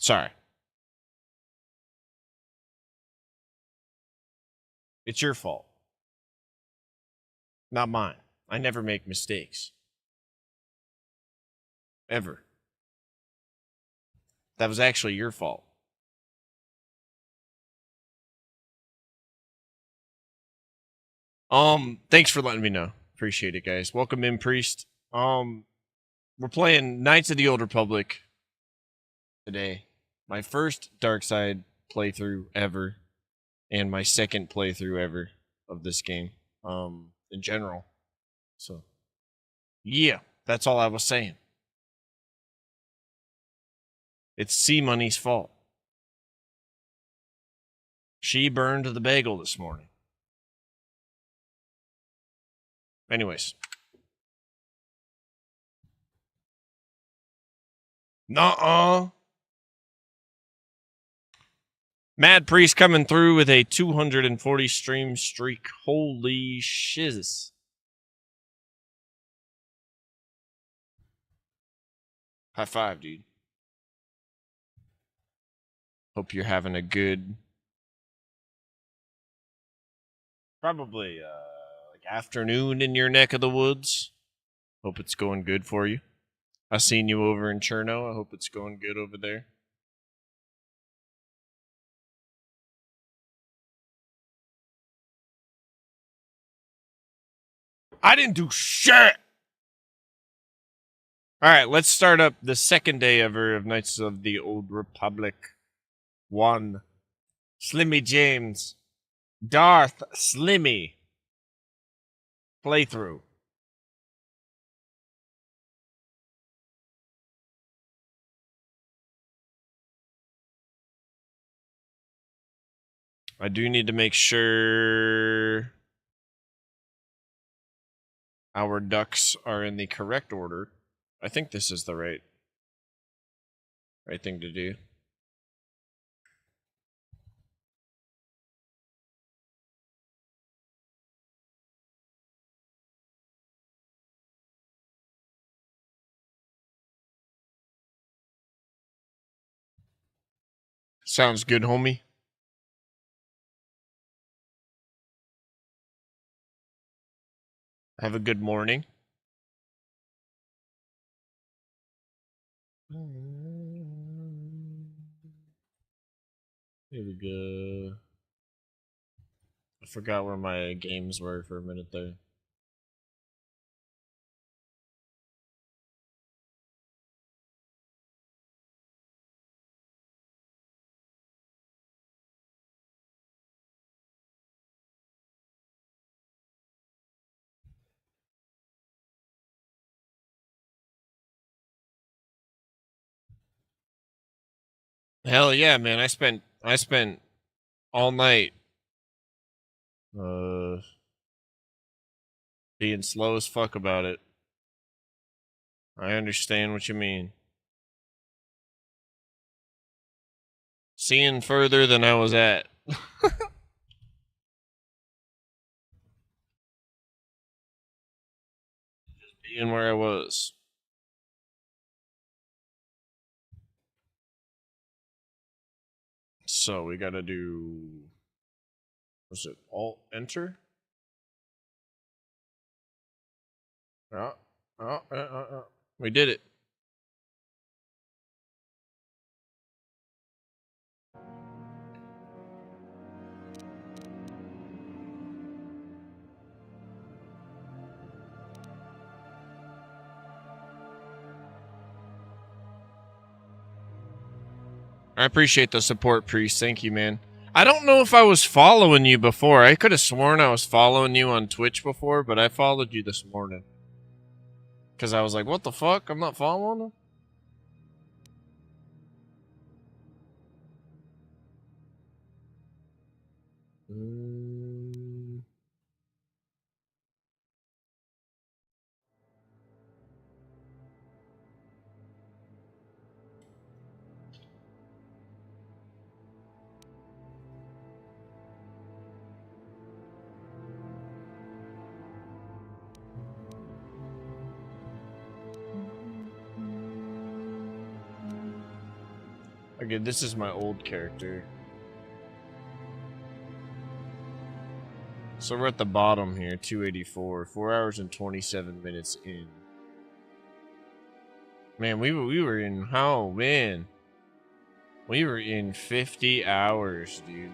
Sorry. It's your fault, not mine. I never make mistakes. Ever. That was actually your fault. Thanks for letting me know. Appreciate it, guys. Welcome in, Priest. We're playing Knights of the Old Republic today. My first Dark Side playthrough ever, and my second playthrough ever of this game. In general. So, yeah, that's all I was saying. It's C Money's fault. She burned the bagel this morning. Anyways. Nuh-uh. Mad Priest coming through with a 240 stream streak. Holy shiz. High five, dude. Hope you're having a good, probably like afternoon in your neck of the woods. Hope it's going good for you. I seen you over in Cherno. I hope it's going good over there. I didn't do shit. All right, let's start up the second day ever of Knights of the Old Republic 1. Slimmy James. Darth Slimmy. Playthrough. I do need to make sure our ducks are in the correct order. I think this is the right thing to do. Sounds good, homie. Have a good morning. Here we go. I forgot where my games were for a minute there. Hell yeah, man. I spent all night being slow as fuck about it. I understand what you mean. Seeing further than I was at. Just being where I was. So we gotta do, was it Alt Enter? We did it. I appreciate the support, Priest. Thank you, man. I don't know if I was following you before. I could have sworn I was following you on Twitch before, but I followed you this morning. Because I was like, what the fuck? I'm not following him? I Okay, this is my old character. So we're at the bottom here, 284, 4 hours and 27 minutes in. Man, we were in how, man? We were in 50 hours, dude.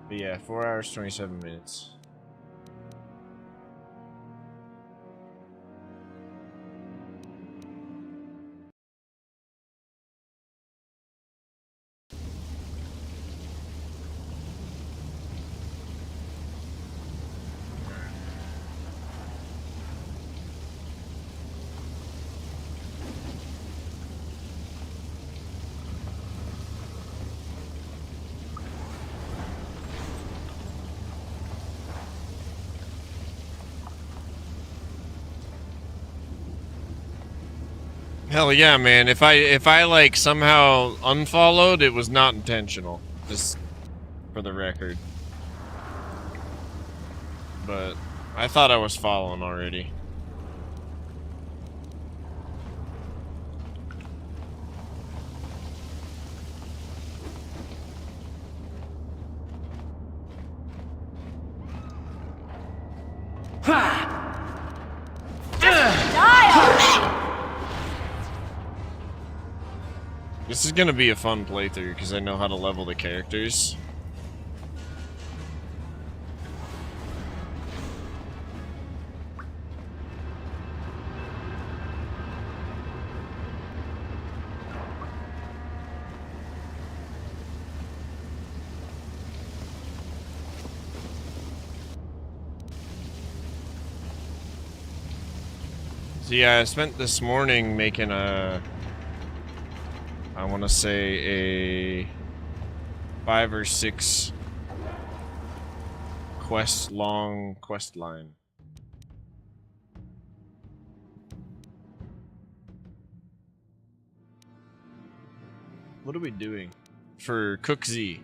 But yeah, 4 hours, 27 minutes. Hell yeah, man. If I like somehow unfollowed, it was not intentional. Just for the record. But I thought I was following already. This is gonna be a fun playthrough because I know how to level the characters. So yeah, I spent this morning making a, I want to say a 5 or 6 long quest line. What are we doing? For Cook Z.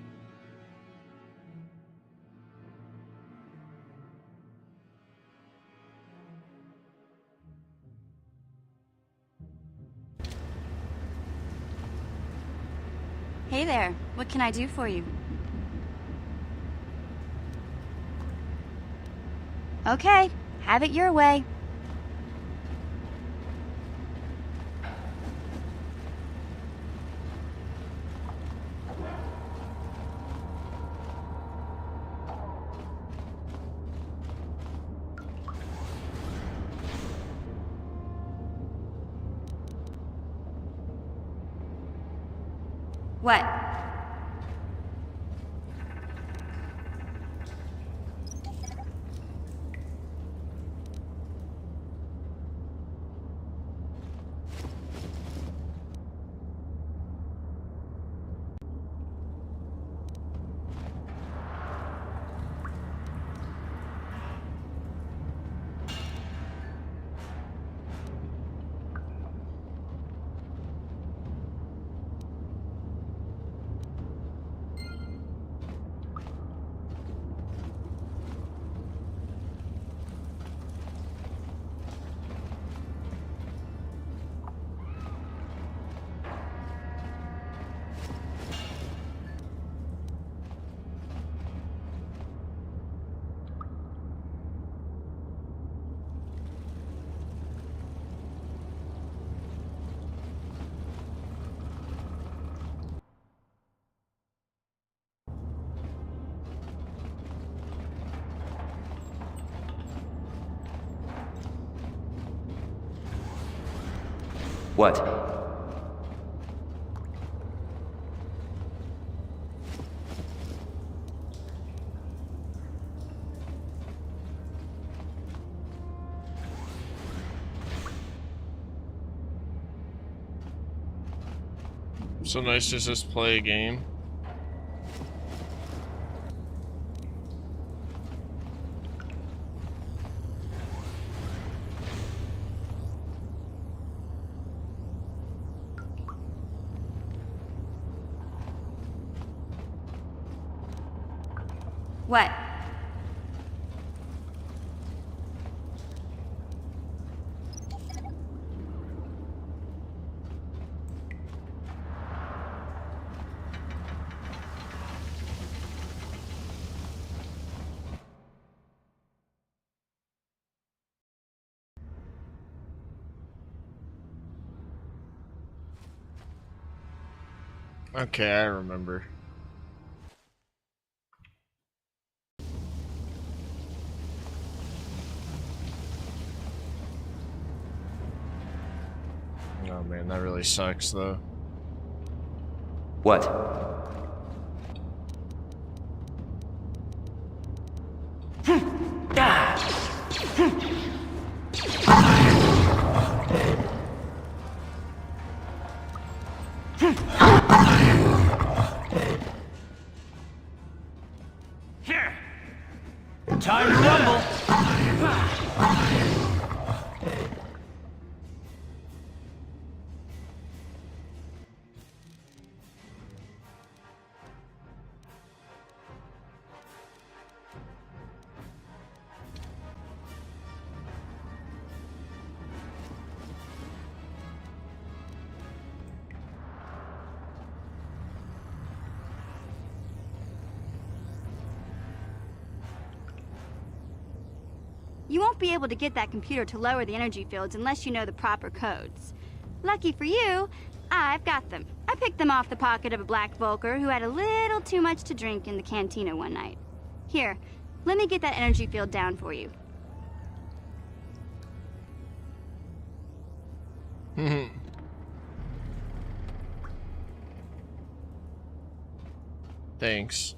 Hey there, what can I do for you? Okay, have it your way. What? What? So nice to just play a game. What? Okay, I remember. Oh man, that really sucks though. What? Time to rumble! You won't be able to get that computer to lower the energy fields unless you know the proper codes. Lucky for you, I've got them. I picked them off the pocket of a black Volker who had a little too much to drink in the cantina one night. Here, let me get that energy field down for you. Thanks.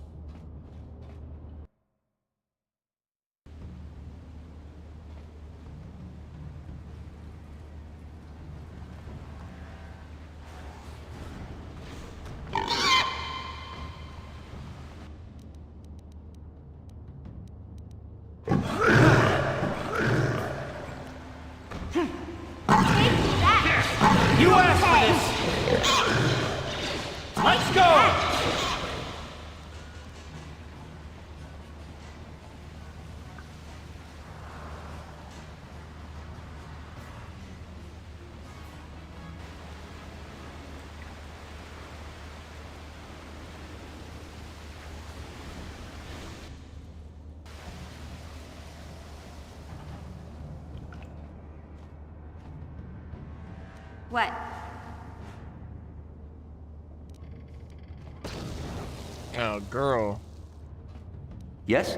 You asked for this! Let's go! What? Oh, girl. Yes?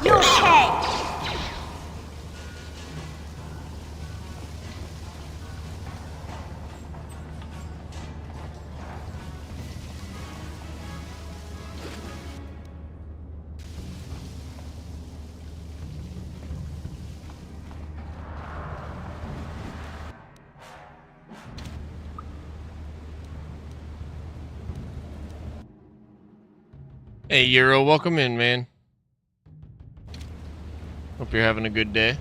You okay? Hey, Euro, welcome in, man. Hope you're having a good day.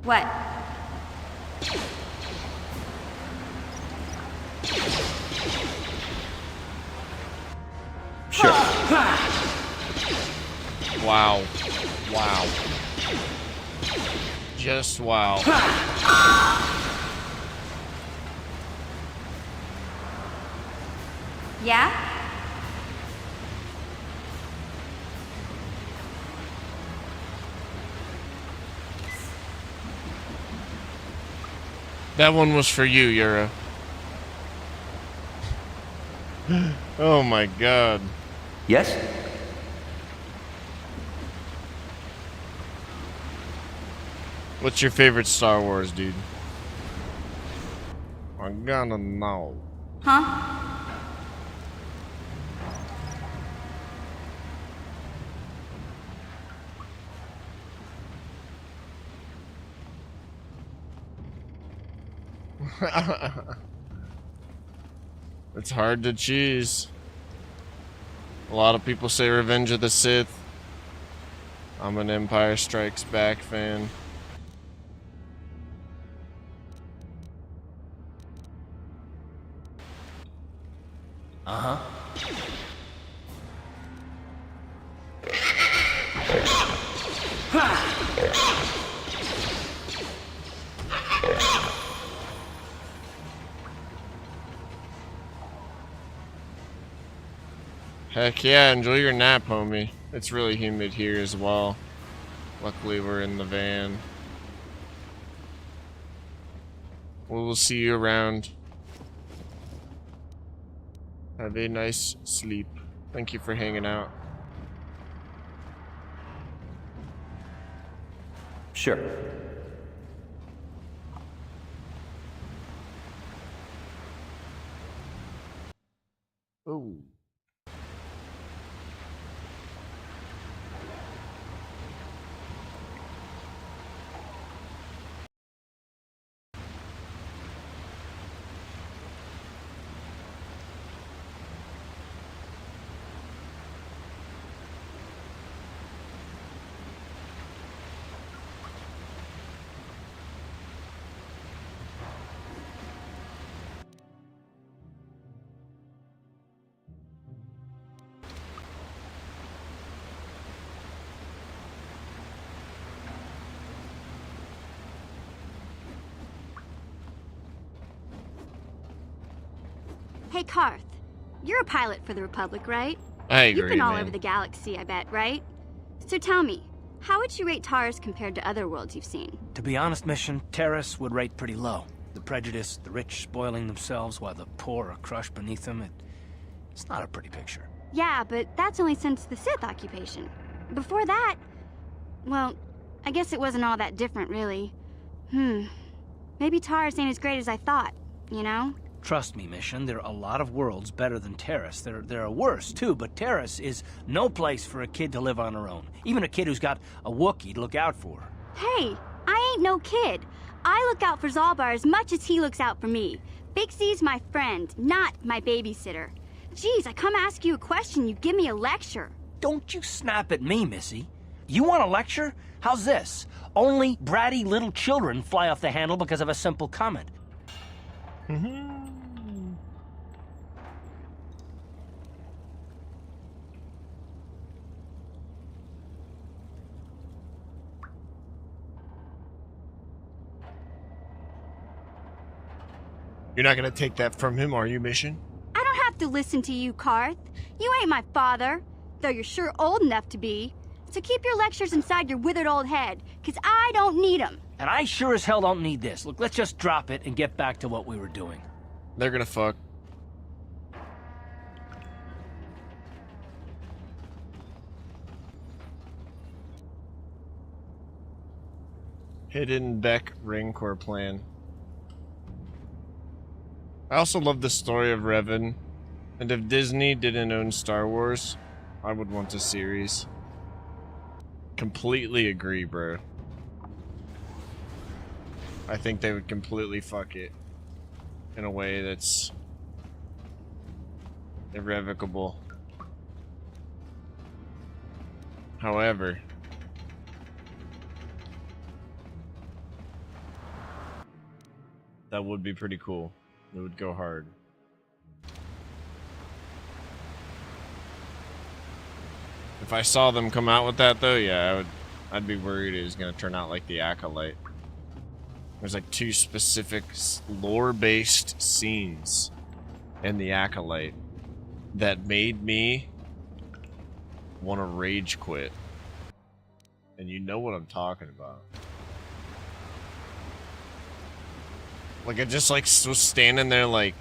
What? Sure. Wow. Wow. Just wow. Yeah? That one was for you, Yura. Oh my god. Yes? What's your favorite Star Wars, dude? I gotta know. Huh? It's hard to choose. A lot of people say Revenge of the Sith. I'm an Empire Strikes Back fan. Uh-huh. Heck yeah, enjoy your nap, homie. It's really humid here as well. Luckily, we're in the van. We'll see you around. Have a nice sleep. Thank you for hanging out. Sure. Oh. Hey, Karth. You're a pilot for the Republic, right? I agree, You've been all man. over the galaxy, I bet, right? So tell me, how would you rate Taurus compared to other worlds you've seen? To be honest, Mission, Terrace would rate pretty low. The prejudice, the rich spoiling themselves while the poor are crushed beneath them, it's not a pretty picture. Yeah, but that's only since the Sith occupation. Before that, well, I guess it wasn't all that different, really. Maybe Taurus ain't as great as I thought, you know? Trust me, Mission, there are a lot of worlds better than Terrace. There are worse, too, but Terrace is no place for a kid to live on her own. Even a kid who's got a Wookiee to look out for. Hey, I ain't no kid. I look out for Zalbar as much as he looks out for me. Big C's my friend, not my babysitter. Geez, I come ask you a question, you give me a lecture. Don't you snap at me, Missy. You want a lecture? How's this? Only bratty little children fly off the handle because of a simple comment. You're not gonna take that from him, are you, Mission? I don't have to listen to you, Karth. You ain't my father, though you're sure old enough to be. So keep your lectures inside your withered old head, 'cause I don't need 'em. And I sure as hell don't need this. Look, let's just drop it and get back to what we were doing. They're gonna fuck. Hidden Beck Rancor plan. I also love the story of Revan, and if Disney didn't own Star Wars, I would want a series. Completely agree, bro. I think they would completely fuck it in a way that's irrevocable. However, that would be pretty cool. It would go hard. If I saw them come out with that though, yeah, I'd be worried it was gonna turn out like the Acolyte. There's like two specific lore-based scenes in the Acolyte that made me want to rage quit. And you know what I'm talking about. Like, I just, like, was standing there, like...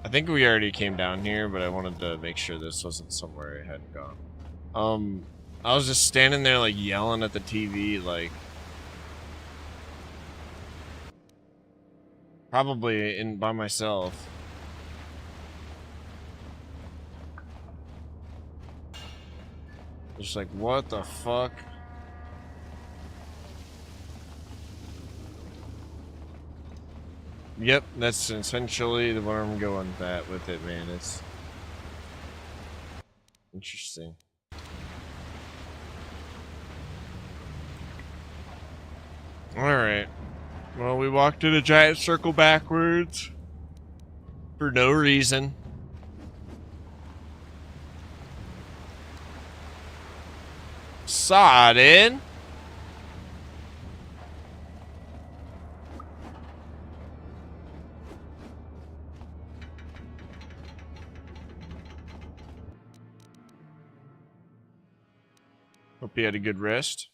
I think we already came down here, but I wanted to make sure this wasn't somewhere I hadn't gone. I was just standing there, like, yelling at the TV, like... Probably by myself. Just like, what the fuck? Yep, that's essentially the where I'm going with it, man. It's interesting. Alright. Well, we walked in a giant circle backwards. For no reason. Saw it in. Hope you had a good rest.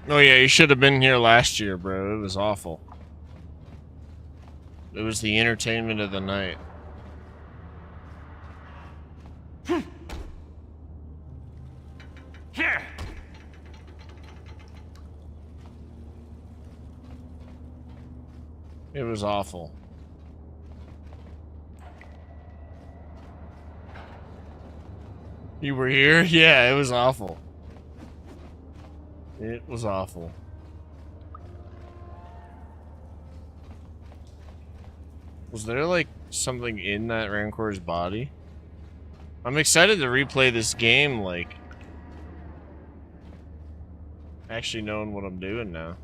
Oh yeah, you should have been here last year, bro. It was awful. It was the entertainment of the night. It was awful. You were here? Yeah, it was awful. It was awful. Was there like something in that Rancor's body? I'm excited to replay this game, like actually knowing what I'm doing now.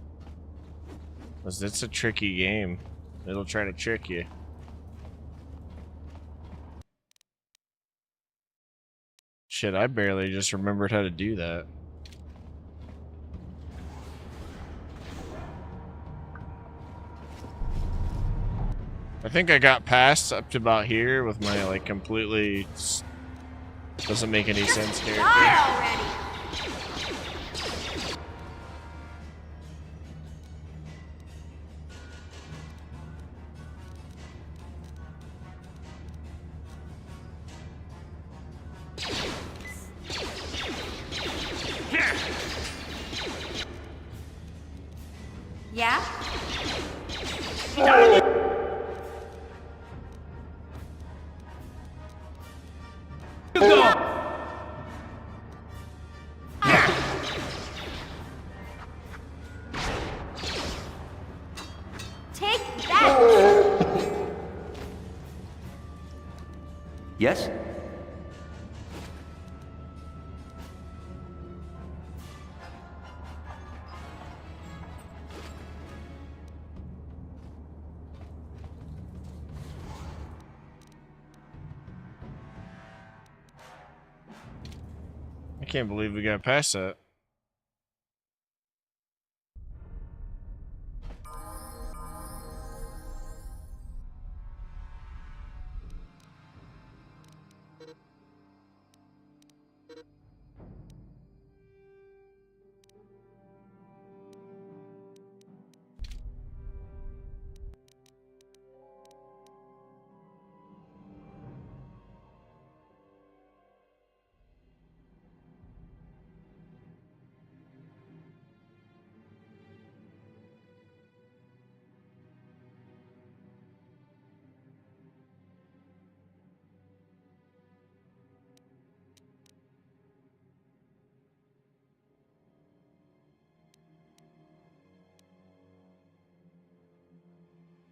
Because it's a tricky game. It'll try to trick you. Shit, I barely just remembered how to do that. I think I got past up to about here with my like completely doesn't make any sense character. already. Yeah? Take that! Yes? I can't believe we got past that.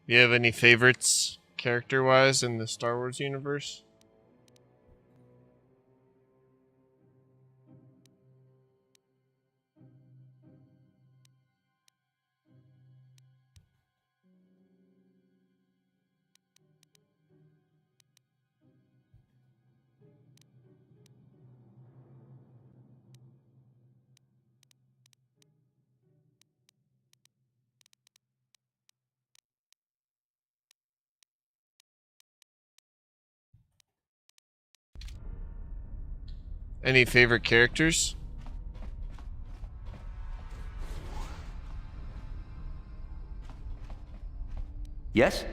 You have any favorites character-wise in the Star Wars universe? Any favorite characters? Yes?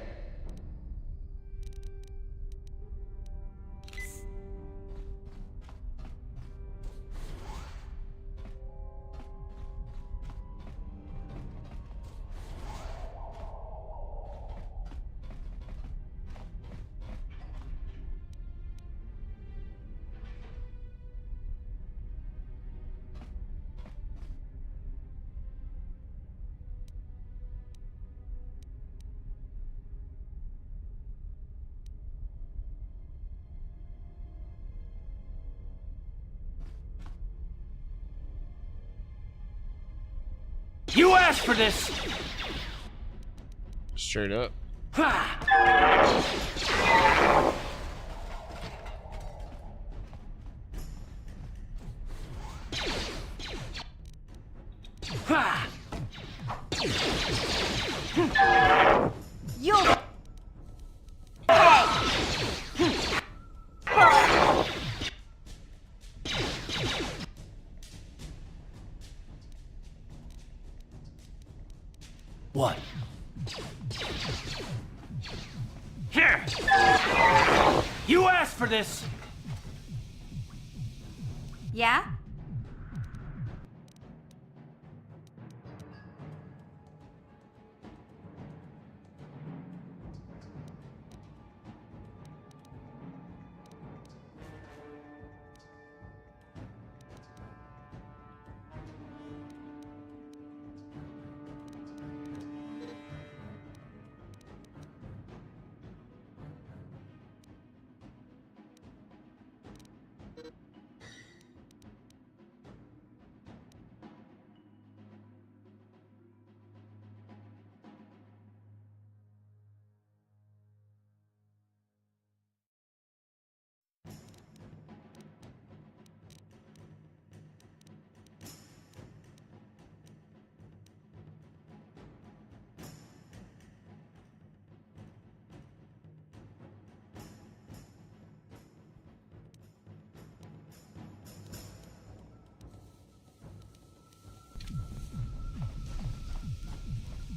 You asked for this! Straight up. You'll What? Here! You asked for this! Yeah?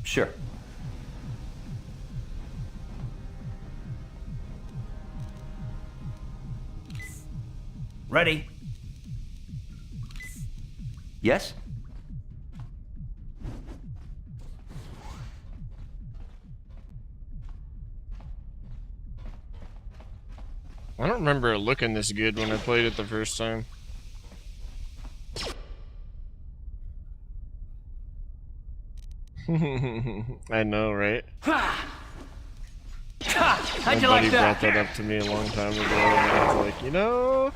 Sure. Ready? Yes? I don't remember it looking this good when I played it the first time. I know, right? How'd My you buddy like that? brought that up to me a long time ago, and I was like, you know,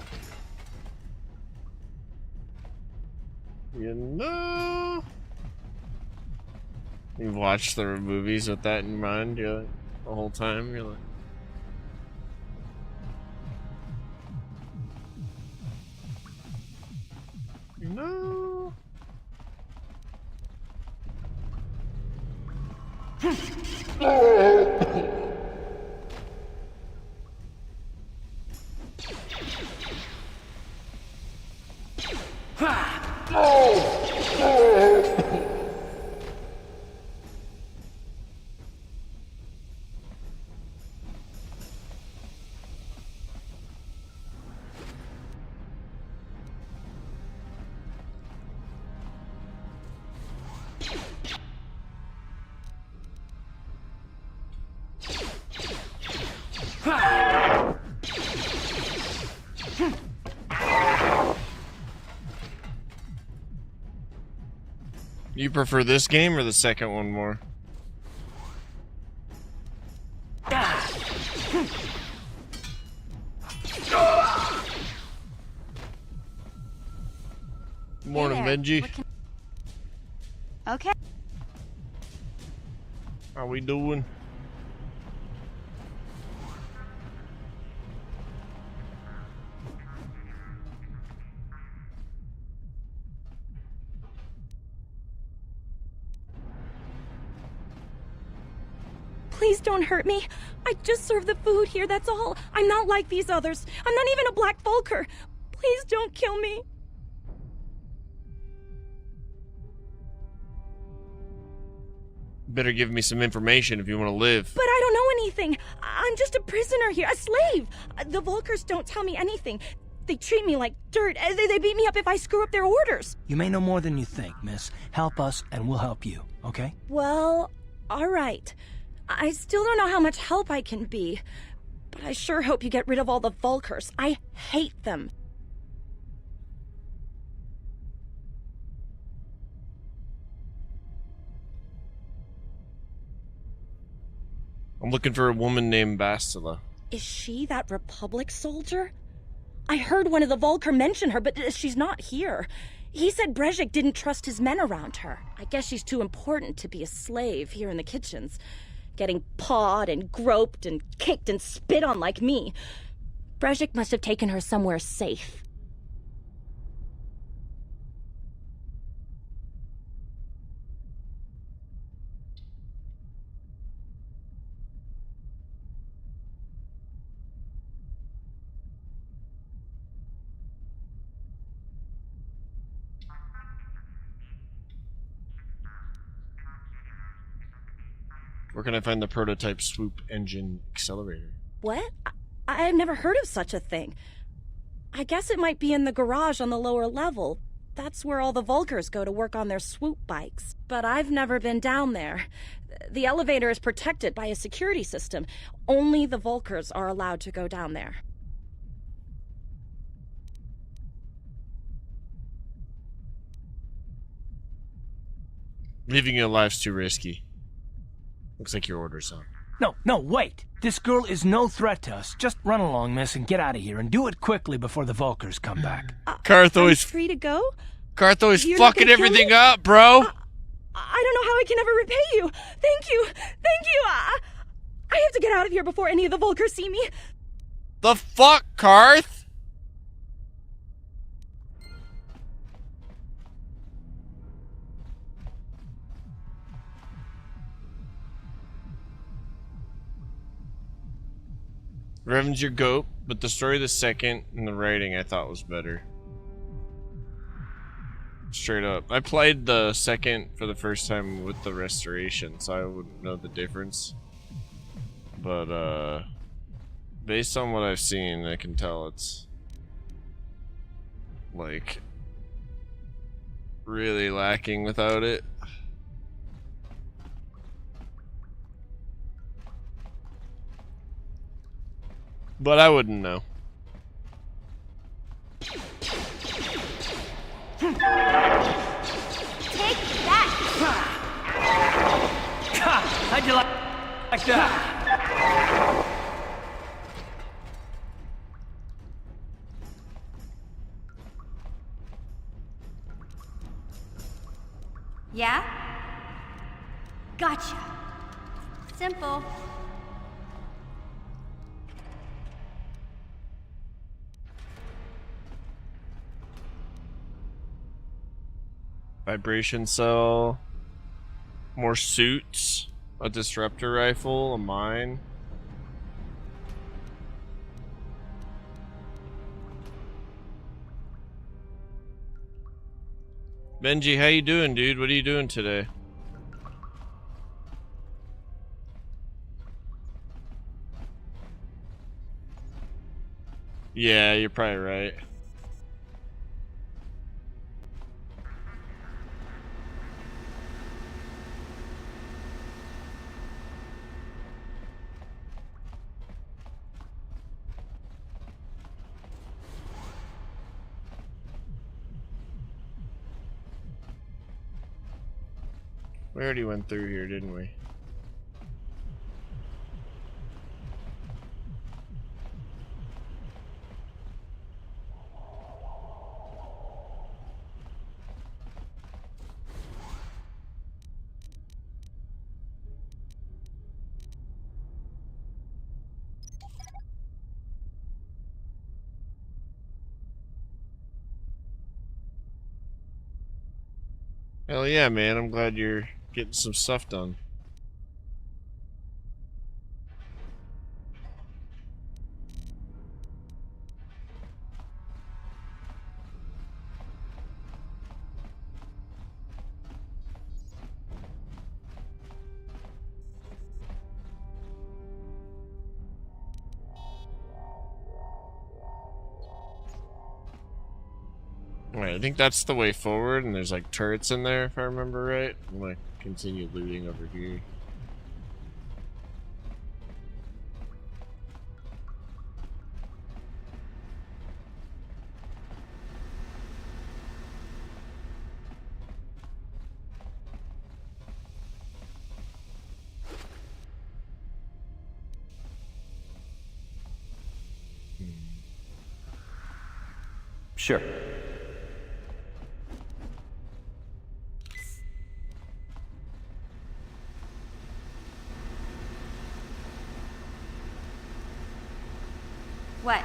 you watch the movies with that in mind, you're like, the whole time, you're like, no. You prefer this game or the second one more? Morning, Hey there. Benji. What can- Okay. How we doing? Please don't hurt me. I just serve the food here, that's all. I'm not like these others. I'm not even a Black Vulker. Please don't kill me. Better give me some information if you want to live. But I don't know anything. I'm just a prisoner here, a slave. The Vulkers don't tell me anything. They treat me like dirt. They beat me up if I screw up their orders. You may know more than you think, miss. Help us and we'll help you, okay? Well, all right. I still don't know how much help I can be. But I sure hope you get rid of all the Vulkers. I hate them. I'm looking for a woman named Bastila. Is she that Republic soldier? I heard one of the Vulkar mention her, but she's not here. He said Brezhik didn't trust his men around her. I guess she's too important to be a slave here in the kitchens. Getting pawed and groped and kicked and spit on like me. Brezhik must have taken her somewhere safe. Where can I find the prototype swoop engine accelerator? What? I've never heard of such a thing. I guess it might be in the garage on the lower level. That's where all the Vulkars go to work on their swoop bikes. But I've never been down there. The elevator is protected by a security system. Only the Vulkars are allowed to go down there. Leaving you alive's too risky. Looks like your order's on. No, wait. This girl is no threat to us. Just run along, miss, and get out of here, and do it quickly before the Vulkars come back. Cartho I'm is free to go? fucking You're not gonna kill everything me? up, bro. I don't know how I can ever repay you. Thank you. I have to get out of here before any of the Vulkars see me. The fuck, Karth? Revan's your goat, but the story of the second and the writing I thought was better. Straight up. I played the second for the first time with the restoration, so I wouldn't know the difference. But, based on what I've seen, I can tell it's, like, really lacking without it. But I wouldn't know. Take that! How'd you like that? Yeah? Gotcha. Simple. Vibration cell. More suits. A disruptor rifle. A mine. Benji, how you doing, dude? What are you doing today? Yeah, you're probably right. We already went through here, didn't we? Hell yeah, man. I'm glad you're getting some stuff done. Alright, I think that's the way forward, and there's like turrets in there, if I remember right. I'm gonna continue looting over here. Sure. What?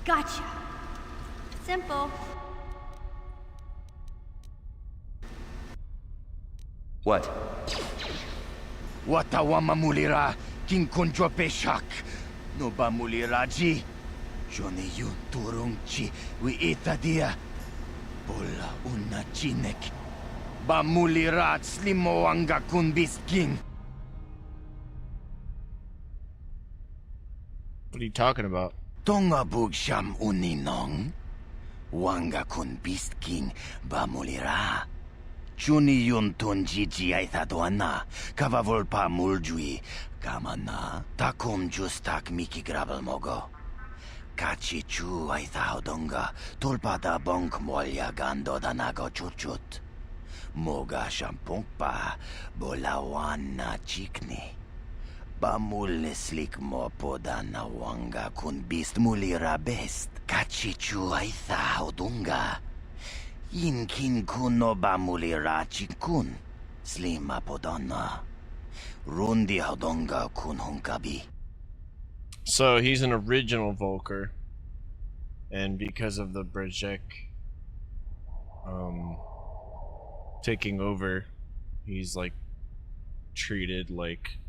Gotcha. Simple. What? Watawama mulira kinkunjo peshak. No ba muliraji? Joni yun turungchi wi itadia. Bola una chinek. Ba mulirat slimo anga kun bisking. What are you talking about? Tonga bugsham uninong. Wanga kun bisking ba mulira. Chuni yun tunjiji ay thaduana, kavavolpa muljui, kamana, takum justak miki grabel mogo. Kachi chu ay thaudonga, tulpada bonk molya gando danago chuchut. Moga shampungpa, bolawana chikni. Bamul slik mo podana wanga kun bist mulira best. Kachi chu ay thaudunga. Inkin kuno bamulira chikun. Slima podonna. Rundi haudonga kun hunkabi. So he's an original Volker, and because of the Brejek taking over, he's like treated like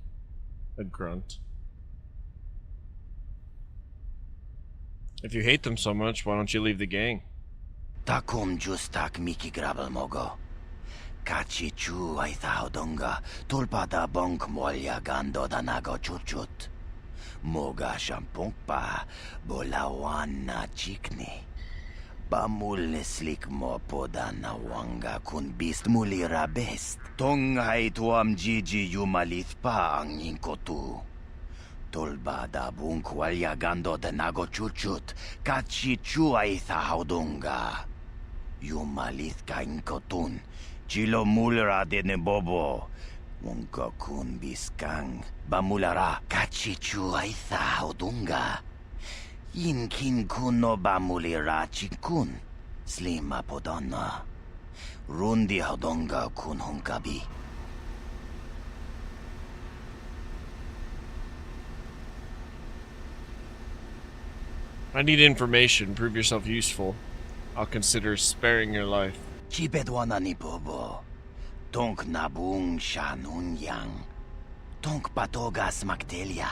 a grunt. If you hate them so much, why don't you leave the gang? Takum justak miki grabel mogo. Kachi chu ay thaudonga. Tulpada bonk molya gando danago chuchut. Moga shampungpa. Bolawana chikni. Bamul slik mo podana wanga kun bist mulira best. Tonghay tuam jiji yumalit pa ang inkotu. Tolbada bunk walya gando danago chuchut. Kachi chu ay thaudonga. Yumalit kain kotun. Chilo mulera de nebobo. Wonka kun biskang. Bamulara. Kachichu aitha odunga. Yinkin kuno bamulira chikun. Slima podonna. Rundi hodonga kun hunkabi. I need information. Prove yourself useful. I'll consider sparing your life. Chibedwana ni bobo. Tonk nabung shanun yang. Tonk patogas maktelia.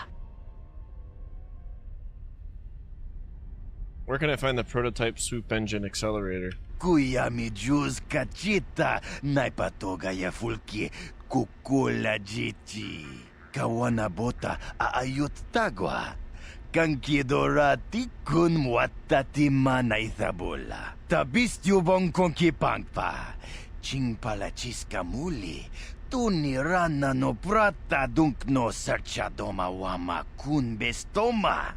Where can I find the prototype swoop engine accelerator? Kuya mi juz kachita. Naipatoga ya fulki. Kukula jiti. Kawana bota aayut tagwa. Kankidorati kun muatati manaithabola. Tabistubong konkipangpa. Chingpalachiska muli. Tunirana no prata dunk no serchadoma wama kun bestoma.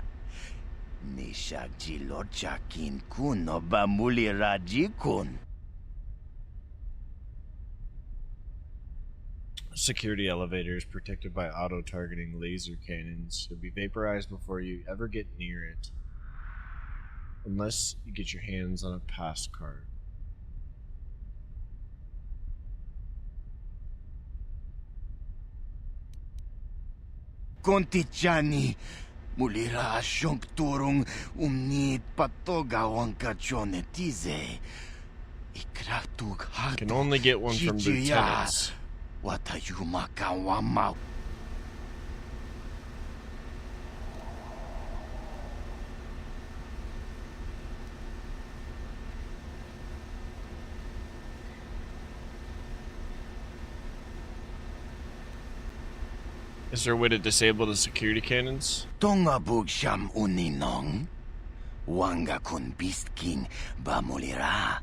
Nishagjilocha kin kun no bamuli raji kun. Security elevator is protected by auto-targeting laser cannons. You'll be vaporized before you ever get near it. Unless you get your hands on a pass card. Kontichani. Mulira asyong turong umnit patogawang kachonetize. Ikratug hato. Can only get one from lieutenants. Watayuma kawama. Is there a way to disable the security cannons? Tonga bugsham uninong. Wanga kun bistking bamulira.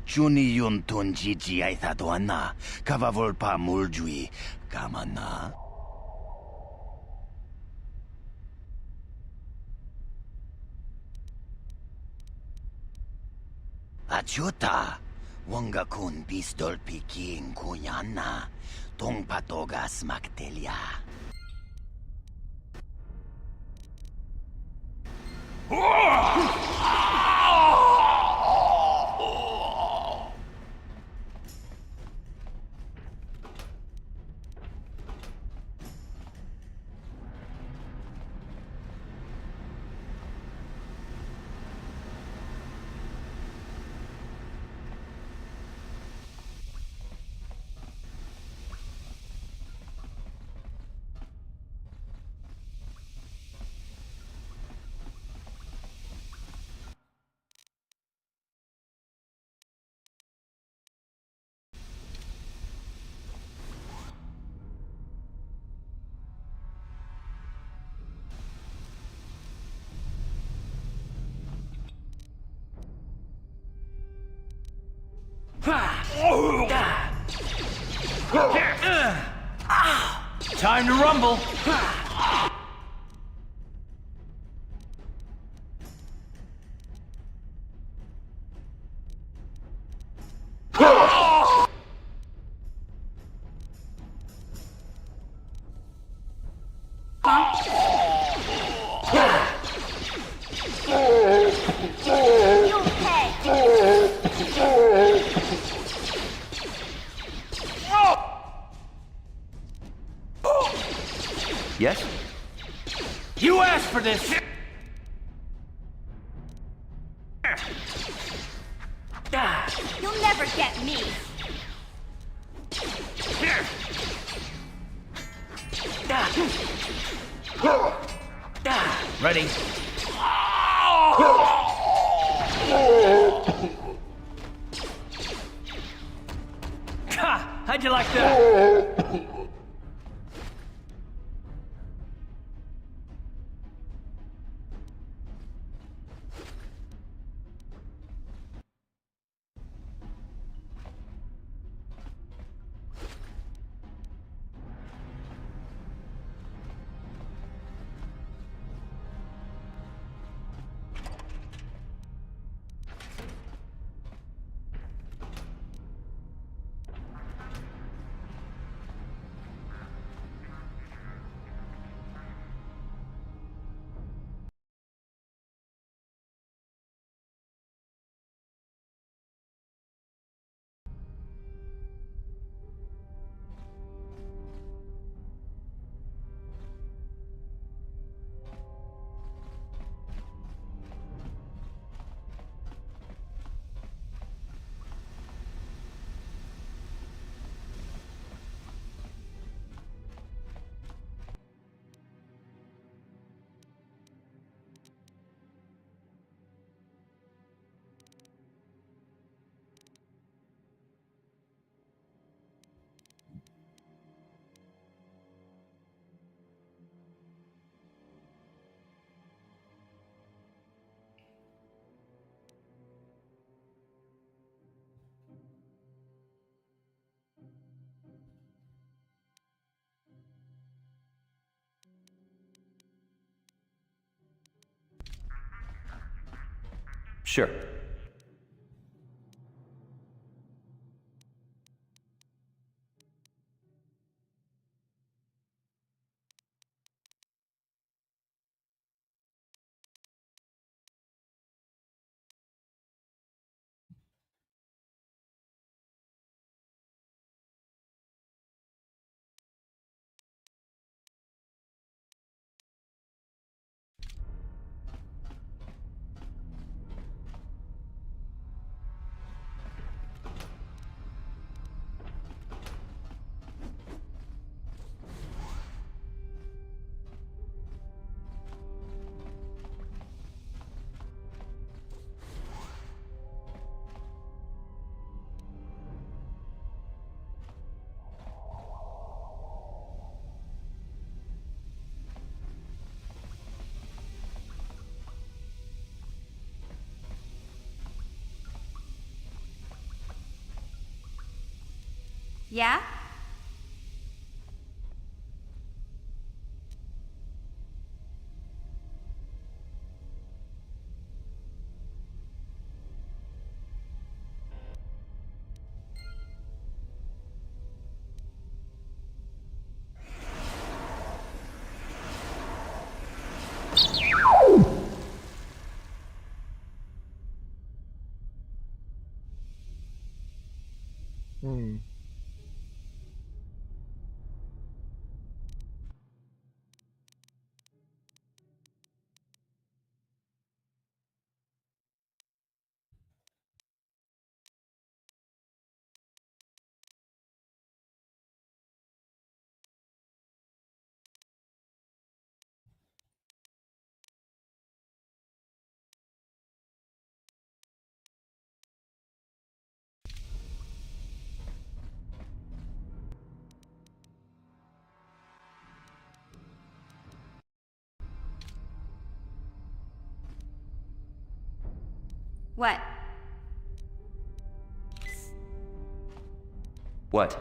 Chuni yun tun jiji ay thadwana. Kavavol muljui. Kamana. Achuta. Wanga kun pistol piking kunyana. Tong patogas maktelia. Time to rumble. You'll pay. Yes? You asked for this. You'll never get me. Ready? Ha! How'd you like that? Sure. Yeah? Hmm. What? What?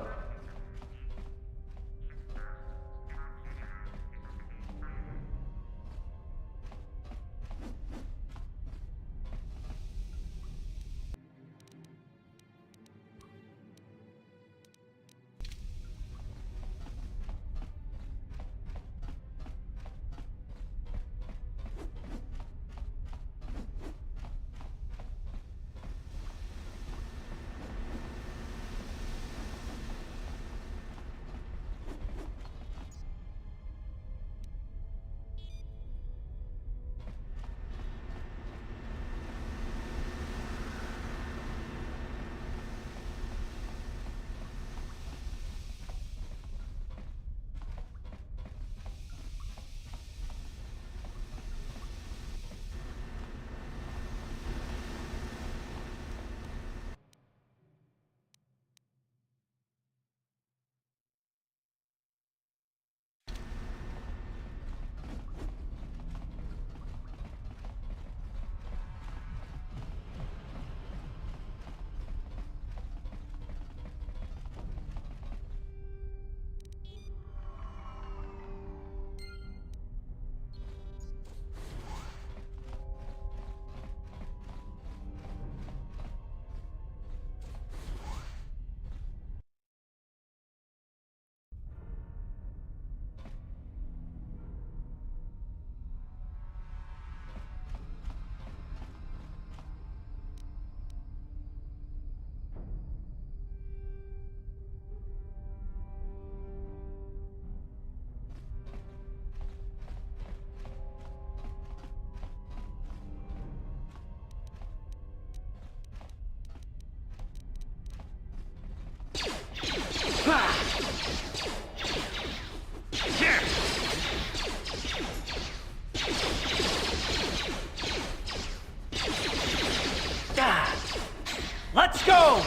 Let's go!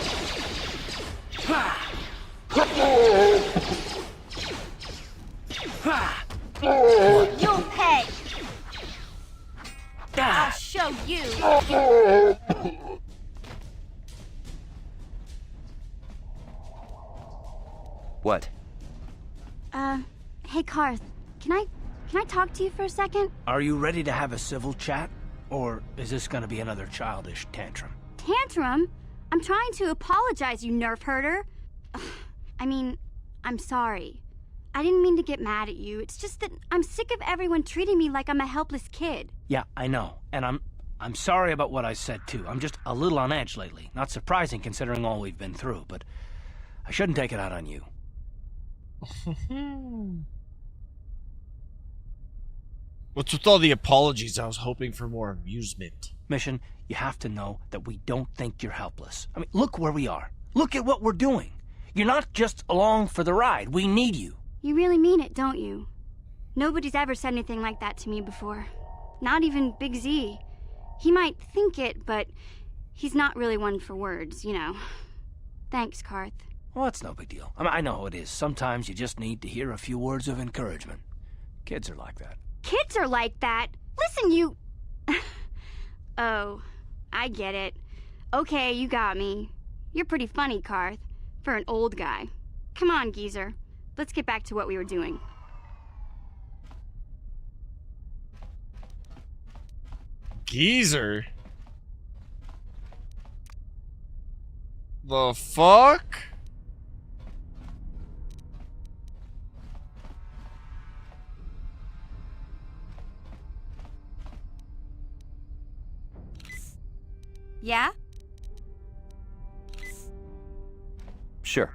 You'll pay! I'll show you! What? Hey Karth, can I talk to you for a second? Are you ready to have a civil chat? Or is this gonna be another childish tantrum? Tantrum? I'm trying to apologize, you nerf herder. Ugh, I mean, I'm sorry. I didn't mean to get mad at you. It's just that I'm sick of everyone treating me like I'm a helpless kid. Yeah, I know. And I'm sorry about what I said, too. I'm just a little on edge lately. Not surprising considering all we've been through, but I shouldn't take it out on you. What's with all the apologies? I was hoping for more amusement. Mission, you have to know that we don't think you're helpless. I mean, look where we are. Look at what we're doing. You're not just along for the ride. We need you. You really mean it, don't you? Nobody's ever said anything like that to me before. Not even Big Z. He might think it, but he's not really one for words, you know. Thanks, Karth. Well, it's no big deal. I mean, I know how it is. Sometimes you just need to hear a few words of encouragement. Kids are like that. Kids are like that? Listen, you... Oh, I get it. Okay, you got me. You're pretty funny, Karth, for an old guy. Come on, geezer. Let's get back to what we were doing. Geezer? The fuck? Yeah? Sure.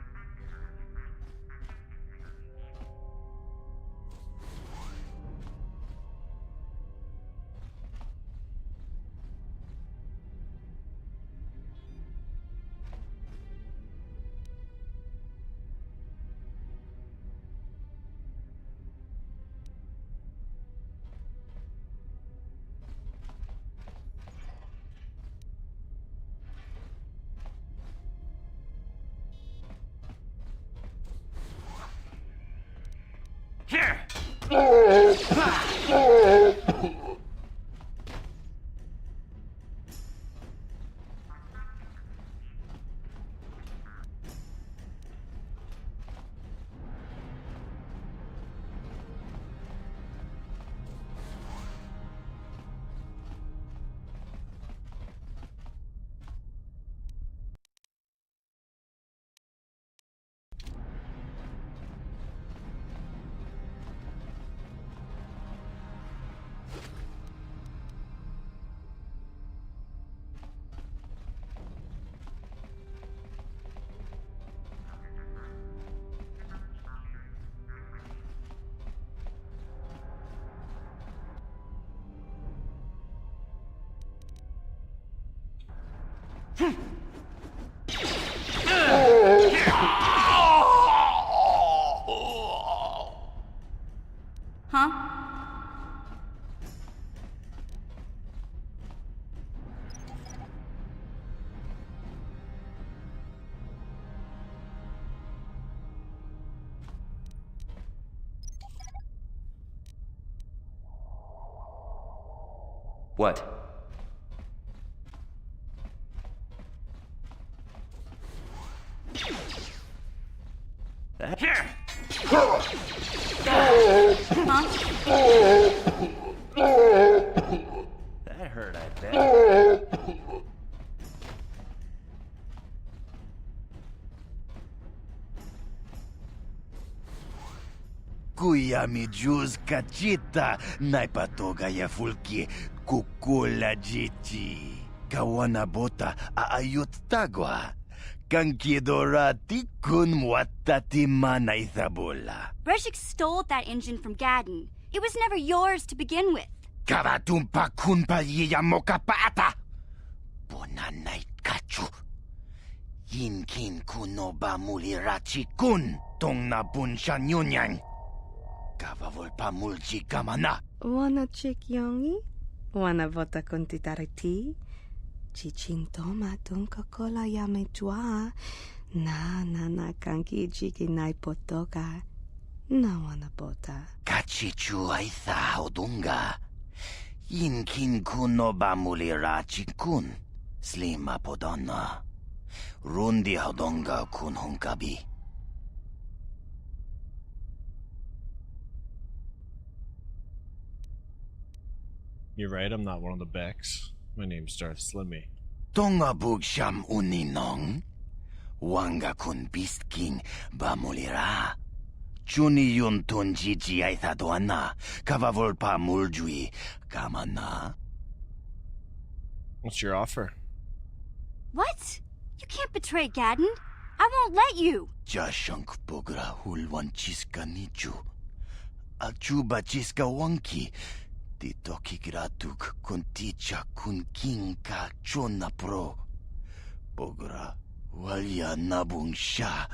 Huh? What? That? Huh? That hurt, I bet. Kuya mi juz kachita, naipatogaya fulki, kukula jichi. Kawana bota aayot tagwa. Kankidorati kun muatati manaithabola. Breshik stole that engine from Gadden. It was never yours to begin with. Karatumpa kun paliya mokapaata. Bonanay kachu. Yinkin kuno ba mulirachi kun tong nabun siya nyunyan. Kavavol pa mulji kamana. Wanna chick yongi? Wanna vota con titariti? Chichintoma tunka kola yame tua. Na kanki jiki nai potoka. Na wanna bota. Kachichu aitha odunga. Yinkin kuno ba mulirachi kun. Slima podonna. Rundi hodonga kun hunkabi. You're right, I'm not one of the Becks. My name's Darth Slimmy. Tonga bugsham uninong. Wanga kun beast king bamulira. Chuni yun tun jiji aithadoana. Kavavolpa muljui kamana. What's your offer? What? You can't betray Gadden. I won't let you. Jashank bogra hulwan chiska nichu. Achuba chiska wanki. Titoki gratuk kunticha kun king ka chona pro. Bogra walya nabung sha.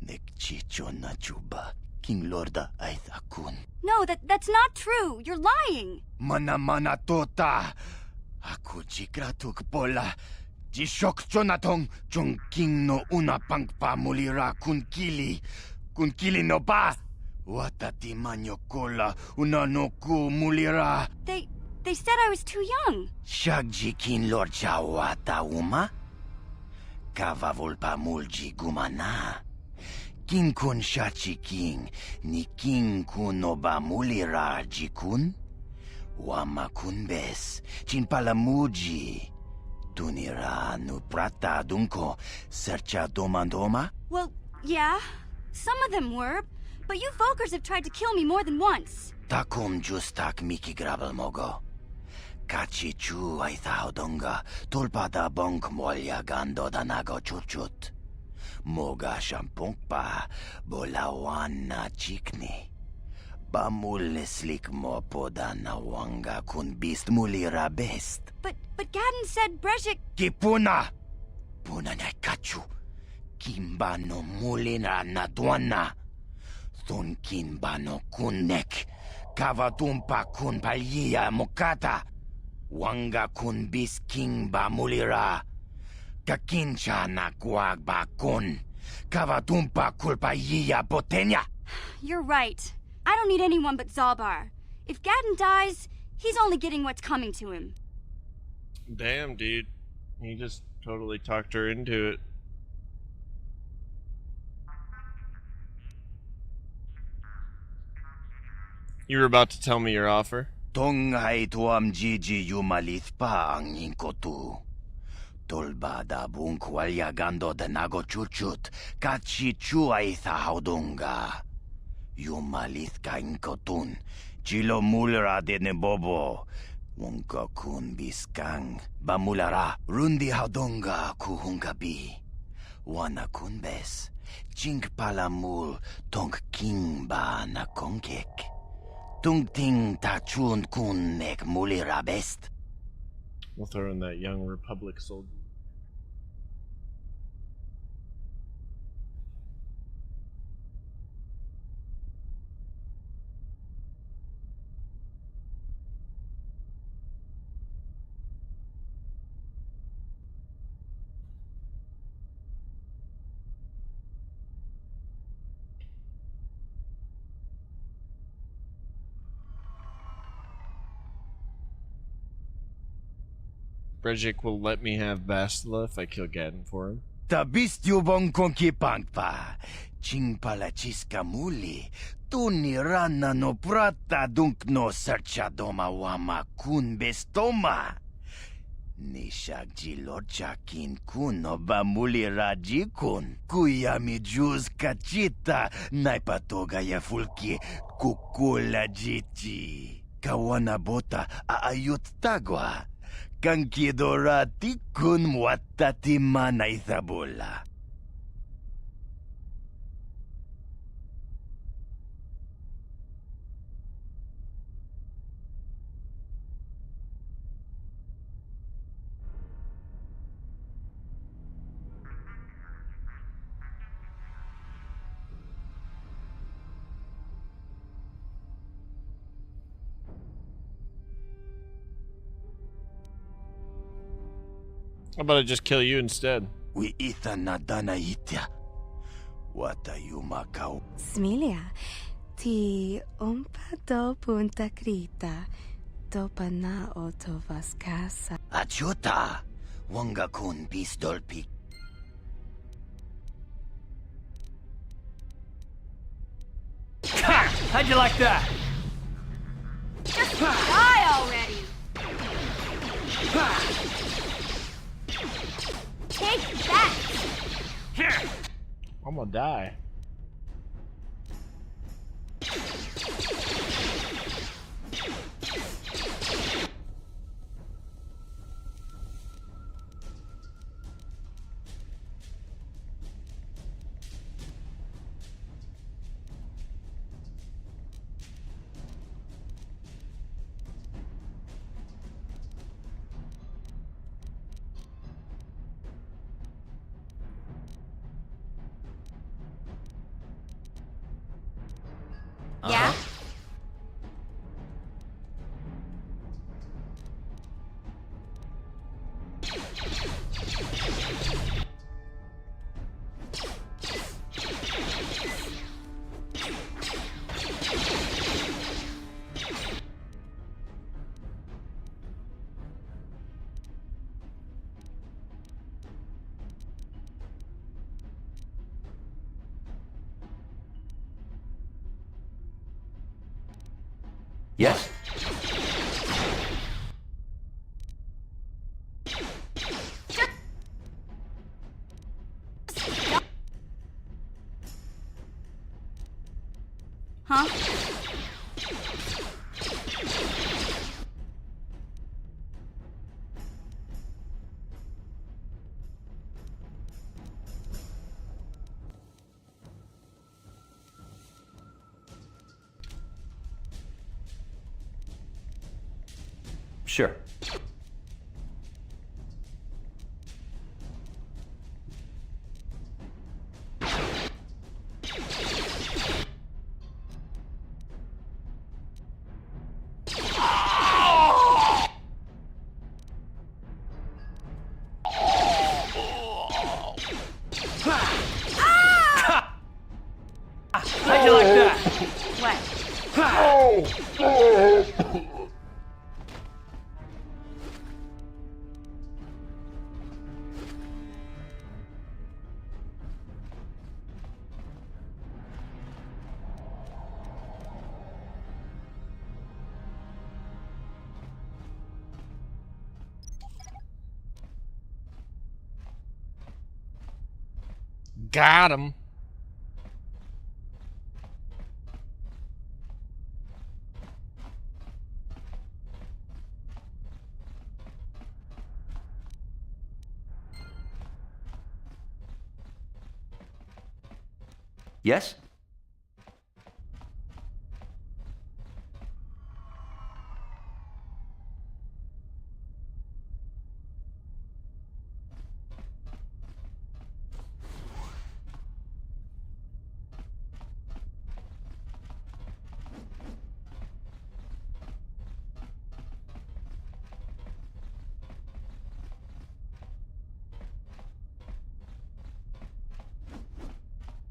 Nekchi chona chuba. King Lorda aithakun. No, that's not true. You're lying. Mana tota. Aku chikratuk bola. Jishok chonatong chung king no una pangpa mulira kun kili. Kun kili no ba. Watati manyo kola una no ku mulira. They said I was too young. Shagji kin lord wata uma. Kava volpa mulji gumana. King kun shachi king. Ni king kun no ba mulira jikun. Wama kun bes. Chin palamuji. Tunira nu prata dunko. Sercha domandoma. Well, yeah. Some of them were. But you Volkers have tried to kill me more than once. Takum justak miki grabel mogo. Kachi chu aithaudonga. Tulpada bonk molya gando danago chuchut. Moga shampunkpa. Bolawana chikni. Bamul slik mo podana wanga kun beast mulira best. But Gadden said Brejik... Kipuna! Puna na kachu. Kimba no mulina na duana. Thun kimba no kunnek. Kavatumpa kun palia mokata. Wanga kun bis kimba mulira. Kakincha na guagba kun. Kavatumpa kulpaia botenya. You're right. I don't need anyone but Zalbar. If Gadden dies, he's only getting what's coming to him. Damn, dude. He just totally talked her into it. You were about to tell me your offer? Tongai tuam jiji yumalith pa ang inkotu. Tolbada bunk walyagando de nago chuchut. Kachi chuay haudunga. Yumalith ka inkotun. Chilo mulra de nebobo. Wonka kun biskang. Bamulara. Rundi haudunga kuhungabi. Wana kun bes. Chink palamul tong king ba na konkek. Tung ting tachun kun nek mulira best. We'll throw in that young Republic soldier. Brejik will let me have Bastila if I kill Gadden for him. Tabist yubong konki pangpa. Ching pala chiska muli. Tuni rana no prata dunk no sercha doma wama kun bestoma. Nishak jilorcha kin kun no bamuli raji kun. Kuyami juz kachita. Naipatoga ya fulki kukula jiti. Kawana bota aayut tagwa. Kankidorati kun watati manaithabola. How about I just kill you instead? We itha nadana itya. Wata yumakau. Smilia, ti umpa do punta krita, do pana oto vaskasa. Achuta. Wanga kun pistolpi. How'd you like that? Style! Take that! I'm gonna die. Yeah? Yes? Huh? Sure. How'd you like that? What? Got him. Yes?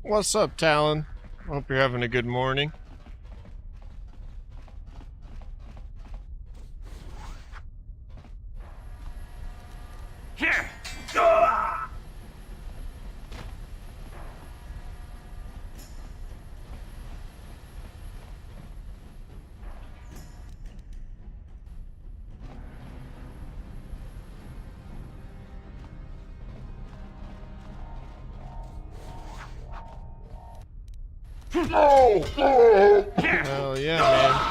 What's up, Talon? Hope you're having a good morning. Here! Hell yeah, man.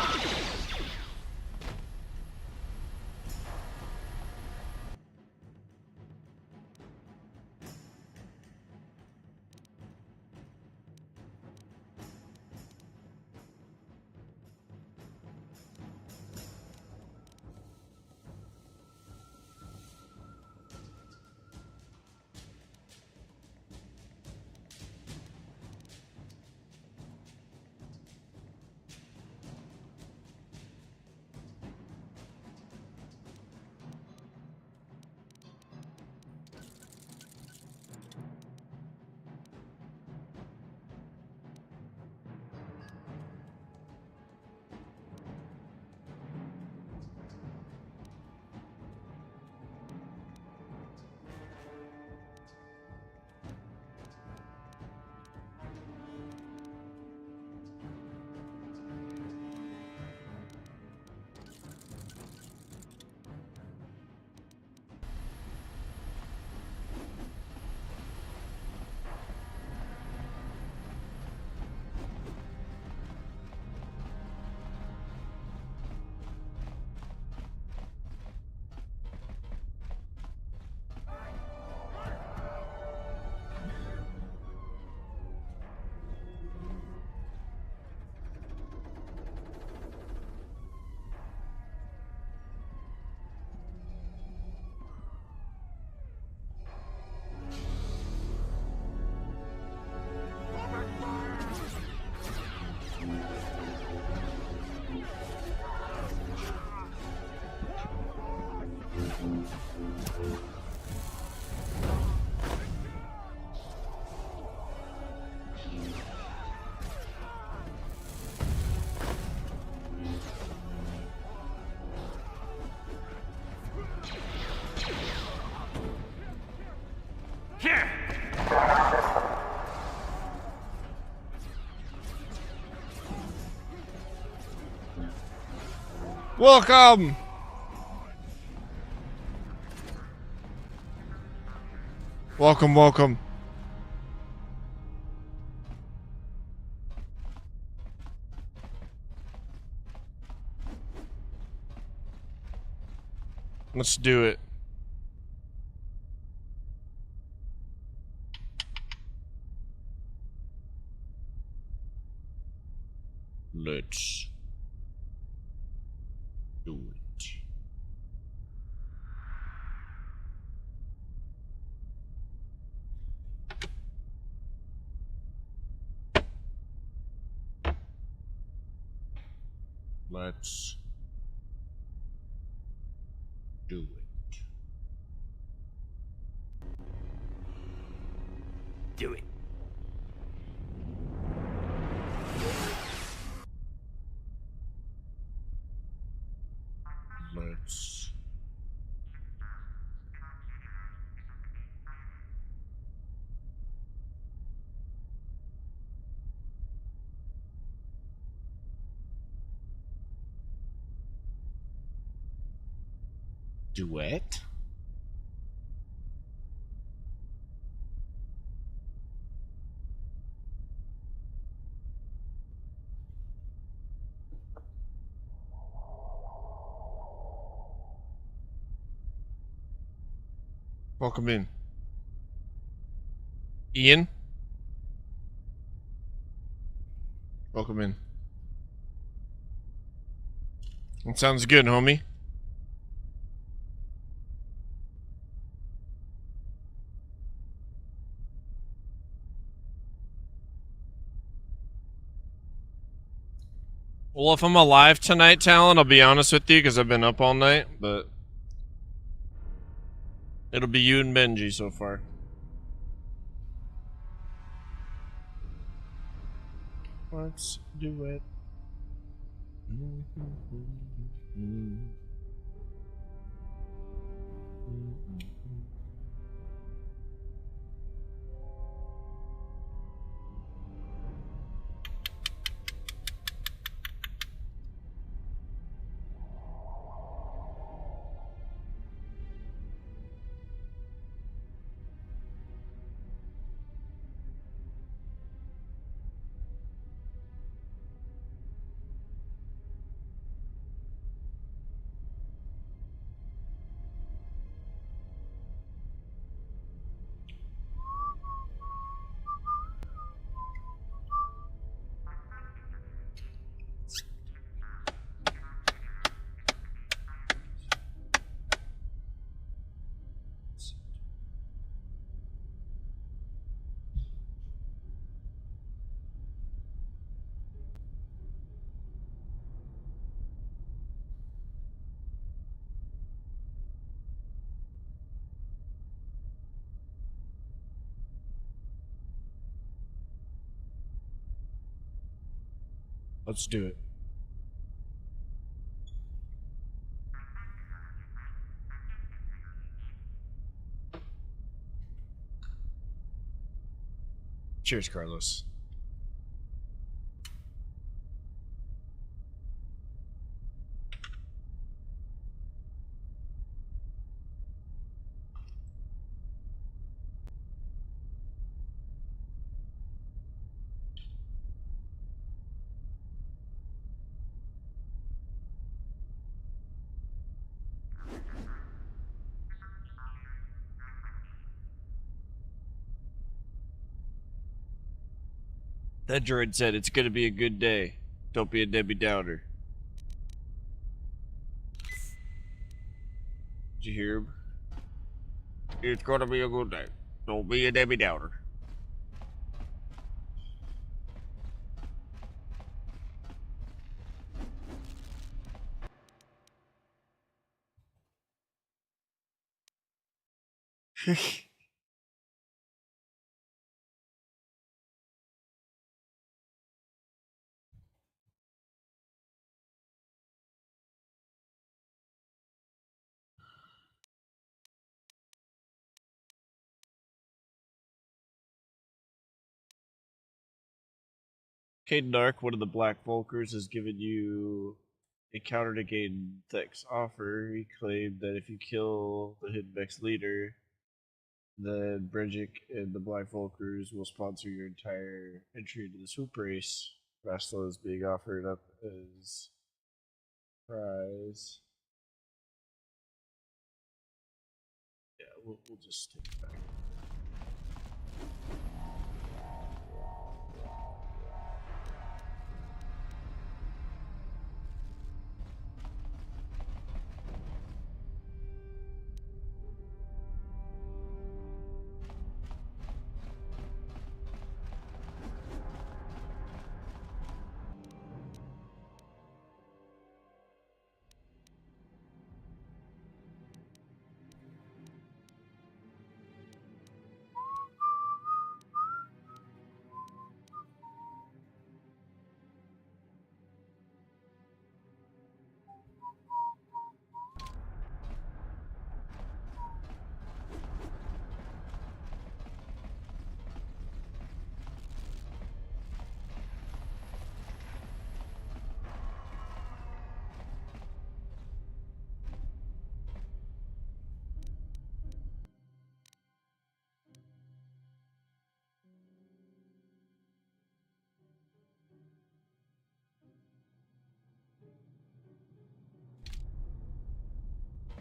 Welcome! Welcome, welcome. Let's do it. Let's do it. Let's do it. Do it. Let's duet. Welcome in. Ian? Welcome in. That sounds good, homie. Well, if I'm alive tonight, Talon, I'll be honest with you because I've been up all night, but it'll be you and Benji so far. Let's do it. Let's do it. Cheers, Carlos. That droid said it's gonna be a good day. Don't be a Debbie Downer. Did you hear him? It's gonna be a good day. Don't be a Debbie Downer. Caden Dark, one of the Black Volkers, has given you a counter-negated Tech's offer. He claimed that if you kill the Hidden Beck's leader, then Brejic and the Black Volkers will sponsor your entire entry into the swoop race. Vasto is being offered up as prize. Yeah, we'll just take it back.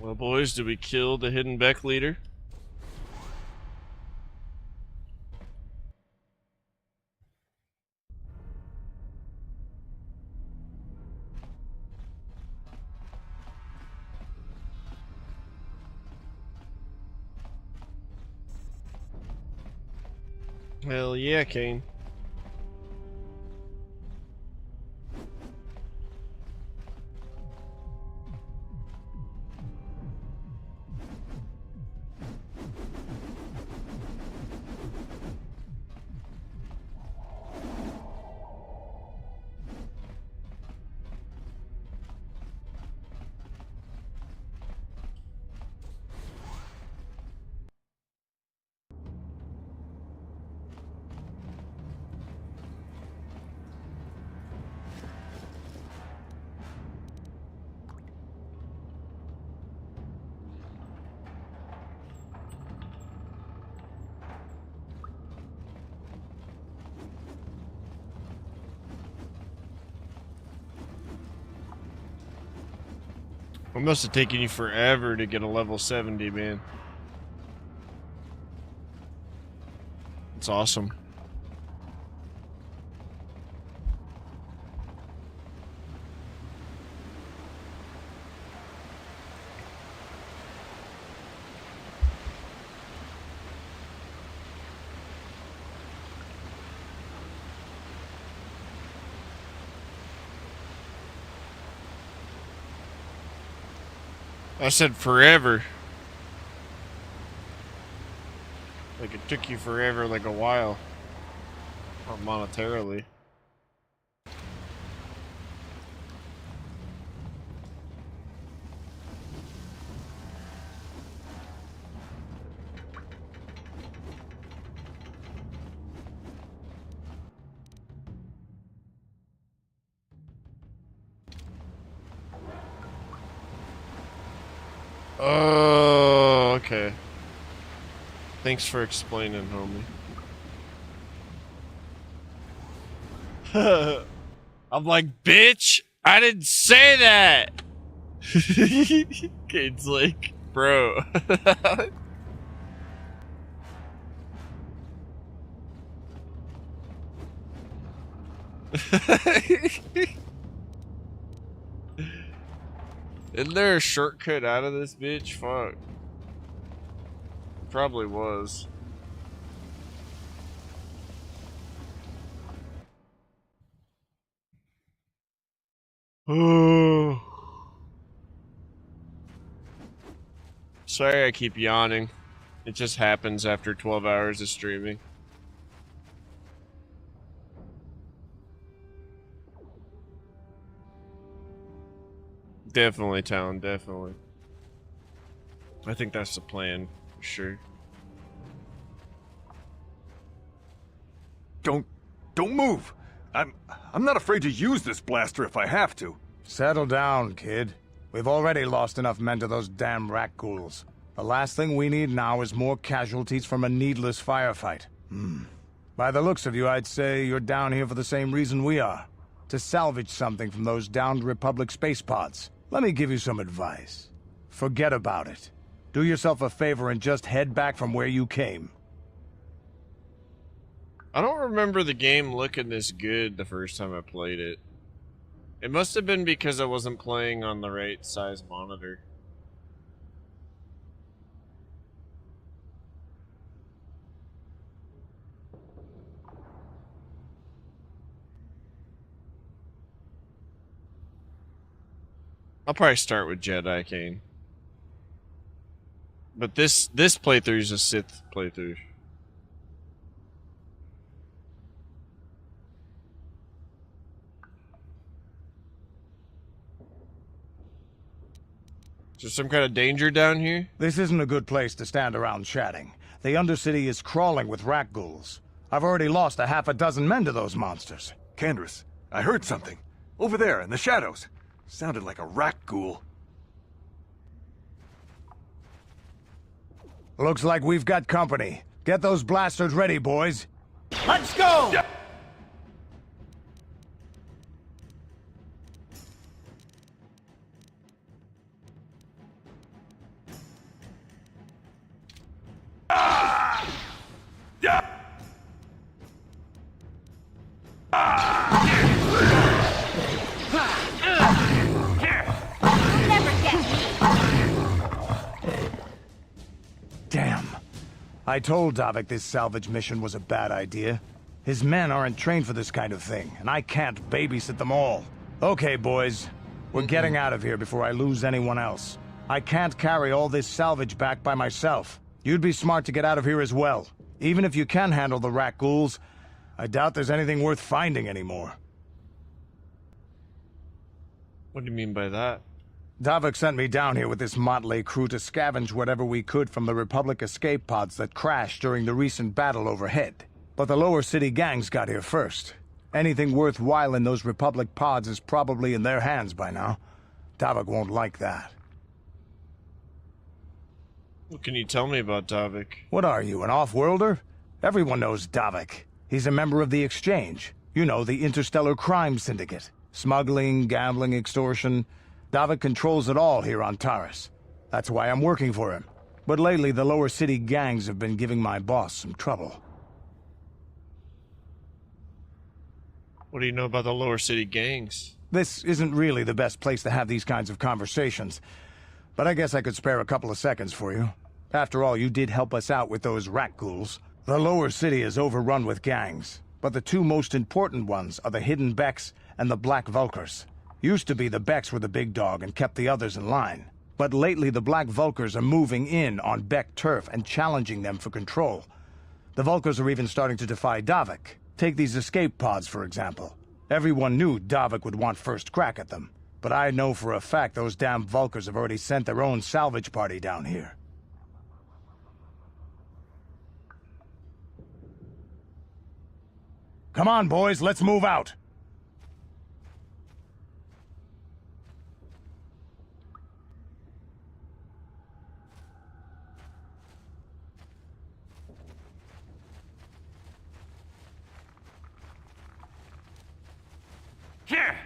Well, boys, did we kill the Hidden Beck leader? Hell yeah, Kane. It must have taken you forever to get a level 70, man. It's awesome. I said forever. Like it took you forever, like a while. Not monetarily. Oh, okay. Thanks for explaining, homie. I'm like, bitch, I didn't say that. Kane's like, bro. Isn't there a shortcut out of this bitch? Fuck. Probably was. Oh. Sorry I keep yawning. It just happens after 12 hours of streaming. Definitely, Talon, definitely. I think that's the plan, for sure. Don't move. I'm not afraid to use this blaster if I have to. Settle down, kid. We've already lost enough men to those damn rat ghouls. The last thing we need now is more casualties from a needless firefight. By the looks of you, I'd say you're down here for the same reason we are. To salvage something from those downed Republic space pods. Let me give you some advice. Forget about it. Do yourself a favor and just head back from where you came. I don't remember the game looking this good the first time I played it. It must have been because I wasn't playing on the right size monitor. I'll probably start with Jedi Kane. But this playthrough is a Sith playthrough. Is there some kind of danger down here? This isn't a good place to stand around chatting. The Undercity is crawling with rat ghouls. I've already lost a half a dozen men to those monsters. Candace, I heard something. Over there, in the shadows. Sounded like a rat ghoul. Looks like we've got company. Get those blasters ready, boys. Let's go! Damn. I told Davik this salvage mission was a bad idea. His men aren't trained for this kind of thing, and I can't babysit them all. Okay, boys. We're getting out of here before I lose anyone else. I can't carry all this salvage back by myself. You'd be smart to get out of here as well. Even if you can handle the rat ghouls, I doubt there's anything worth finding anymore. What do you mean by that? Davik sent me down here with this motley crew to scavenge whatever we could from the Republic escape pods that crashed during the recent battle overhead. But the lower city gangs got here first. Anything worthwhile in those Republic pods is probably in their hands by now. Davik won't like that. What can you tell me about Davik? What are you, an off-worlder? Everyone knows Davik. He's a member of the Exchange. You know, the interstellar crime syndicate. Smuggling, gambling, extortion. Davik controls it all here on Taris. That's why I'm working for him. But lately, the lower city gangs have been giving my boss some trouble. What do you know about the lower city gangs? This isn't really the best place to have these kinds of conversations. But I guess I could spare a couple of seconds for you. After all, you did help us out with those rat ghouls. The lower city is overrun with gangs. But the two most important ones are the Hidden Becks and the Black Vulkars. Used to be the Becks were the big dog and kept the others in line. But lately the Black Vulkars are moving in on Beck turf and challenging them for control. The Vulkars are even starting to defy Davik. Take these escape pods, for example. Everyone knew Davik would want first crack at them. But I know for a fact those damn Vulkars have already sent their own salvage party down here. Come on, boys, let's move out! Here!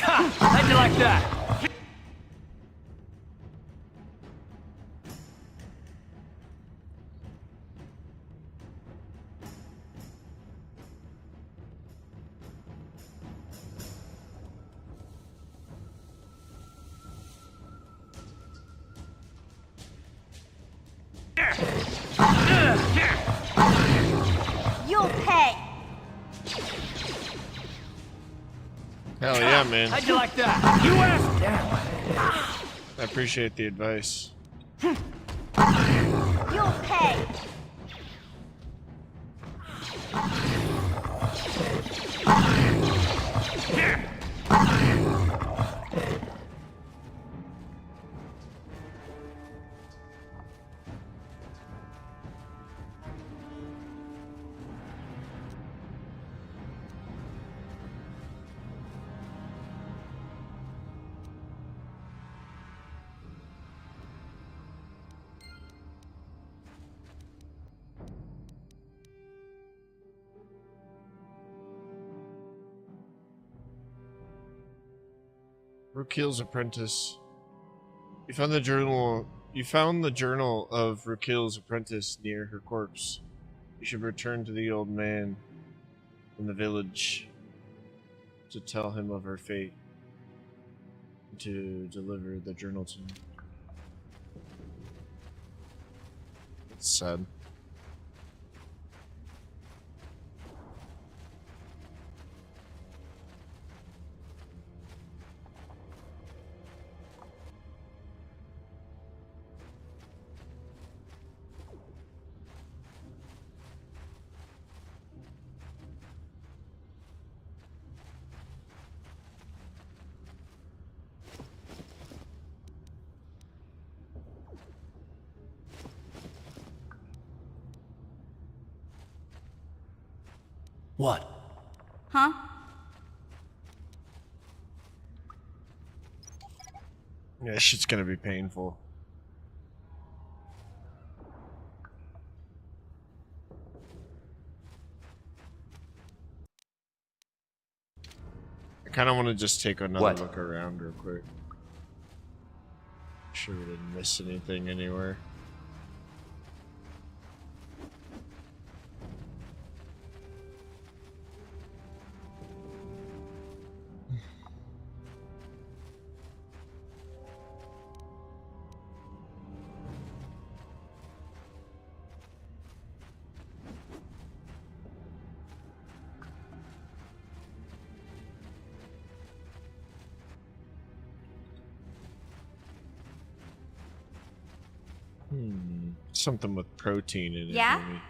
How'd you like that? You'll pay. Hell yeah, man. How'd you like that? You asked. Damn. I appreciate the advice. You'll pay. Rukil's apprentice. You found the journal. You found the journal of Rukil's apprentice near her corpse. You should return to the old man in the village to tell him of her fate. And to deliver the journal to him. It's sad. What? Huh? Yeah, shit's gonna be painful. I kind of want to just take another What? look around real quick. Make sure we didn't miss anything anywhere. Something with protein in it. Yeah? Maybe.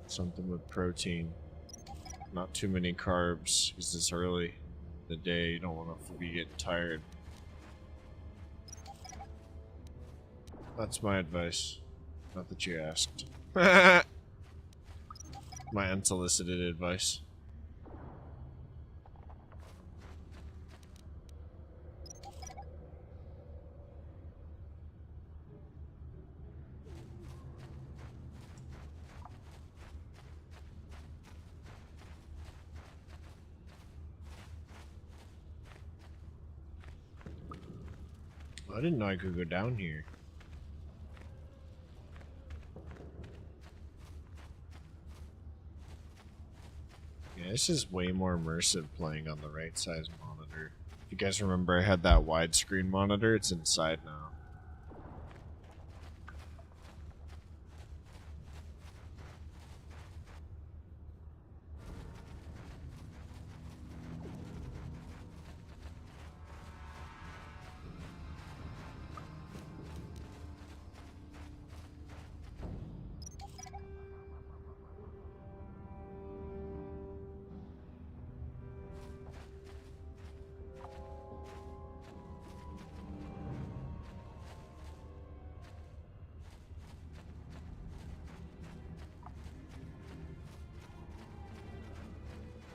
Something with protein. Not too many carbs, because it's early in the day. You don't want to be getting tired. That's my advice. Not that you asked. My unsolicited advice. I didn't know I could go down here. Yeah, this is way more immersive playing on the right size monitor. If you guys remember, I had that widescreen monitor. It's inside now.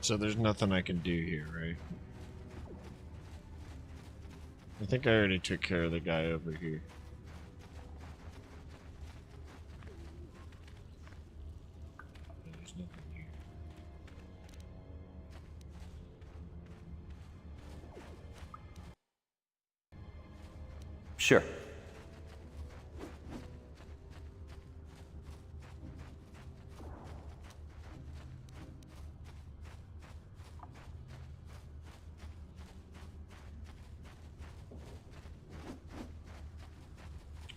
So there's nothing I can do here, right? I think I already took care of the guy over here. There's nothing here. Sure.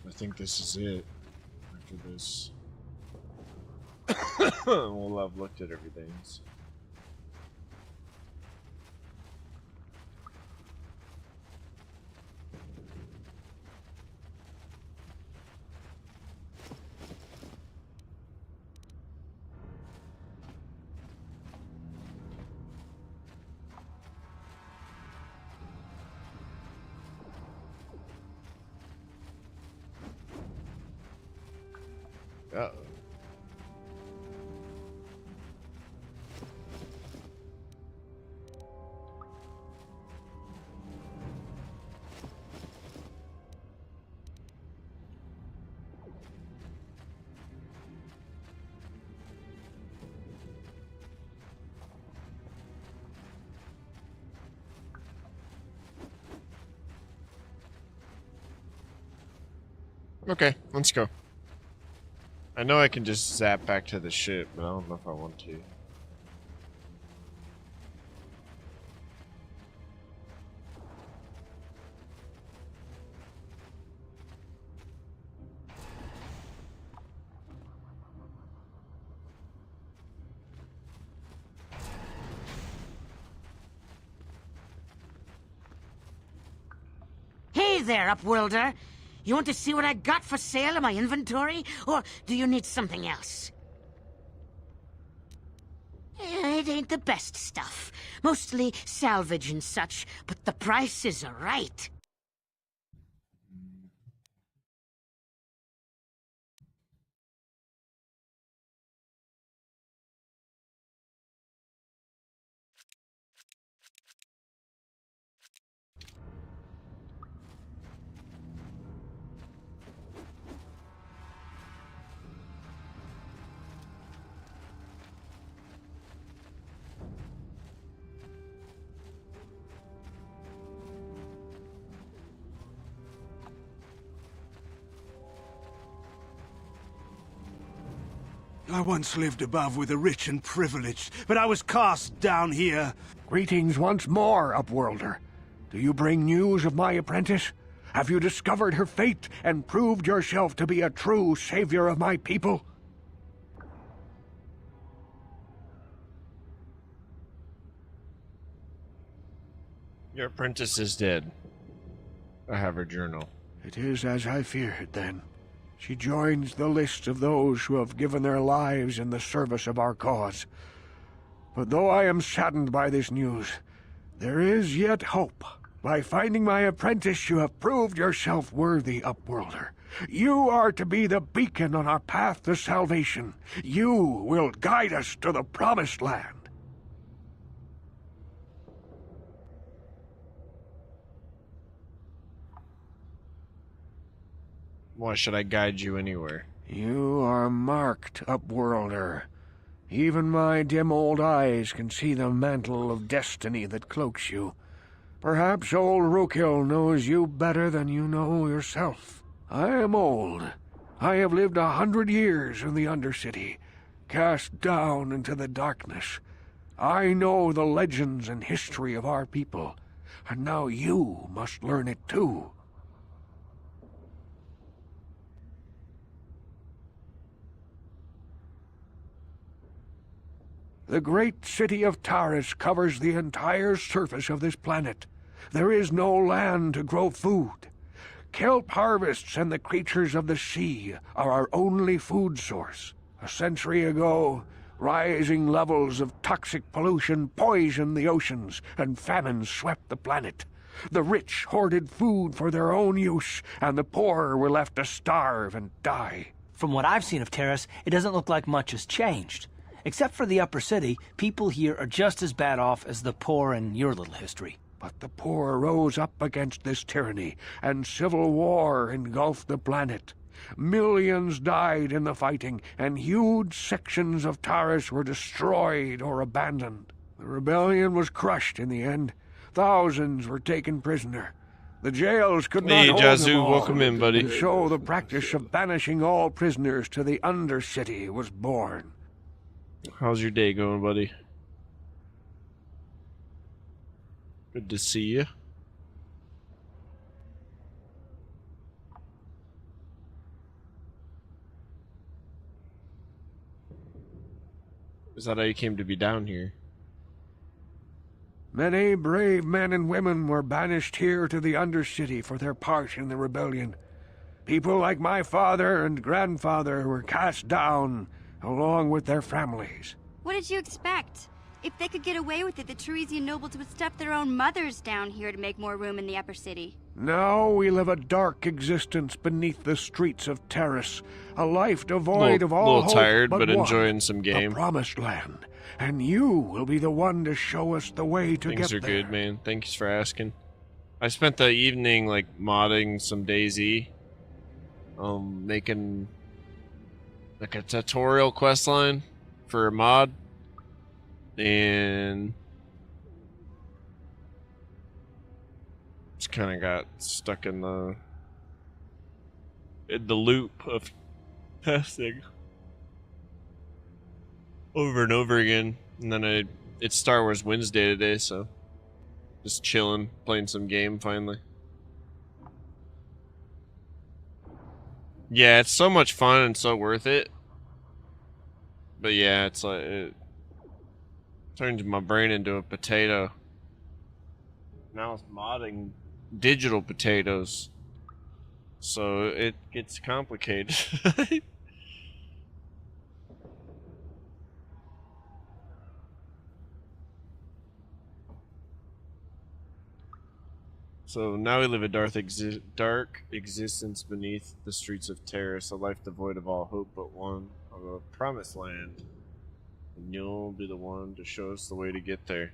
I think this is it. After this, we'll have looked at everything. So. Uh-oh. Okay, let's go. I know I can just zap back to the ship, but I don't know if I want to. Hey there, Upworlder. You want to see what I got for sale in my inventory? Or do you need something else? It ain't the best stuff. Mostly salvage and such, but the prices are right. I once lived above with the rich and privileged, but I was cast down here. Greetings once more, Upworlder. Do you bring news of my apprentice? Have you discovered her fate and proved yourself to be a true savior of my people? Your apprentice is dead. I have her journal. It is as I feared, then. She joins the list of those who have given their lives in the service of our cause. But though I am saddened by this news, there is yet hope. By finding my apprentice, you have proved yourself worthy, Upworlder. You are to be the beacon on our path to salvation. You will guide us to the Promised Land. Why should I guide you anywhere? You are marked, Upworlder. Even my dim old eyes can see the mantle of destiny that cloaks you. Perhaps old Rookhill knows you better than you know yourself. I am old. I have lived 100 years in the Undercity, cast down into the darkness. I know the legends and history of our people, and now you must learn it too. The great city of Taris covers the entire surface of this planet. There is no land to grow food. Kelp harvests and the creatures of the sea are our only food source. A century ago, rising levels of toxic pollution poisoned the oceans, and famine swept the planet. The rich hoarded food for their own use, and the poor were left to starve and die. From what I've seen of Terrace, it doesn't look like much has changed. Except for the upper city, people here are just as bad off as the poor in your little history. But the poor rose up against this tyranny, and civil war engulfed the planet. Millions died in the fighting, and huge sections of Taris were destroyed or abandoned. The rebellion was crushed in the end. Thousands were taken prisoner. The jails could not hold Jazu, them all. welcome in, buddy. And so the practice of banishing all prisoners to the Undercity was born. How's your day going, buddy? Good to see you. Is that how you came to be down here? Many brave men and women were banished here to the Undercity for their part in the rebellion. People like my father and grandfather were cast down, along with their families. What did you expect? If they could get away with it, the Teresian nobles would stuff their own mothers down here to make more room in the upper city. Now we live a dark existence beneath the streets of Terrace, a life devoid of all hope. A little tired, but one, enjoying some game. The Promised Land, and you will be the one to show us the way to Things get are there. good, man. Thanks for asking. I spent the evening like modding some DayZ, making like a tutorial quest line for a mod, and just kind of got stuck in the in the loop of testing over and over again. And then it's Star Wars Wednesday today, so just chilling, playing some game finally. Yeah, it's so much fun and so worth it. But yeah, it's like it turns my brain into a potato. Now it's modding digital potatoes, so it gets complicated. So now we live a dark existence beneath the streets of Terrace, a life devoid of all hope but one of a promised land. And you'll be the one to show us the way to get there.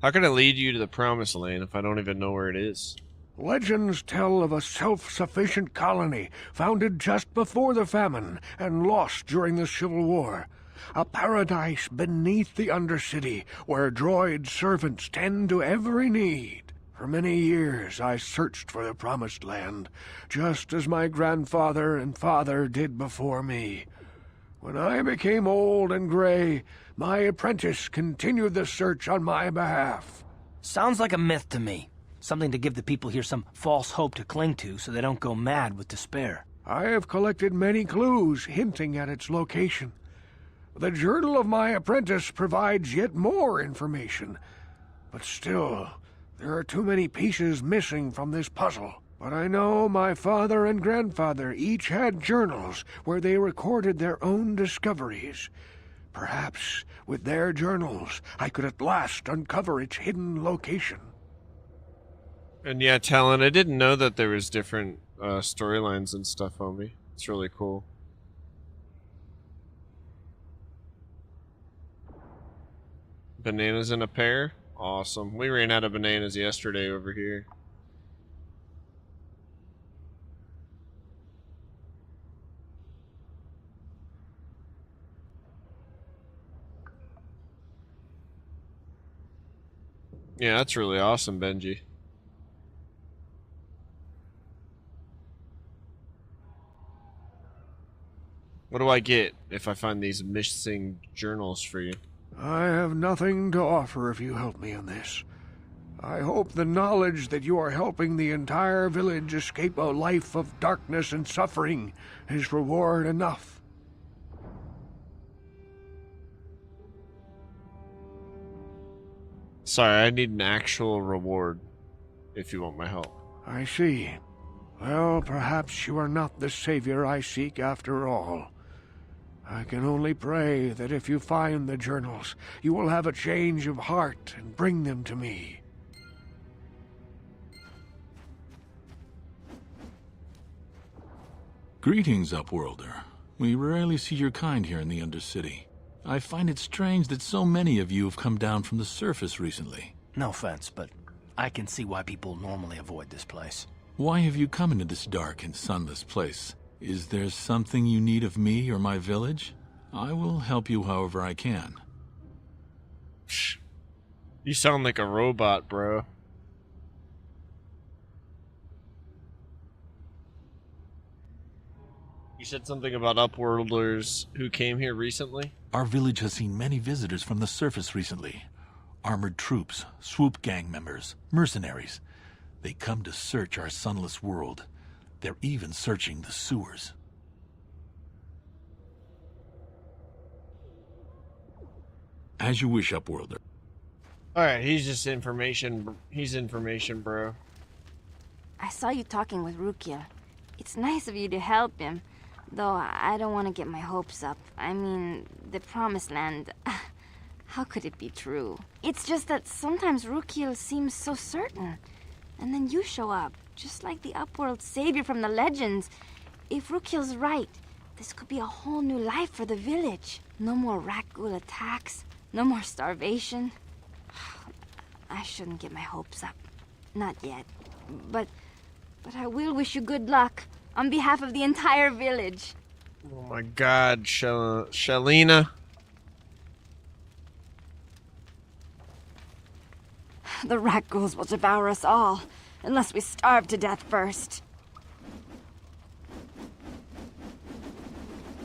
How can I lead you to the promised land if I don't even know where it is? Legends tell of a self-sufficient colony founded just before the famine and lost during the Civil War. A paradise beneath the Undercity where droid servants tend to every need. For many years I searched for the promised land, just as my grandfather and father did before me. When I became old and gray, my apprentice continued the search on my behalf. Sounds like a myth to me. Something to give the people here some false hope to cling to so they don't go mad with despair. I have collected many clues hinting at its location. The journal of my apprentice provides yet more information. But still, there are too many pieces missing from this puzzle. But I know my father and grandfather each had journals where they recorded their own discoveries. Perhaps with their journals, I could at last uncover its hidden location. And yeah, Talon, I didn't know that there was different storylines and stuff on me. It's really cool. Bananas in a pear? Awesome. We ran out of bananas yesterday over here. Yeah, that's really awesome, Benji. What do I get if I find these missing journals for you? I have nothing to offer if you help me in this. I hope the knowledge that you are helping the entire village escape a life of darkness and suffering is reward enough. Sorry, I need an actual reward if you want my help. I see. Well, perhaps you are not the savior I seek after all. I can only pray that if you find the journals, you will have a change of heart and bring them to me. Greetings, Upworlder. We rarely see your kind here in the Undercity. I find it strange that so many of you have come down from the surface recently. No offense, but I can see why people normally avoid this place. Why have you come into this dark and sunless place? Is there something you need of me or my village? I will help you however I can. You sound like a robot, bro. You said something about Upworlders who came here recently? Our village has seen many visitors from the surface recently. Armored troops, swoop gang members, mercenaries. They come to search our sunless world. They're even searching the sewers. As you wish, Upworlder. Alright, he's just information. He's information, bro. I saw you talking with Rukia. It's nice of you to help him, though I don't want to get my hopes up. I mean, the Promised Land, how could it be true? It's just that sometimes Rukia seems so certain, and then you show up, just like the Upworld savior from the legends. If Rukiel's right, this could be a whole new life for the village. No more Rakghoul attacks, no more starvation. I shouldn't get my hopes up. Not yet. But I will wish you good luck on behalf of the entire village. Oh my god, Shalina. The Rakghouls will devour us all, unless we starve to death first.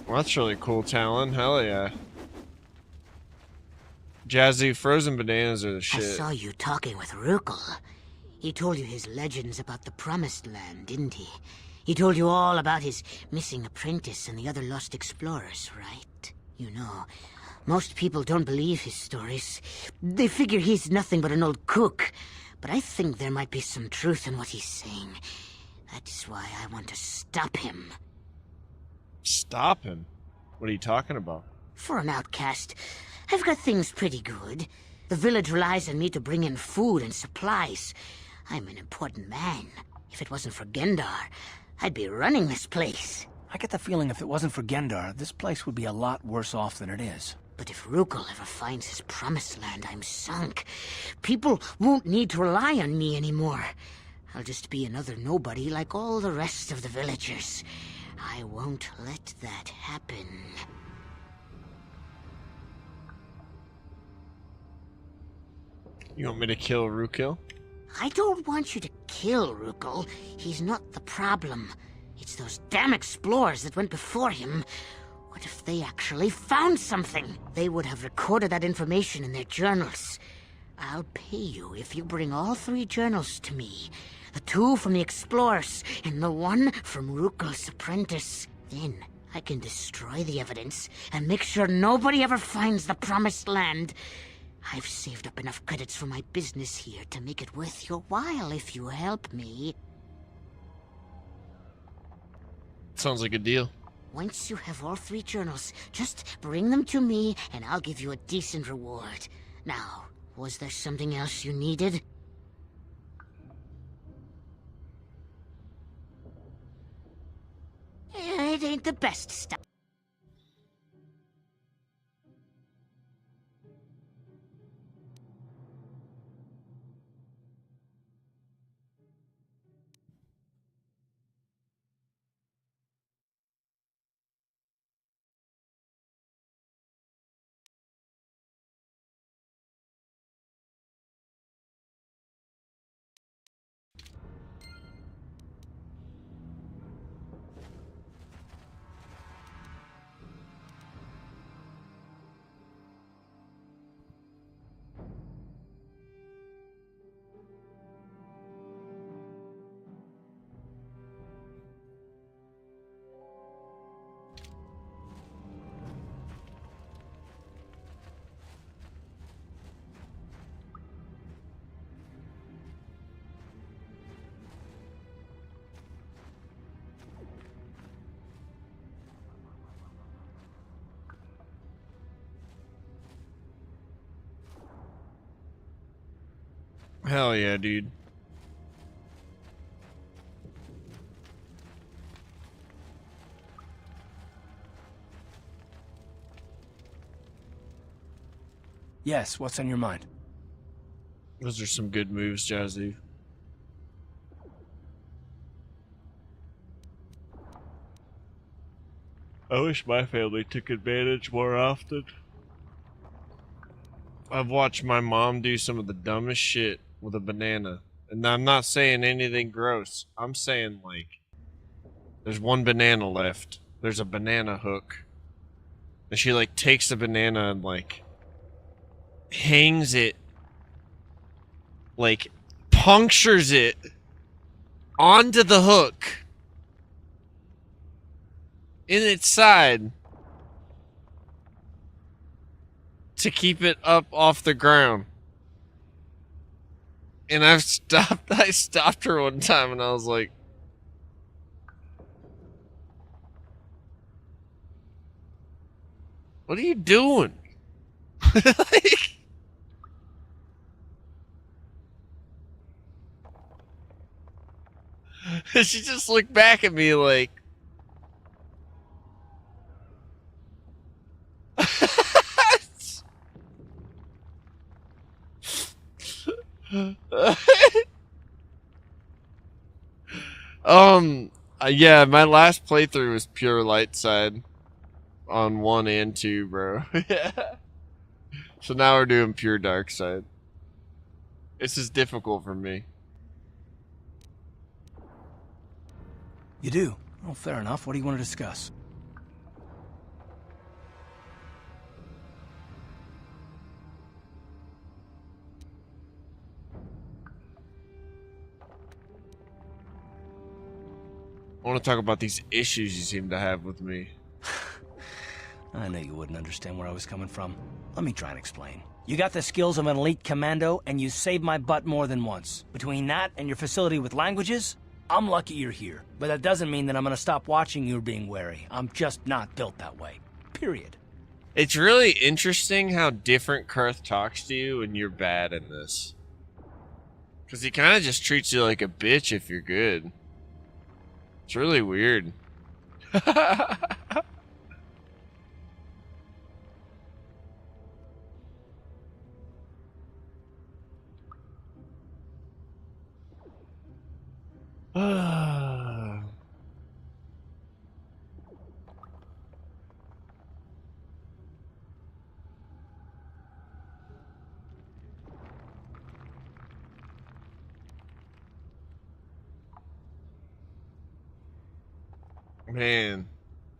Well, that's really cool, Talon. Hell yeah. Jazzy, frozen bananas are the shit. I saw you talking with Rukel. He told you his legends about the Promised Land, didn't he? He told you all about his missing apprentice and the other lost explorers, right? You know, most people don't believe his stories. They figure he's nothing but an old cook. But I think there might be some truth in what he's saying. That's why I want to stop him. Stop him? What are you talking about? For an outcast, I've got things pretty good. The village relies on me to bring in food and supplies. I'm an important man. If it wasn't for Gendar, I'd be running this place. I get the feeling if it wasn't for Gendar, this place would be a lot worse off than it is. But if Rukel ever finds his Promised Land, I'm sunk. People won't need to rely on me anymore. I'll just be another nobody like all the rest of the villagers. I won't let that happen. You want me to kill Rukil? I don't want you to kill Rukel. He's not the problem. It's those damn explorers that went before him. What if they actually found something? They would have recorded that information in their journals. I'll pay you if you bring all 3 journals to me. The 2 from the explorers, and the 1 from Rukel's apprentice. Then I can destroy the evidence and make sure nobody ever finds the Promised Land. I've saved up enough credits for my business here to make it worth your while if you help me. Sounds like a deal. Once you have all 3 journals, just bring them to me and I'll give you a decent reward. Now, was there something else you needed? It ain't the best stuff. Hell yeah, dude. Yes, what's on your mind? Those are some good moves, Jazzy. I wish my family took advantage more often. I've watched my mom do some of the dumbest shit with a banana. And I'm not saying anything gross. I'm saying, like, there's one banana left. There's a banana hook. And she, like, takes the banana and, like, hangs it, like, punctures it onto the hook in its side to keep it up off the ground. And I stopped her one time and I was like, what are you doing? Like, she just looked back at me like, yeah, my last playthrough was pure light side on 1 and 2, bro. Yeah. So now we're doing pure dark side. This is difficult for me. You do? Oh, fair enough. What do you want to discuss? I want to talk about these issues you seem to have with me. I knew you wouldn't understand where I was coming from. Let me try and explain. You got the skills of an elite commando, and you saved my butt more than once. Between that and your facility with languages, I'm lucky you're here. But that doesn't mean that I'm gonna stop watching you being wary. I'm just not built that way. Period. It's really interesting how different Karth talks to you when you're bad in this. Because he kind of just treats you like a bitch if you're good. It's really weird. Man,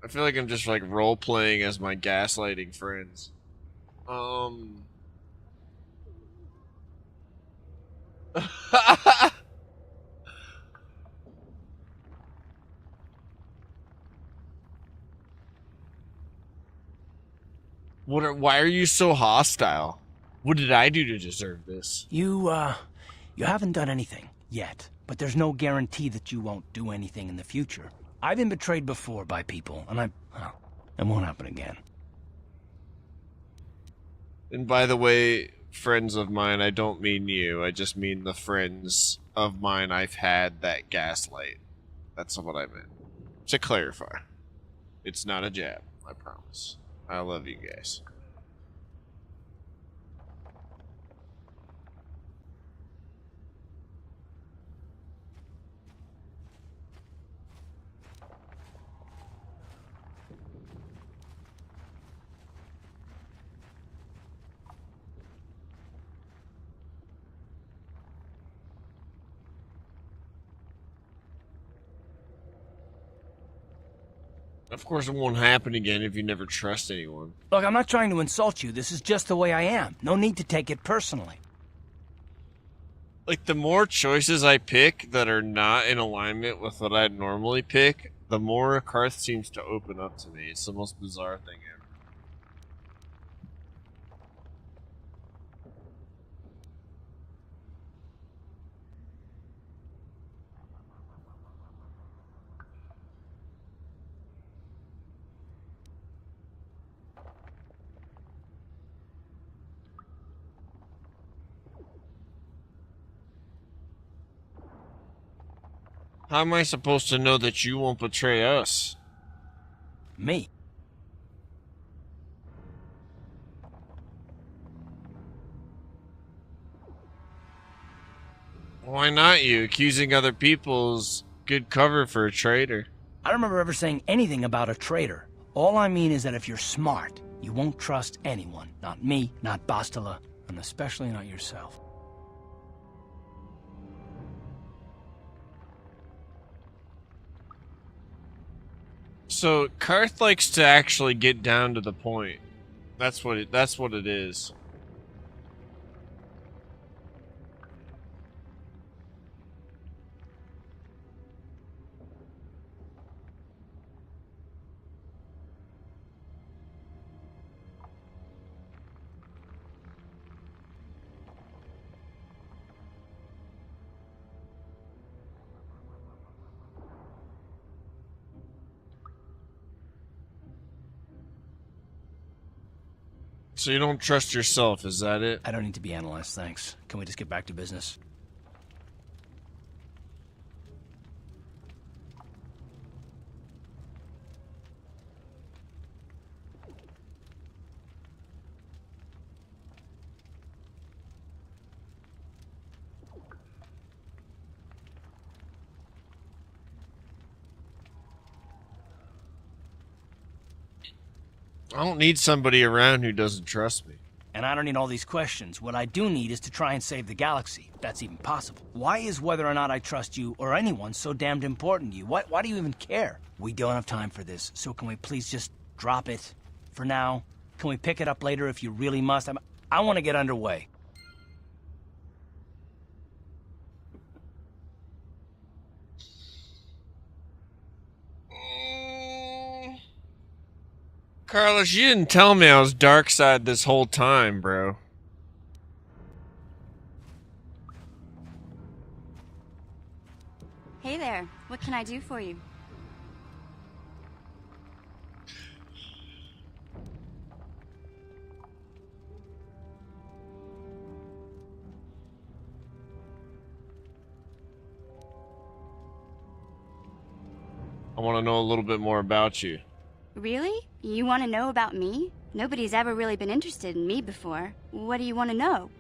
I feel like I'm just like role playing as my gaslighting friends. Why are you so hostile? What did I do to deserve this? You haven't done anything yet, but there's no guarantee that you won't do anything in the future. I've been betrayed before by people, and it won't happen again. And by the way, friends of mine, I don't mean you. I just mean the friends of mine I've had that gaslight. That's what I meant. To clarify. It's not a jab, I promise. I love you guys. Of course, it won't happen again if you never trust anyone. Look, I'm not trying to insult you. This is just the way I am. No need to take it personally. Like, the more choices I pick that are not in alignment with what I'd normally pick, the more Karth seems to open up to me. It's the most bizarre thing ever. How am I supposed to know that you won't betray us? Me? Why not you? Accusing other people is good cover for a traitor. I don't remember ever saying anything about a traitor. All I mean is that if you're smart, you won't trust anyone. Not me, not Bastila, and especially not yourself. So Karth likes to actually get down to the point. That's what it is. So you don't trust yourself, is that it? I don't need to be analyzed, thanks. Can we just get back to business? I don't need somebody around who doesn't trust me. And I don't need all these questions. What I do need is to try and save the galaxy, if that's even possible. Why is whether or not I trust you or anyone so damned important to you? Why do you even care? We don't have time for this, so can we please just drop it for now? Can we pick it up later if you really must? I want to get underway. Carlos, you didn't tell me I was dark side this whole time, bro. Hey there, what can I do for you? I want to know a little bit more about you. Really? You want to know about me? Nobody's ever really been interested in me before. What do you want to know?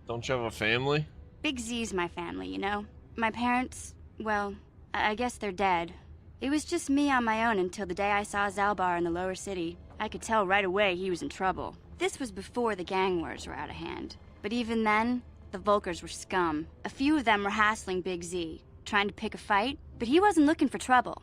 Don't you have a family? Big Z's my family, you know? My parents, well, I guess they're dead. It was just me on my own until the day I saw Zalbar in the lower city. I could tell right away he was in trouble. This was before the gang wars were out of hand. But even then, the Volkers were scum. A few of them were hassling Big Z, trying to pick a fight, but he wasn't looking for trouble.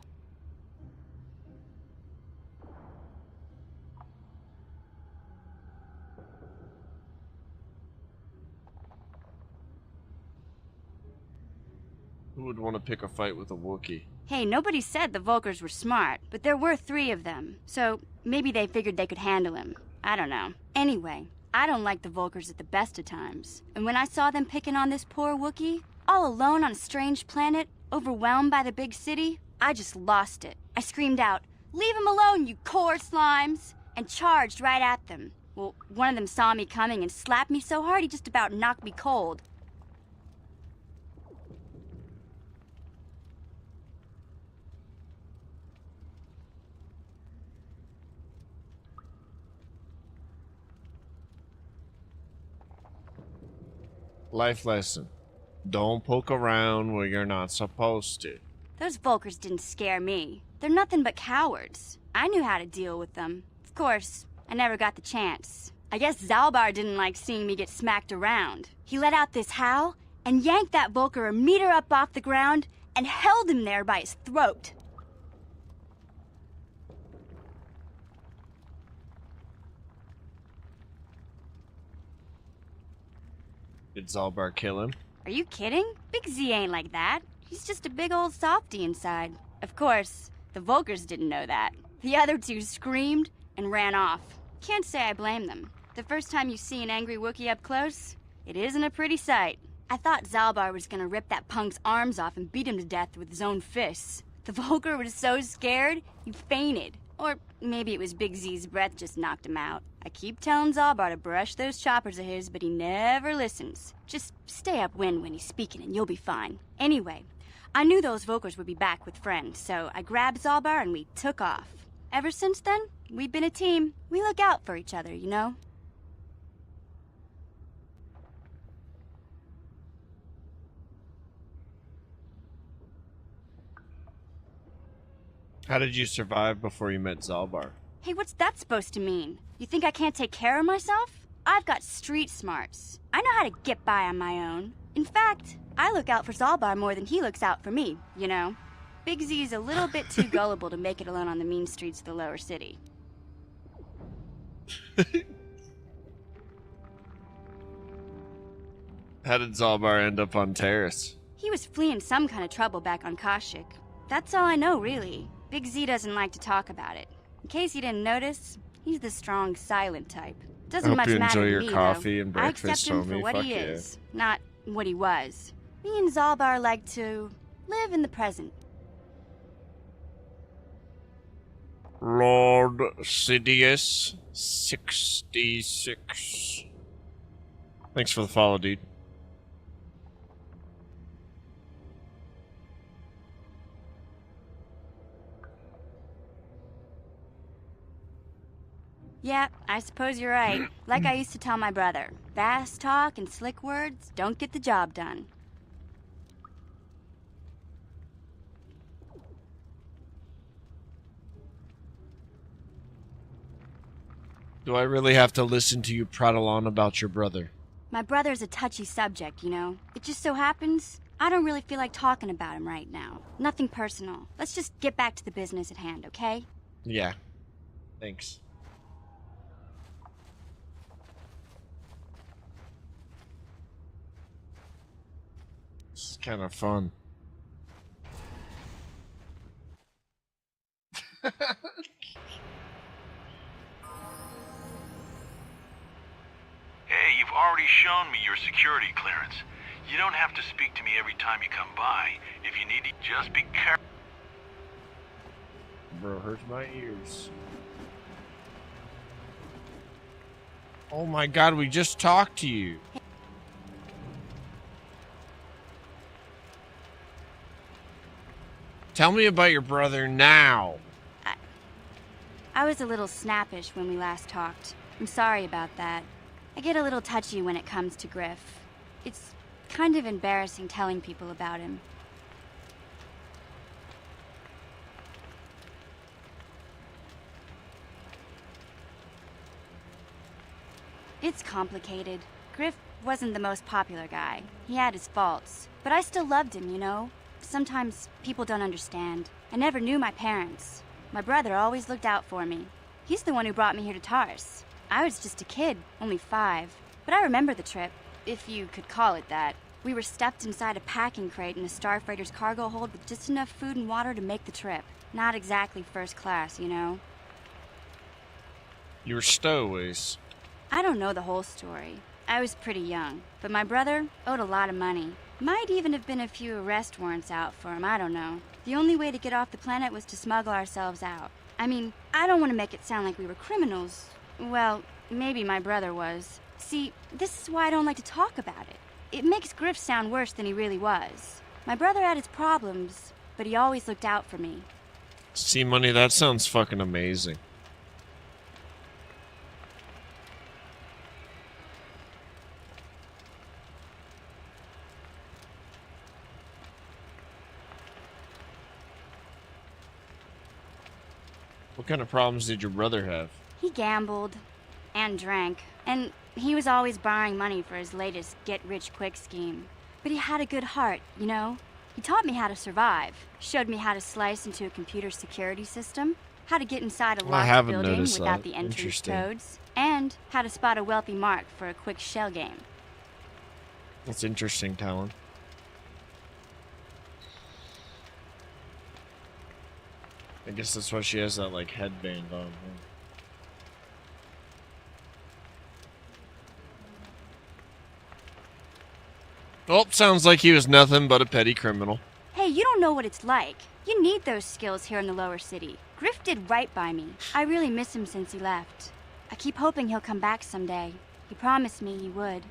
Who would want to pick a fight with a Wookiee? Hey, nobody said the Volkers were smart, but there were 3 of them, so maybe they figured they could handle him. I don't know. Anyway, I don't like the Volkers at the best of times. And when I saw them picking on this poor Wookiee, all alone on a strange planet, overwhelmed by the big city, I just lost it. I screamed out, "Leave him alone, you core slimes!" and charged right at them. Well, one of them saw me coming and slapped me so hard he just about knocked me cold. Life lesson. Don't poke around where you're not supposed to. Those Volkers didn't scare me. They're nothing but cowards. I knew how to deal with them. Of course, I never got the chance. I guess Zalbar didn't like seeing me get smacked around. He let out this howl and yanked that Volker a meter up off the ground and held him there by his throat. Did Zalbar kill him? Are you kidding? Big Z ain't like that. He's just a big old softy inside. Of course, the Volkers didn't know that. The other 2 screamed and ran off. Can't say I blame them. The first time you see an angry Wookiee up close, it isn't a pretty sight. I thought Zalbar was gonna rip that punk's arms off and beat him to death with his own fists. The Volker was so scared, he fainted. Or maybe it was Big Z's breath just knocked him out. I keep telling Zalbar to brush those choppers of his, but he never listens. Just stay upwind when he's speaking and you'll be fine. Anyway, I knew those Volkers would be back with friends, so I grabbed Zalbar and we took off. Ever since then, we've been a team. We look out for each other, you know? How did you survive before you met Zalbar? Hey, what's that supposed to mean? You think I can't take care of myself? I've got street smarts. I know how to get by on my own. In fact, I look out for Zalbar more than he looks out for me, you know? Big Z's a little bit too gullible to make it alone on the mean streets of the lower city. How did Zalbar end up on Terrace? He was fleeing some kind of trouble back on Kashyyyk. That's all I know, really. Big Z doesn't like to talk about it. In case you didn't notice, he's the strong, silent type. Doesn't much matter to me, your coffee and though. I breakfast, accept him for homie. what Fuck he yeah. is, not what he was. Me and Zalbar like to live in the present. Lord Sidious 66. Thanks for the follow, dude. Yeah, I suppose you're right. Like I used to tell my brother, fast talk and slick words don't get the job done. Do I really have to listen to you prattle on about your brother? My brother's a touchy subject, you know. It just so happens I don't really feel like talking about him right now. Nothing personal. Let's just get back to the business at hand, okay? Yeah. Thanks. It's kind of fun. Hey, you've already shown me your security clearance. You don't have to speak to me every time you come by. If you need to, just be careful. Bro, hurts my ears. Oh my god, we just talked to you. Tell me about your brother now. I was a little snappish when we last talked. I'm sorry about that. I get a little touchy when it comes to Griff. It's kind of embarrassing telling people about him. It's complicated. Griff wasn't the most popular guy. He had his faults. But I still loved him, you know? Sometimes people don't understand. I never knew my parents. My brother always looked out for me. He's the one who brought me here to Tars. I was just a kid, only 5. But I remember the trip, if you could call it that. We were stuffed inside a packing crate in a starfreighter's cargo hold with just enough food and water to make the trip. Not exactly first class, you know? You were stowaways. I don't know the whole story. I was pretty young, but my brother owed a lot of money. Might even have been a few arrest warrants out for him, I don't know. The only way to get off the planet was to smuggle ourselves out. I mean, I don't want to make it sound like we were criminals. Well, maybe my brother was. See, this is why I don't like to talk about it. It makes Griff sound worse than he really was. My brother had his problems, but he always looked out for me. See, Money, that sounds fucking amazing. What kind of problems did your brother have? He gambled and drank, and he was always borrowing money for his latest get-rich-quick scheme. But he had a good heart, you know? He taught me how to survive, showed me how to slice into a computer security system, how to get inside a locked building without the entrance codes, and how to spot a wealthy mark for a quick shell game. That's interesting, Talon. I guess that's why she has that, like, headband on. Oh, sounds like he was nothing but a petty criminal. Hey, you don't know what it's like. You need those skills here in the lower city. Griff did right by me. I really miss him since he left. I keep hoping he'll come back someday. He promised me he would.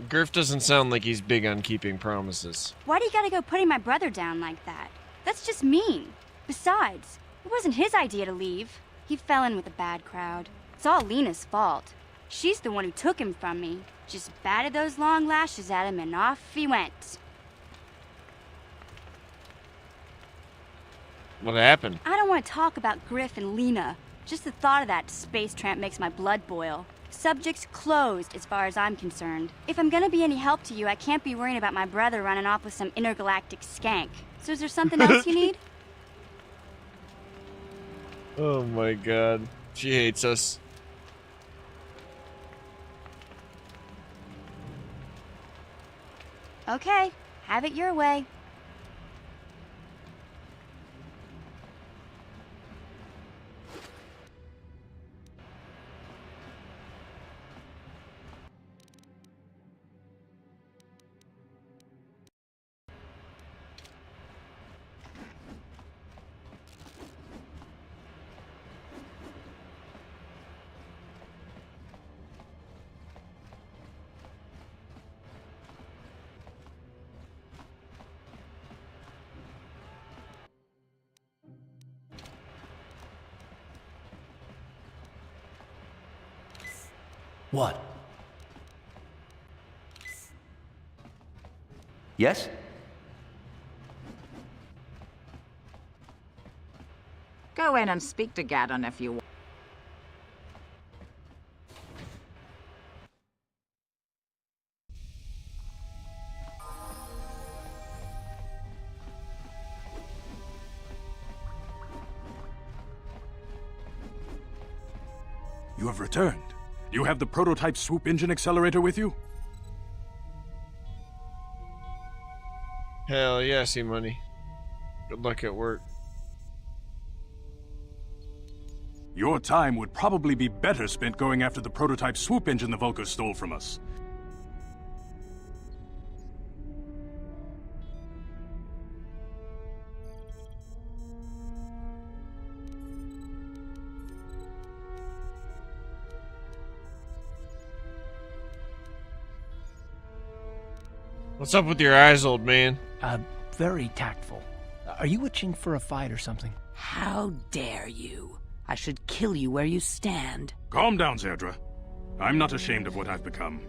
Griff doesn't sound like he's big on keeping promises. Why do you gotta go putting my brother down like that? That's just mean. Besides, it wasn't his idea to leave. He fell in with a bad crowd. It's all Lena's fault. She's the one who took him from me. Just batted those long lashes at him and off he went. What happened? I don't want to talk about Griff and Lena. Just the thought of that space tramp makes my blood boil. Subject's closed as far as I'm concerned. If I'm gonna be any help to you, I can't be worrying about my brother running off with some intergalactic skank. So is there something else you need? Oh my god. She hates us. Okay, have it your way. What? Yes? Go in and speak to Gaddon if you want. You have returned. You have the prototype swoop engine accelerator with you? Hell yeah, C-Money. Good luck at work. Your time would probably be better spent going after the prototype swoop engine the Vulkars stole from us. What's up with your eyes, old man? Very tactful. Are you itching for a fight or something? How dare you? I should kill you where you stand. Calm down, Zerdra. I'm not ashamed of what I've become.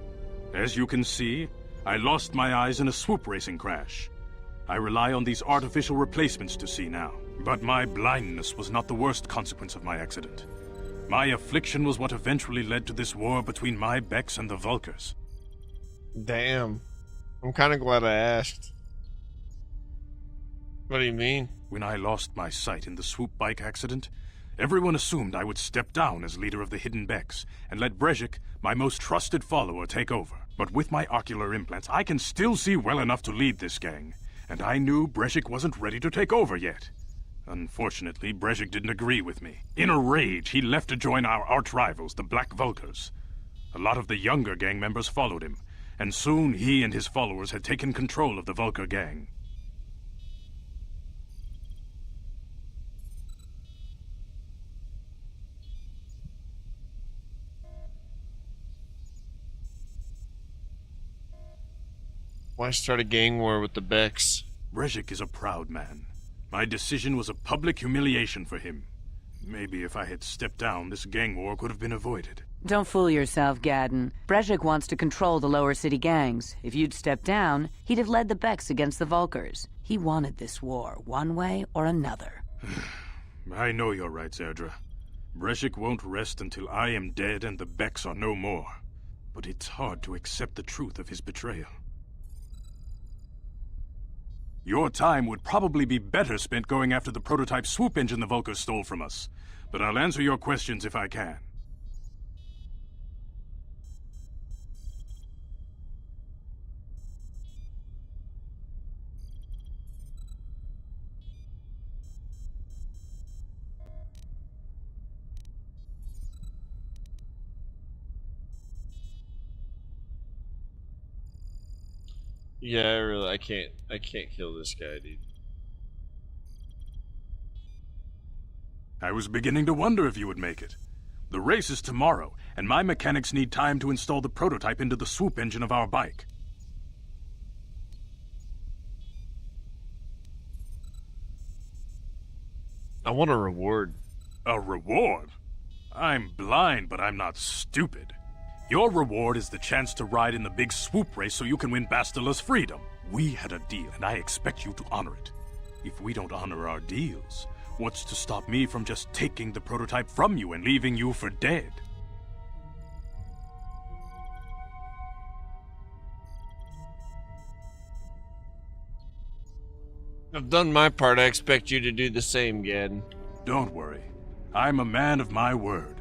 As you can see, I lost my eyes in a swoop racing crash. I rely on these artificial replacements to see now. But my blindness was not the worst consequence of my accident. My affliction was what eventually led to this war between my Becks and the Vulkars. Damn. I'm kind of glad I asked. What do you mean? When I lost my sight in the swoop bike accident, everyone assumed I would step down as leader of the Hidden Becks and let Brezhik, my most trusted follower, take over. But with my ocular implants, I can still see well enough to lead this gang, and I knew Brezhik wasn't ready to take over yet. Unfortunately, Brezhik didn't agree with me. In a rage, he left to join our arch-rivals, the Black Vulkars. A lot of the younger gang members followed him, and soon he and his followers had taken control of the Vulkar gang. Why start a gang war with the Becks? Brezhik is a proud man. My decision was a public humiliation for him. Maybe if I had stepped down, this gang war could have been avoided. Don't fool yourself, Gadden. Brezhik wants to control the lower city gangs. If you'd stepped down, he'd have led the Becks against the Vulkars. He wanted this war, one way or another. I know you're right, Zerdra. Brezhik won't rest until I am dead and the Becks are no more. But it's hard to accept the truth of his betrayal. Your time would probably be better spent going after the prototype swoop engine the Vulkars stole from us. But I'll answer your questions if I can. Yeah, I can't kill this guy, dude. I was beginning to wonder if you would make it. The race is tomorrow, and my mechanics need time to install the prototype into the swoop engine of our bike. I want a reward. A reward? I'm blind, but I'm not stupid. Your reward is the chance to ride in the big swoop race so you can win Bastila's freedom. We had a deal, and I expect you to honor it. If we don't honor our deals, what's to stop me from just taking the prototype from you and leaving you for dead? I've done my part. I expect you to do the same, Gadden. Don't worry. I'm a man of my word.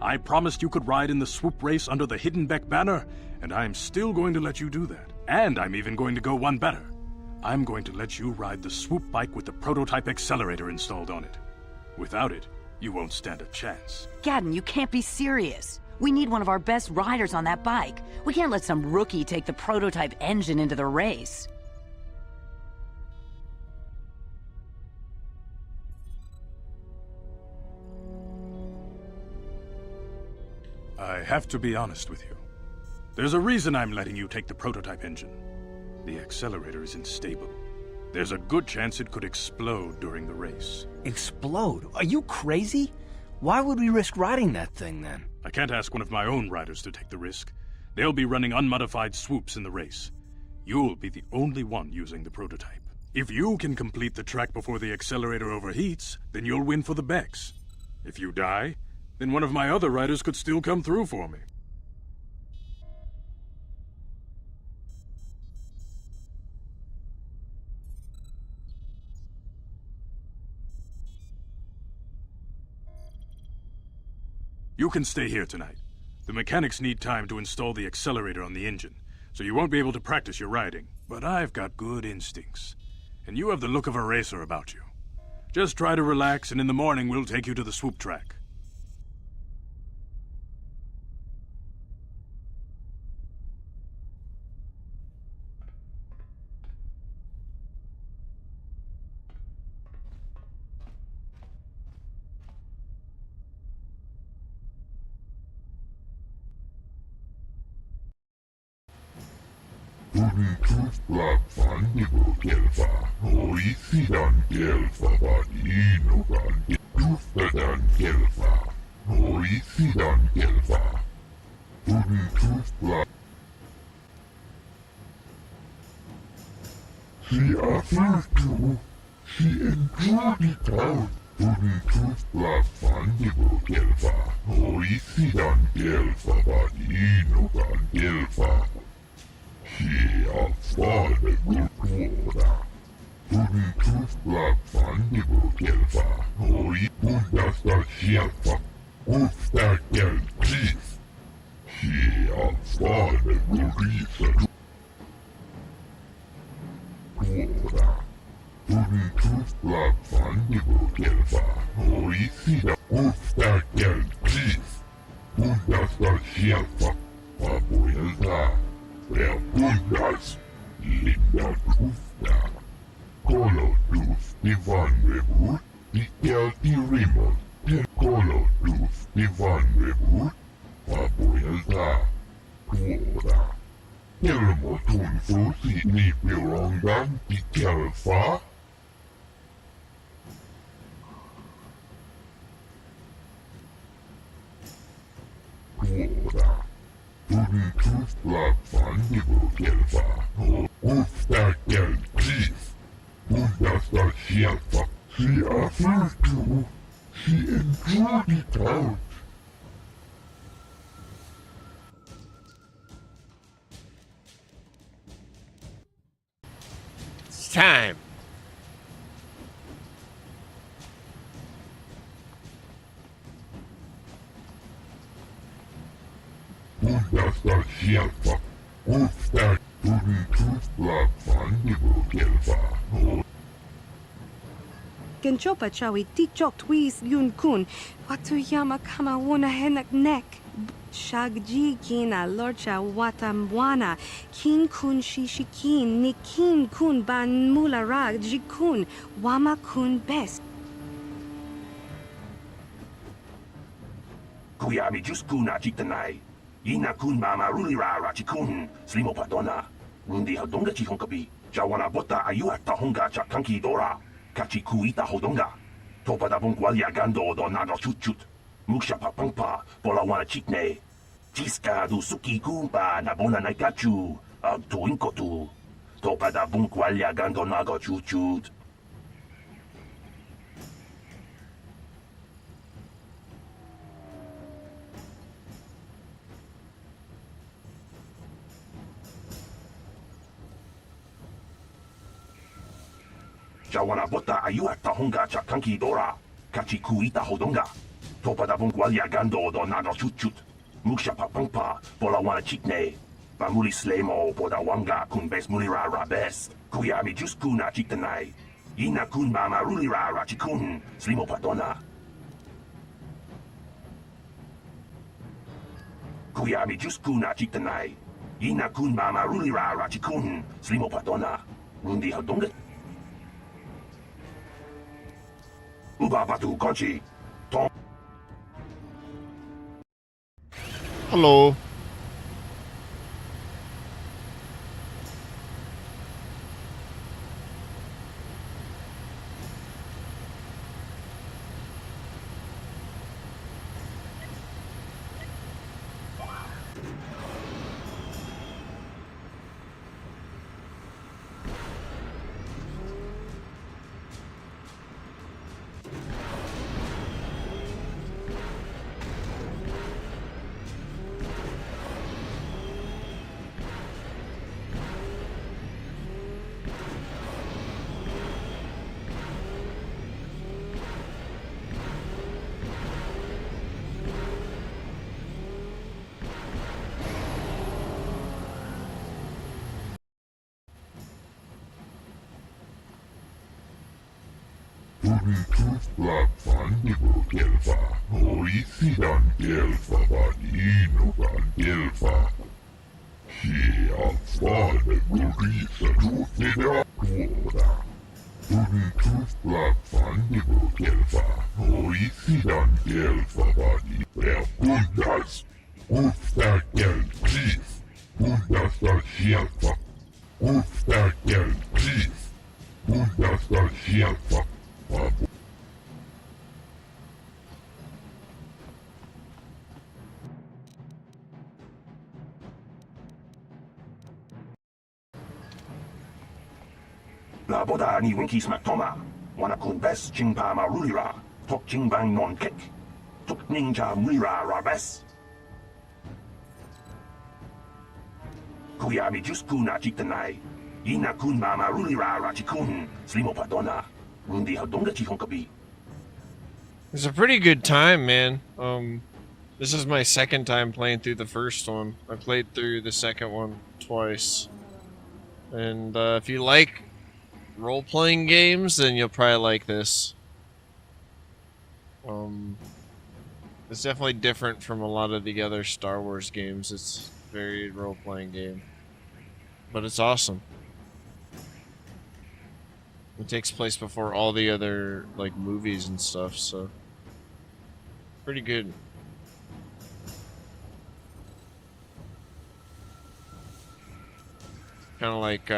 I promised you could ride in the swoop race under the Hidden Beck banner, and I'm still going to let you do that. And I'm even going to go one better. I'm going to let you ride the swoop bike with the prototype accelerator installed on it. Without it, you won't stand a chance. Gadden, you can't be serious. We need one of our best riders on that bike. We can't let some rookie take the prototype engine into the race. I have to be honest with you. There's a reason I'm letting you take the prototype engine. The accelerator is unstable. There's a good chance it could explode during the race. Explode? Are you crazy? Why would we risk riding that thing, then? I can't ask one of my own riders to take the risk. They'll be running unmodified swoops in the race. You'll be the only one using the prototype. If you can complete the track before the accelerator overheats, then you'll win for the Becks. If you die, then one of my other riders could still come through for me. You can stay here tonight. The mechanics need time to install the accelerator on the engine, so you won't be able to practice your riding. But I've got good instincts, and you have the look of a racer about you. Just try to relax, and in the morning we'll take you to the swoop track. It's time. Genchopa chawi tichok twis yun kun. Watuyama kama wuna henak nek. Shagji kina lorcha watamwana. Kin kun shishikin. Nikin kun ban mulara jikun. Wama kun best. Kuyami just kuna chitanai. Ina kun mama rulira rachikun. Slimo padona. Rundi hadonga chihonkabi. Jawana bota ayuha tahonga chakanki dora. Kachi kuita hodonga. Topa da bongwalia gando do nado chut. Muksha papangpa pola wana chikne. Chiska du suki kumpa na bona naikachu. Tuinkotu. Topa da bongwalia gando nago chut. Jawana bota ayuha tahonga chakanki dora. Kachi kuita hodonga. Topa da bongwalia gando do nado chut. Muksha papangpa pola wana chikne. Pamuli slemo poda wanga kun bes mulira rabes. Kuyami just kuna chiktanai. Ina kun mama rulira rachikun. Slimo padona. Kuyami just kuna chiktanai. Ina kun mama rulira rachikun. Slimo padona. Rundi hadonga. Uba batu konchi. Tom. Hello. La boda ni winki smack toma. Wana kun bes jingpa marulira. Tok jingbang non kick. Tok ninja mulira rabes. Kuya mi just kuna chitanai. Ina kun ma marulira rachikun. Slimo padona. Rundi hadonga chihonkabi. It's a pretty good time, man. This is my second time playing through the first one. I played through the second one twice. And if you like role-playing games, then you'll probably like this. It's definitely different from a lot of the other Star Wars games. It's a very role-playing game. But it's awesome. It takes place before all the other, like, movies and stuff, so... pretty good. Kind of like,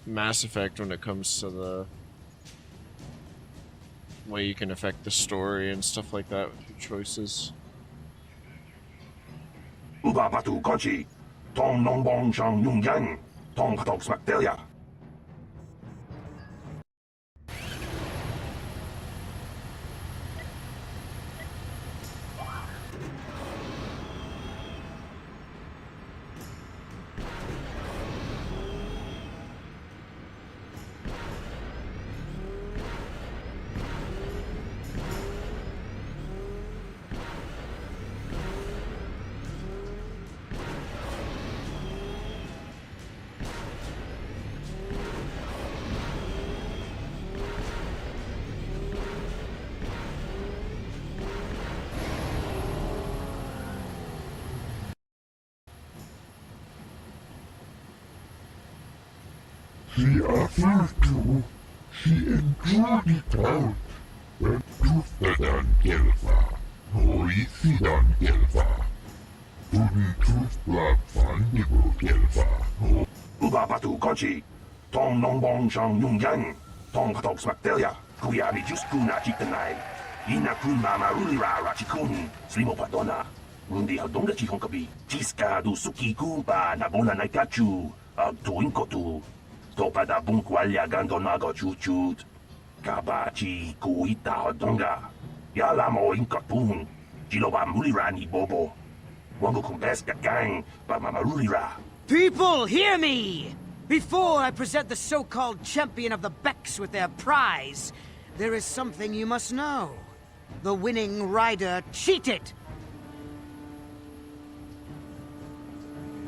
Mass Effect when it comes to the way you can affect the story and stuff like that with your choices. Uba batu konchi. Tong nong bong shang yung yang. Tong katok smack delia. She appears to. She enjoyed it out. And tustadan gelfa. Hoisidan gelfa. Tuni tustblad fandigo gelfa. Uba batu konchi. Tong nong bong shang yung yang. Tong katok smack delia. Kuya mi just kuna chitanai. Ina kun mama rulira rachikun. Slimo padona. Rundi hadonga chihonkabi. Chiska du suki kumpa na bona naikachu. Ag tuin kotu. Topa da bunkwalya gandonago chuchut. Kabachi kuita hodonga. Yalamo inkapun. Jiloba mulira ni bobo. Wango kumbeska gang. Ba mama rulira. People, hear me! Before I present the so-called champion of the Becks with their prize, there is something you must know. The winning rider cheated.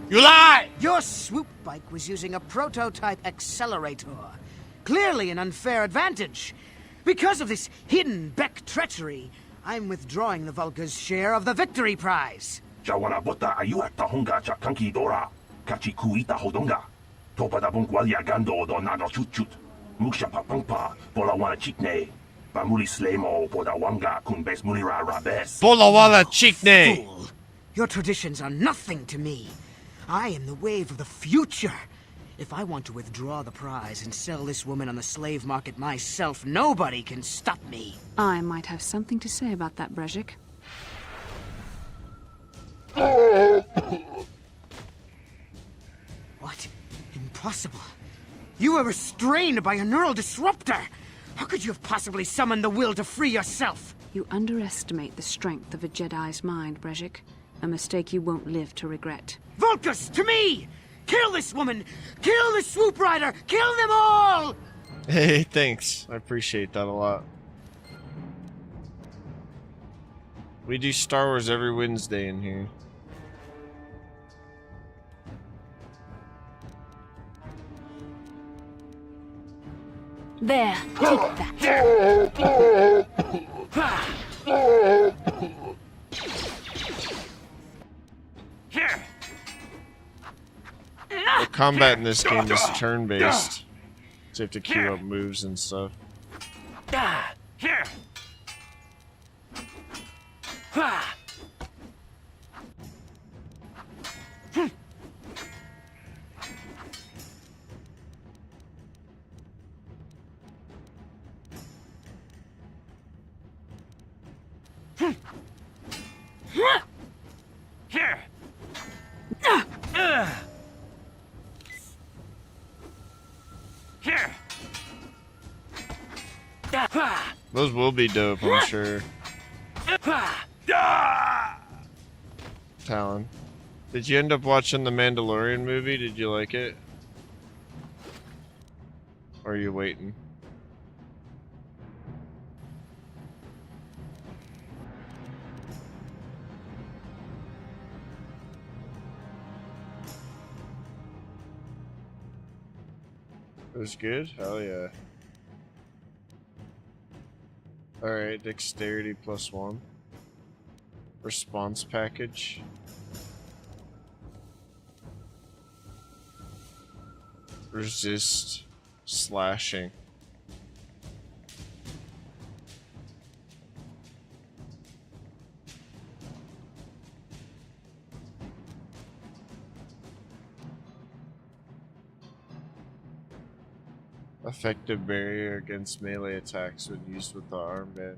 You lie! Your swoop bike was using a prototype accelerator. Clearly an unfair advantage. Because of this hidden Beck treachery, I'm withdrawing the Vulca's share of the victory prize. Jawana bota ayua tahonga cha kanki dora. Kachi kuita hodonga. Topa da bunkwalya gando do nago chuchut. Muksha papangpa pola wana chikne. Bamuli slemo poda wanga kumbes mulira rabes. Bolawala chikne! Fool! Your traditions are nothing to me. I am the wave of the future. If I want to withdraw the prize and sell this woman on the slave market myself, nobody can stop me. I might have something to say about that, Brejik. What? Impossible. You were restrained by a neural disruptor. How could you have possibly summoned the will to free yourself? You underestimate the strength of a Jedi's mind, Brejik. A mistake you won't live to regret. Vulcus, to me! Kill this woman! Kill the swoop rider! Kill them all! Hey, thanks. I appreciate that a lot. We do Star Wars every Wednesday in here. There, take that. The combat in this game is turn-based, so you have to queue up moves and stuff. Those will be dope, I'm sure. Talon. Did you end up watching the Mandalorian movie? Did you like it? Or are you waiting? It was good? Hell yeah. Alright, dexterity +1. Response package. Resist slashing. Effective barrier against melee attacks when used with the armband.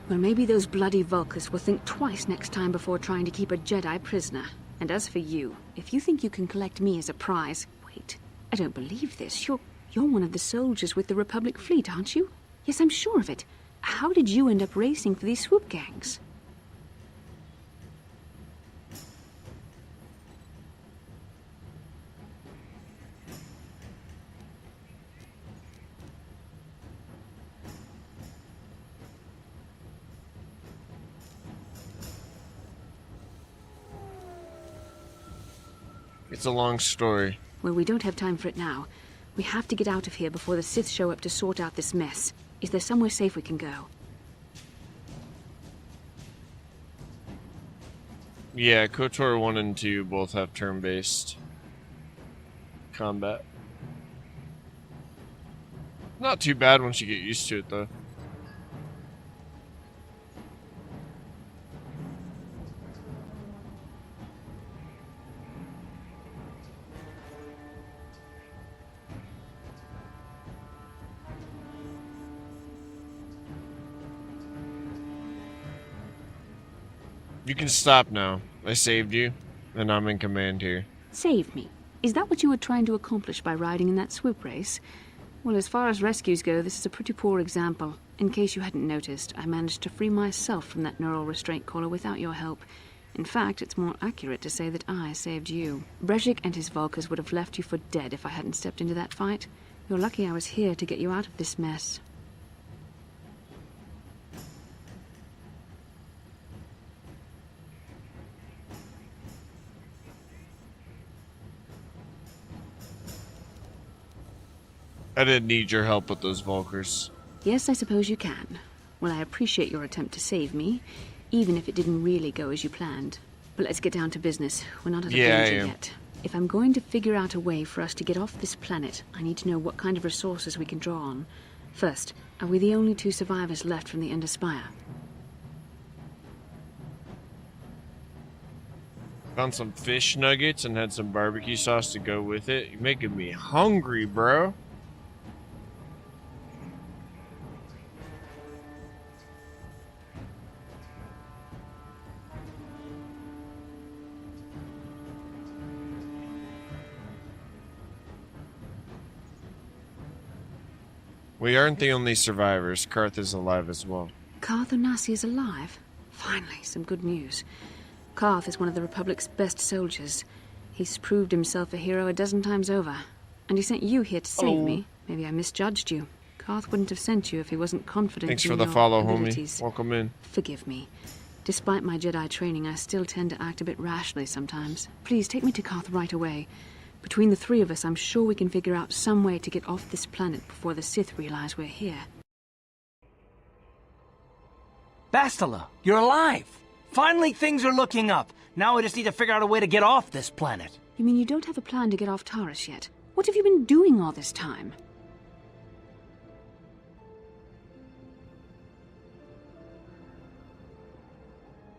Well, maybe those bloody Vulkars will think twice next time before trying to keep a Jedi prisoner. And as for you, if you think you can collect me as a prize... Wait, I don't believe this. You're one of the soldiers with the Republic fleet, aren't you? Yes, I'm sure of it. How did you end up racing for these swoop gangs? It's a long story. Well, we don't have time for it now. We have to get out of here before the Sith show up to sort out this mess. Is there somewhere safe we can go? Yeah, KOTOR 1 and 2 both have turn-based combat. Not too bad once you get used to it, though. You can stop now. I saved you, and I'm in command here. Save me. Is that what you were trying to accomplish by riding in that swoop race? Well, as far as rescues go, this is a pretty poor example. In case you hadn't noticed, I managed to free myself from that neural restraint collar without your help. In fact, it's more accurate to say that I saved you. Brejik and his Vulkars would have left you for dead if I hadn't stepped into that fight. You're lucky I was here to get you out of this mess. I didn't need your help with those Vulkars. Yes, I suppose you can. Well, I appreciate your attempt to save me, even if it didn't really go as you planned. But let's get down to business. We're not at the danger yet. If I'm going to figure out a way for us to get off this planet, I need to know what kind of resources we can draw on. First, are we the only two survivors left from the Ender Spire? Found some fish nuggets and had some barbecue sauce to go with it. You're making me hungry, bro. We aren't the only survivors. Karth is alive as well. Karth Onasi is alive? Finally, some good news. Karth is one of the Republic's best soldiers. He's proved himself a hero a dozen times over. And he sent you here to save me. Maybe I misjudged you. Karth wouldn't have sent you if he wasn't confident Thanks in for the your follow, abilities. homie. Welcome in. Forgive me. Despite my Jedi training, I still tend to act a bit rashly sometimes. Please, take me to Karth right away. Between the three of us, I'm sure we can figure out some way to get off this planet before the Sith realize we're here. Bastila, you're alive! Finally, things are looking up. Now I just need to figure out a way to get off this planet. You mean you don't have a plan to get off Taurus yet? What have you been doing all this time?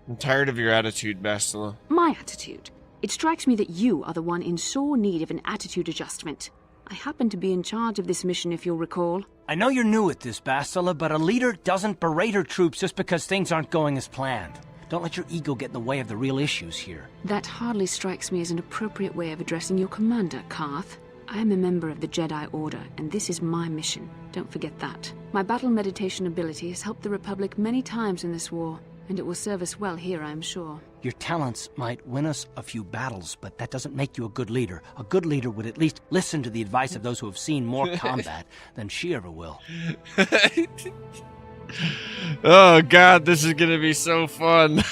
I'm tired of your attitude, Bastila. My attitude? It strikes me that you are the one in sore need of an attitude adjustment. I happen to be in charge of this mission, if you'll recall. I know you're new at this, Bastila, but a leader doesn't berate her troops just because things aren't going as planned. Don't let your ego get in the way of the real issues here. That hardly strikes me as an appropriate way of addressing your commander, Karth. I am a member of the Jedi Order, and this is my mission. Don't forget that. My battle meditation ability has helped the Republic many times in this war, and it will serve us well here, I am sure. Your talents might win us a few battles, but that doesn't make you a good leader. A good leader would at least listen to the advice of those who have seen more combat than she ever will. Oh god, this is gonna be so fun.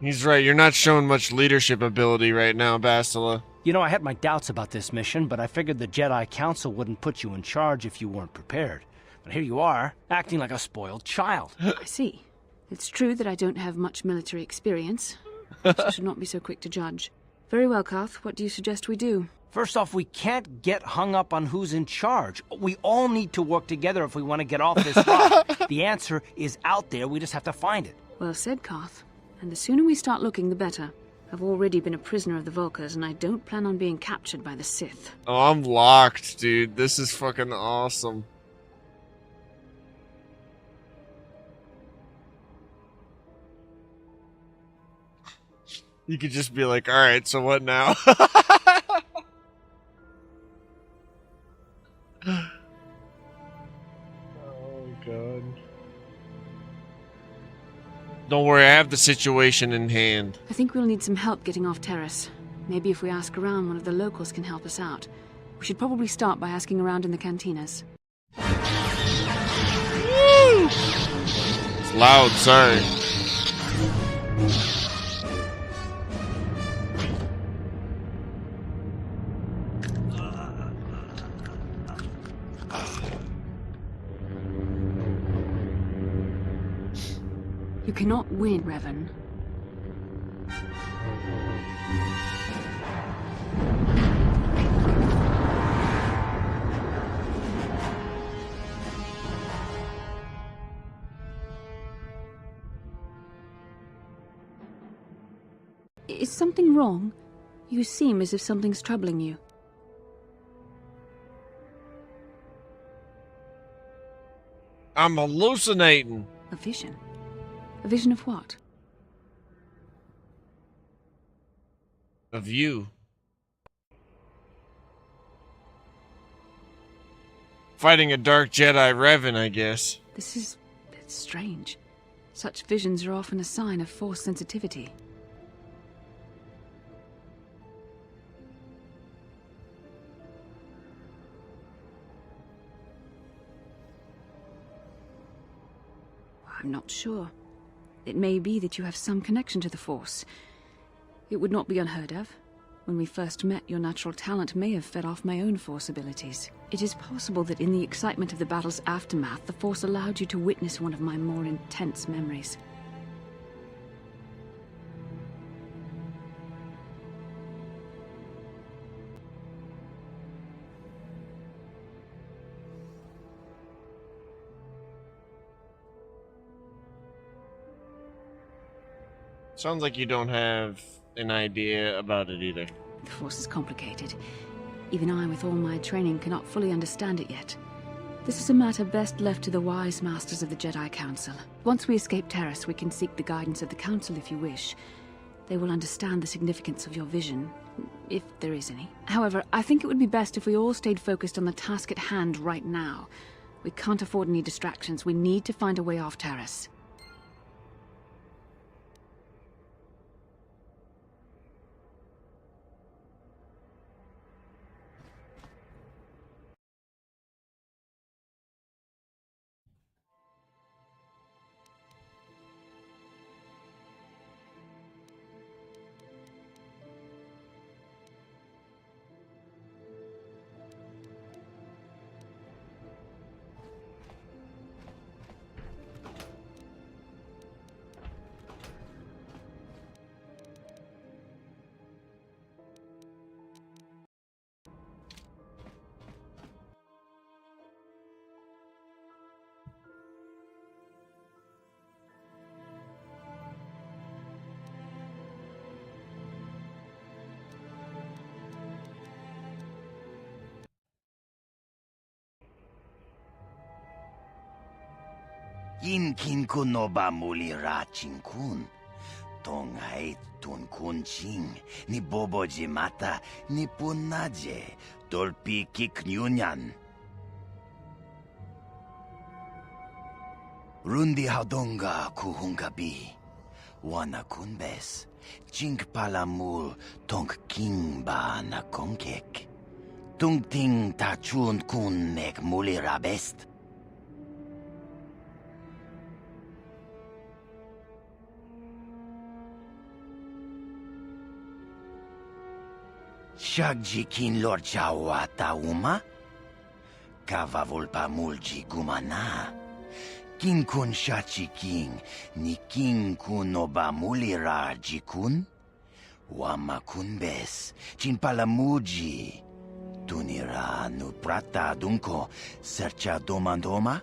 He's right, you're not showing much leadership ability right now, Bastila. You know, I had my doubts about this mission, but I figured the Jedi Council wouldn't put you in charge if you weren't prepared. But here you are, acting like a spoiled child. I see. It's true that I don't have much military experience. I should not be so quick to judge. Very well, Karth. What do you suggest we do? First off, we can't get hung up on who's in charge. We all need to work together if we want to get off this rock. The answer is out there. We just have to find it. Well said, Karth. And the sooner we start looking, the better. I've already been a prisoner of the Vulkars, and I don't plan on being captured by the Sith. Oh, I'm locked, dude. This is fucking awesome. You could just be like, alright, so what now? Oh, God. Don't worry, I have the situation in hand. I think we'll need some help getting off Terrace. Maybe if we ask around, one of the locals can help us out. We should probably start by asking around in the cantinas. Woo! It's loud, sorry. You cannot win, Revan. Is something wrong? You seem as if something's troubling you. I'm hallucinating. A vision? A vision of what? Of you. Fighting a dark Jedi Revan, I guess. This is strange. Such visions are often a sign of Force sensitivity. I'm not sure. It may be that you have some connection to the Force. It would not be unheard of. When we first met, your natural talent may have fed off my own Force abilities. It is possible that in the excitement of the battle's aftermath, the Force allowed you to witness one of my more intense memories. Sounds like you don't have an idea about it either. The Force is complicated. Even I, with all my training, cannot fully understand it yet. This is a matter best left to the wise masters of the Jedi Council. Once we escape Terrace, we can seek the guidance of the Council if you wish. They will understand the significance of your vision, if there is any. However, I think it would be best if we all stayed focused on the task at hand right now. We can't afford any distractions. We need to find a way off Terrace. Kin kun no ba muli ra ching kun. Tong ai tun kun ching. Ni bobo jimata ni punaje. Dolpi kik nyunyan. Rundi hadonga kuhungabi. Wana kunbes. Ching palamul tong king ba na kongkek. Tung ting ta chun kun nek muli ra best. Shagjikin lor chawa tauma? Kavavulpa mulji gumana. Kin kun shachi king, ni king kun oba mulira jikun? Wama kunbes, chin palamuji. Tunira nu prata dunko, sercha domandoma?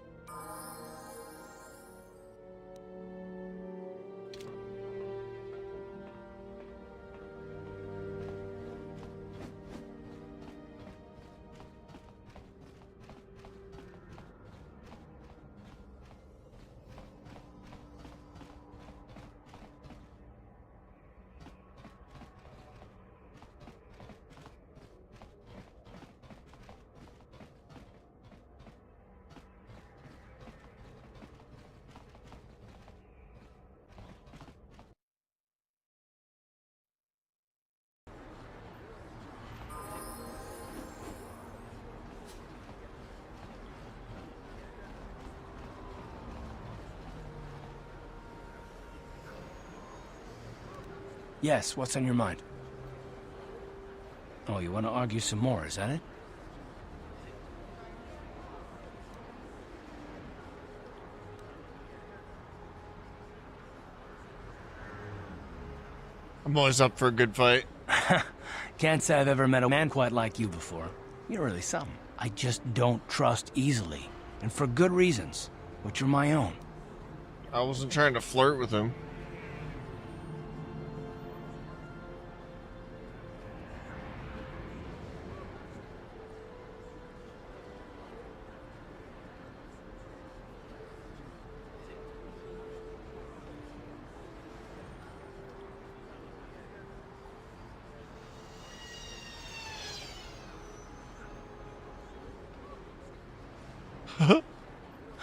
Yes, what's on your mind? Oh, you want to argue some more, is that it? I'm always up for a good fight. Can't say I've ever met a man quite like you before. You're really something. I just don't trust easily. And for good reasons, which are my own. I wasn't trying to flirt with him.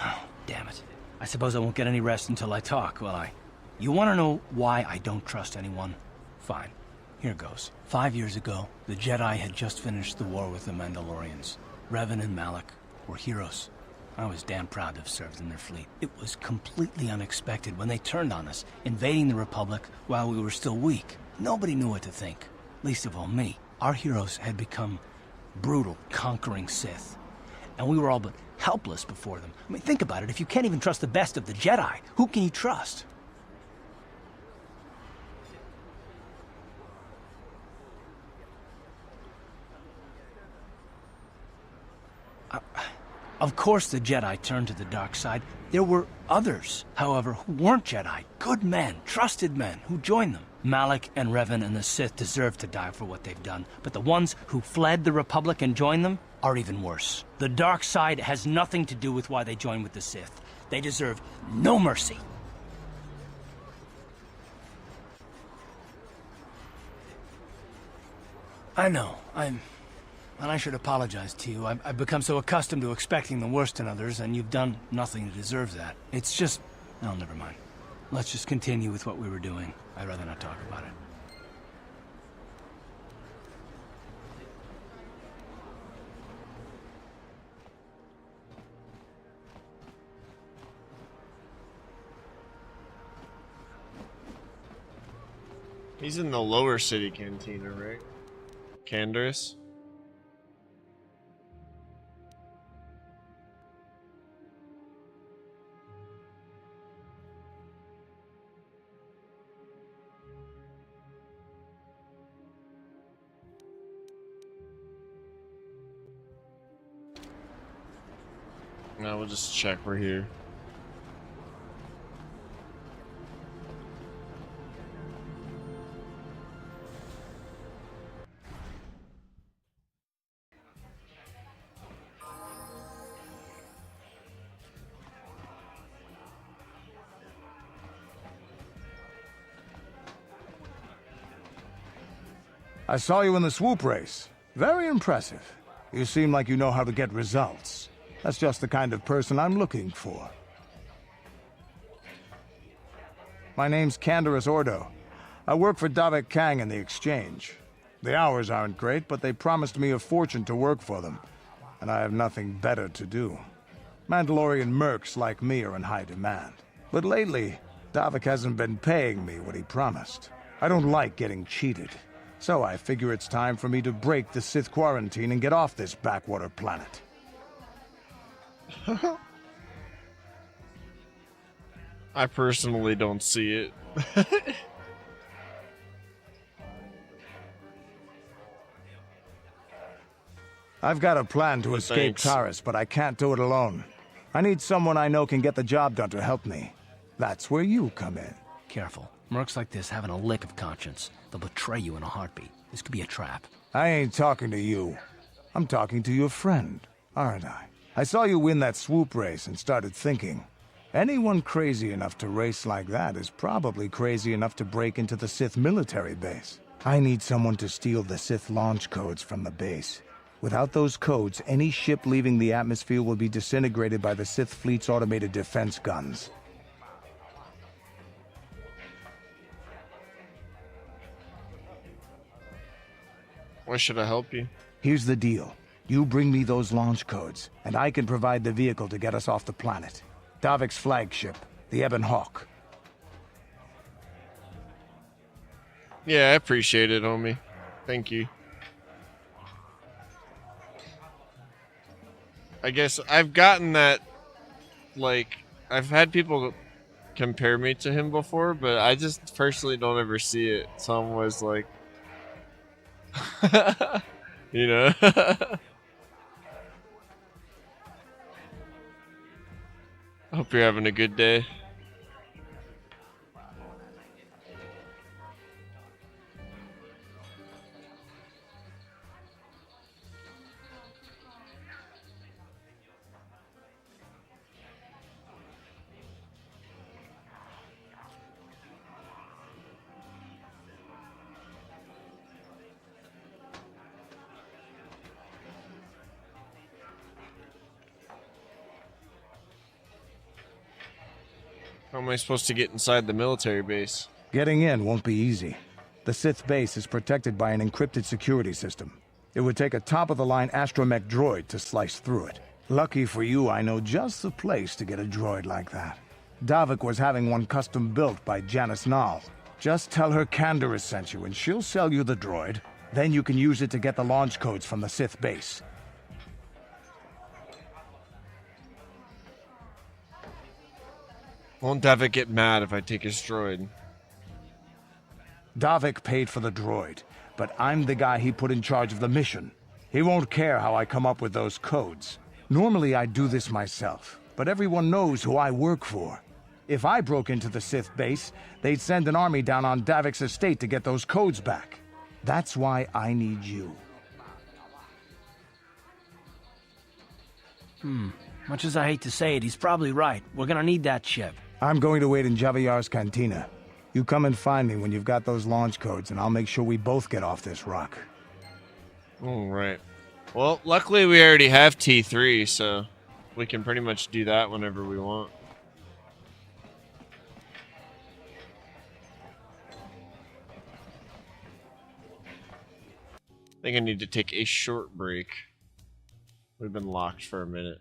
Oh, damn it. I suppose I won't get any rest until I talk, will I? You want to know why I don't trust anyone? Fine. Here goes. 5 years ago, the Jedi had just finished the war with the Mandalorians. Revan and Malak were heroes. I was damn proud to have served in their fleet. It was completely unexpected when they turned on us, invading the Republic while we were still weak. Nobody knew what to think, least of all me. Our heroes had become brutal, conquering Sith. And we were all but helpless before them. I mean, think about it. If you can't even trust the best of the Jedi, who can you trust? Of course the Jedi turned to the dark side. There were others, however, who weren't Jedi. Good men, trusted men, who joined them. Malak and Revan and the Sith deserve to die for what they've done, but the ones who fled the Republic and joined them are even worse. The dark side has nothing to do with why they joined with the Sith. They deserve no mercy. I know. And I should apologize to you. I've become so accustomed to expecting the worst in others, and you've done nothing to deserve that. It's just... Oh, never mind. Let's just continue with what we were doing. I'd rather not talk about it. He's in the lower city cantina, right? Canderous? No, we'll just check we're here. I saw you in the swoop race. Very impressive. You seem like you know how to get results. That's just the kind of person I'm looking for. My name's Canderous Ordo. I work for Davik Kang in the Exchange. The hours aren't great, but they promised me a fortune to work for them, and I have nothing better to do. Mandalorian mercs like me are in high demand. But lately, Davik hasn't been paying me what he promised. I don't like getting cheated, so I figure it's time for me to break the Sith quarantine and get off this backwater planet. I personally don't see it. I've got a plan to escape Taris, but I can't do it alone. I need someone I know can get the job done to help me. That's where you come in. Careful. Mercs like this haven't a lick of conscience. They'll betray you in a heartbeat. This could be a trap. I ain't talking to you. I'm talking to your friend, aren't I? I saw you win that swoop race and started thinking, anyone crazy enough to race like that is probably crazy enough to break into the Sith military base. I need someone to steal the Sith launch codes from the base. Without those codes, any ship leaving the atmosphere will be disintegrated by the Sith fleet's automated defense guns. Why should I help you? Here's the deal. You bring me those launch codes, and I can provide the vehicle to get us off the planet. Davik's flagship, the Ebon Hawk. Yeah, I appreciate it, homie. Thank you. I guess I've gotten that, like, I've had people compare me to him before, but I just personally don't ever see it. So I'm always like, you know? Hope you're having a good day. How am I supposed to get inside the military base? Getting in won't be easy. The Sith base is protected by an encrypted security system. It would take a top-of-the-line astromech droid to slice through it. Lucky for you, I know just the place to get a droid like that. Davik was having one custom built by Janice Nall. Just tell her Canderous sent you and she'll sell you the droid. Then you can use it to get the launch codes from the Sith base. Won't Davik get mad if I take his droid? Davik paid for the droid, but I'm the guy he put in charge of the mission. He won't care how I come up with those codes. Normally I'd do this myself, but everyone knows who I work for. If I broke into the Sith base, they'd send an army down on Davik's estate to get those codes back. That's why I need you. Much as I hate to say it, he's probably right. We're gonna need that ship. I'm going to wait in Javier's cantina. You come and find me when you've got those launch codes, and I'll make sure we both get off this rock. All right. Well, luckily we already have T3, so we can pretty much do that whenever we want. I think I need to take a short break. We've been locked for a minute.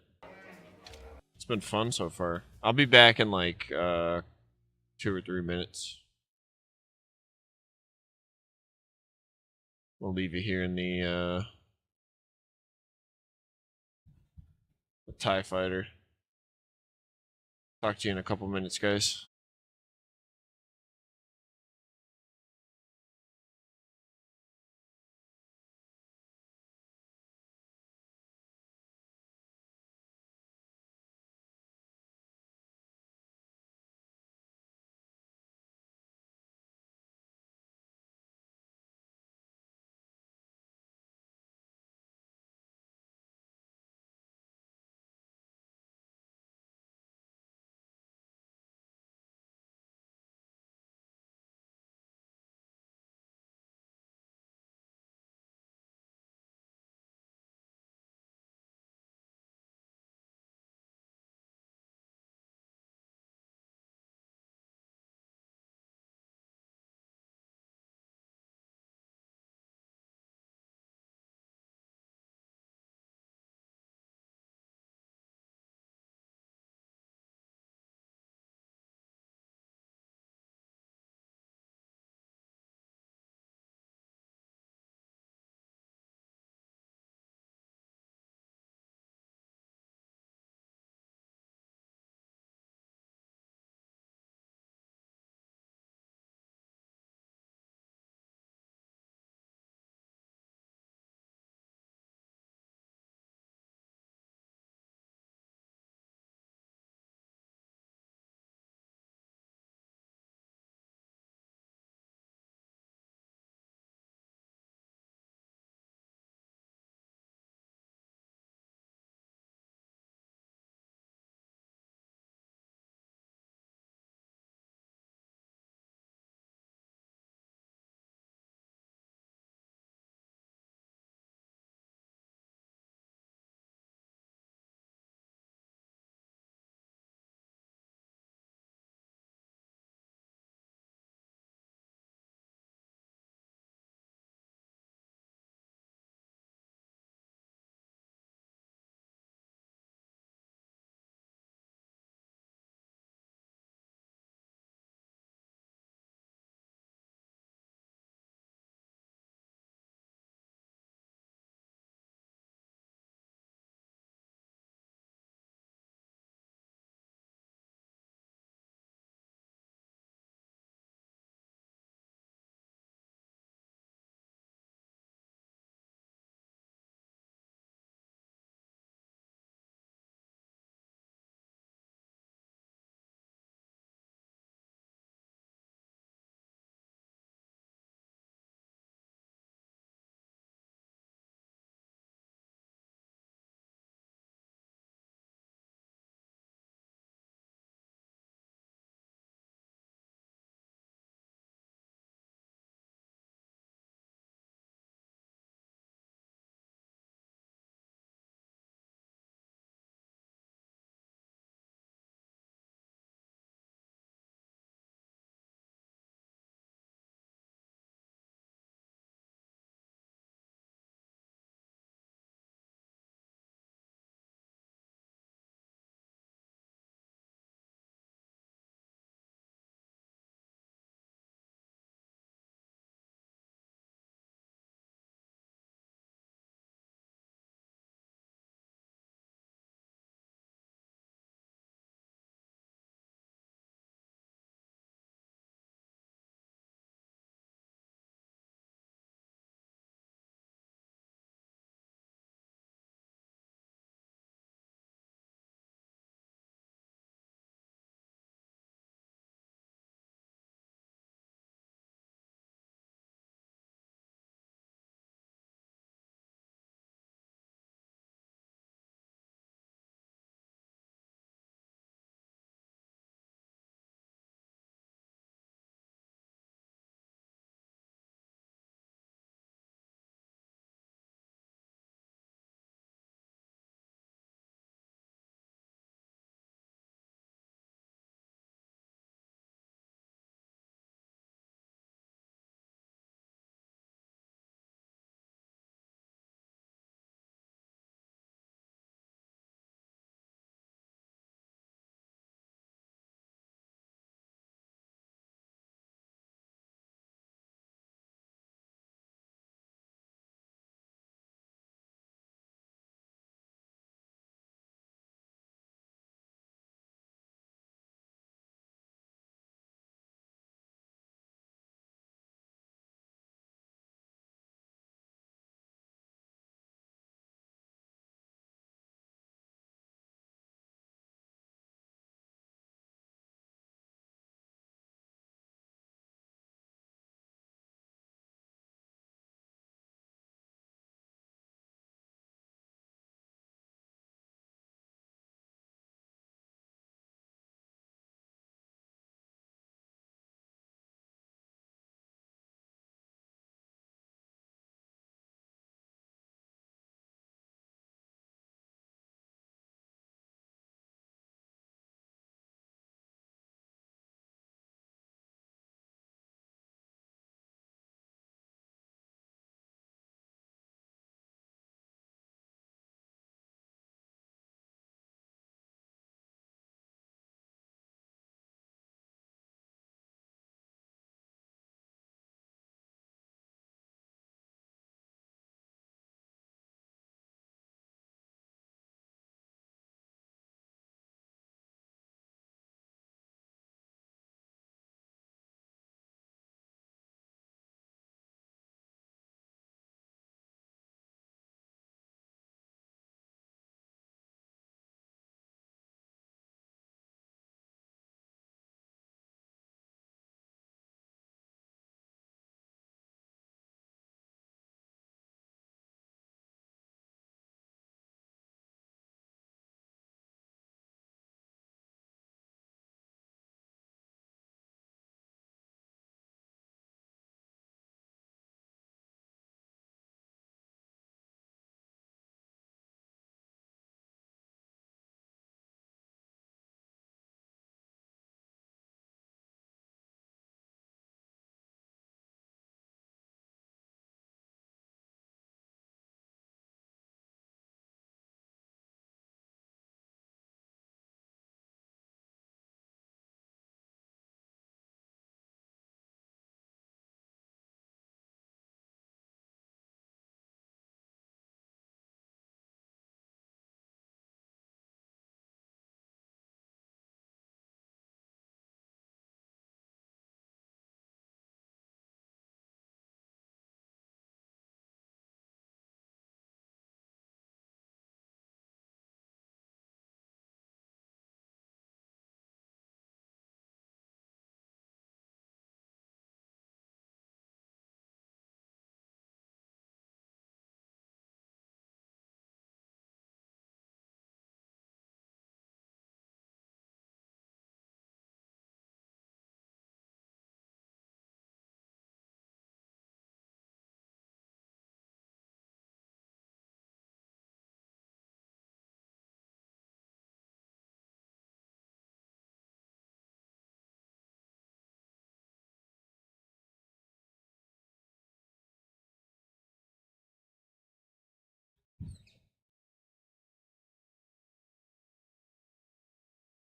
It's been fun so far. I'll be back in like 2 or 3 minutes. We'll leave you here in the TIE fighter. Talk to you in a couple minutes, guys.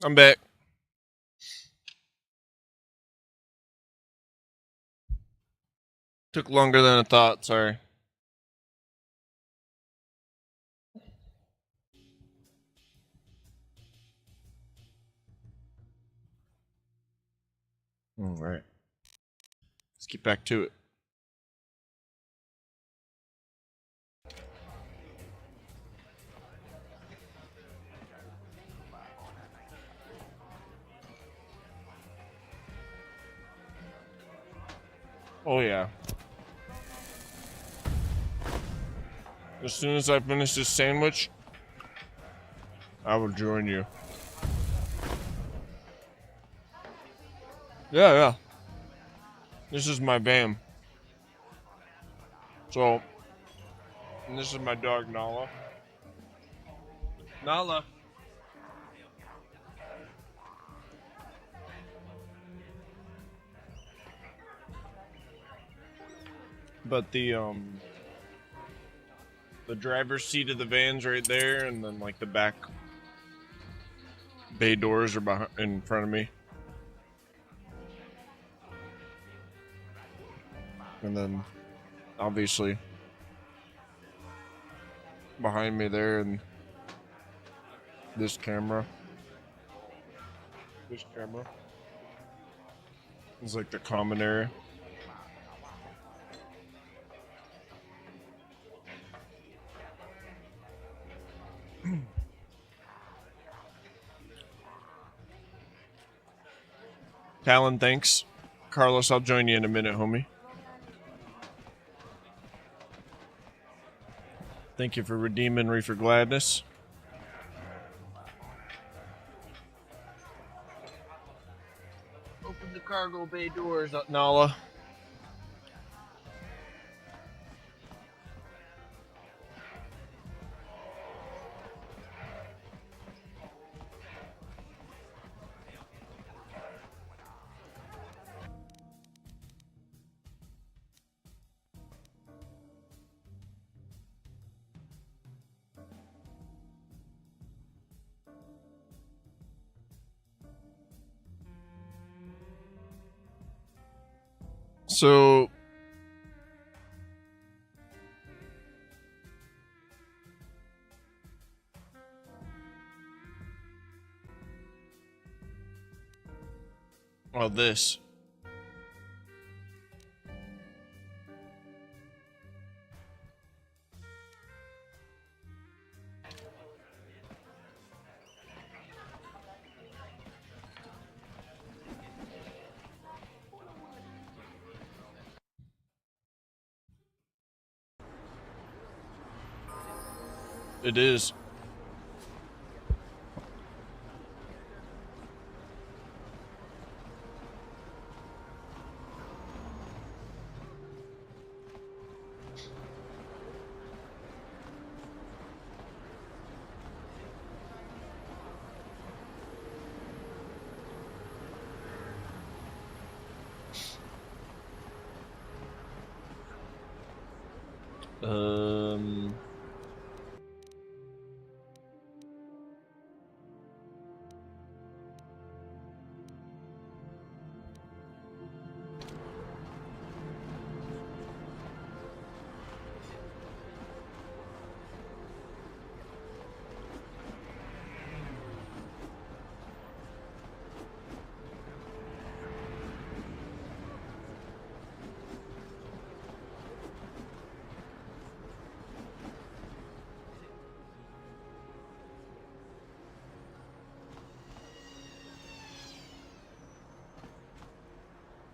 I'm back. Took longer than I thought, sorry. All right. Let's get back to it. Oh yeah. As soon as I finish this sandwich, I will join you. Yeah. This is my van. So, and this is my dog, Nala. Nala. But the driver's seat of the van's right there, and then like the back bay doors are behind, in front of me. And then obviously behind me there, and this camera is like the common area. Talon, thanks. Carlos, I'll join you in a minute, homie. Thank you for redeeming Reefer Gladness. Open the cargo bay doors, Nala. So this. It is.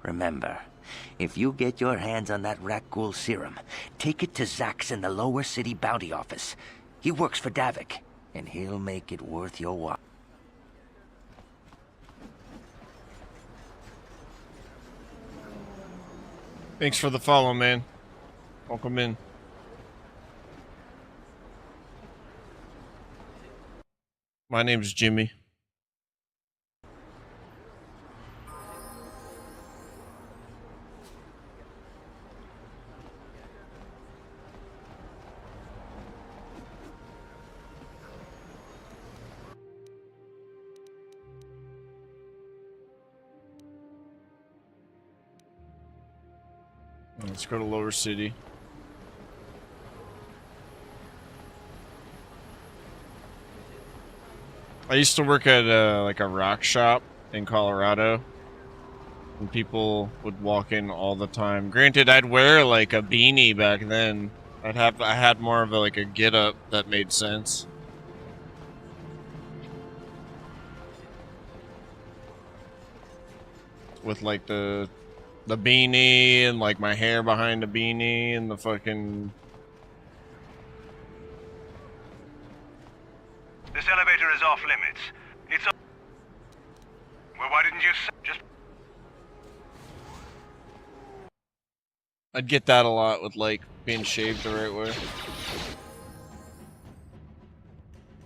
Remember, if you get your hands on that Rakghoul serum, take it to Zax in the Lower City Bounty Office. He works for Davik, and he'll make it worth your while. Thanks for the follow, man. Welcome in. My name's Jimmy. Let's go to Lower City. I used to work at like a rock shop in Colorado, and people would walk in all the time. Granted, I'd wear like a beanie back then. I had more of a, like a get up that made sense. With like the beanie and like my hair behind the beanie and the fucking. This elevator is off limits. It's off. Well, why didn't you just... I'd get that a lot with like being shaved the right way.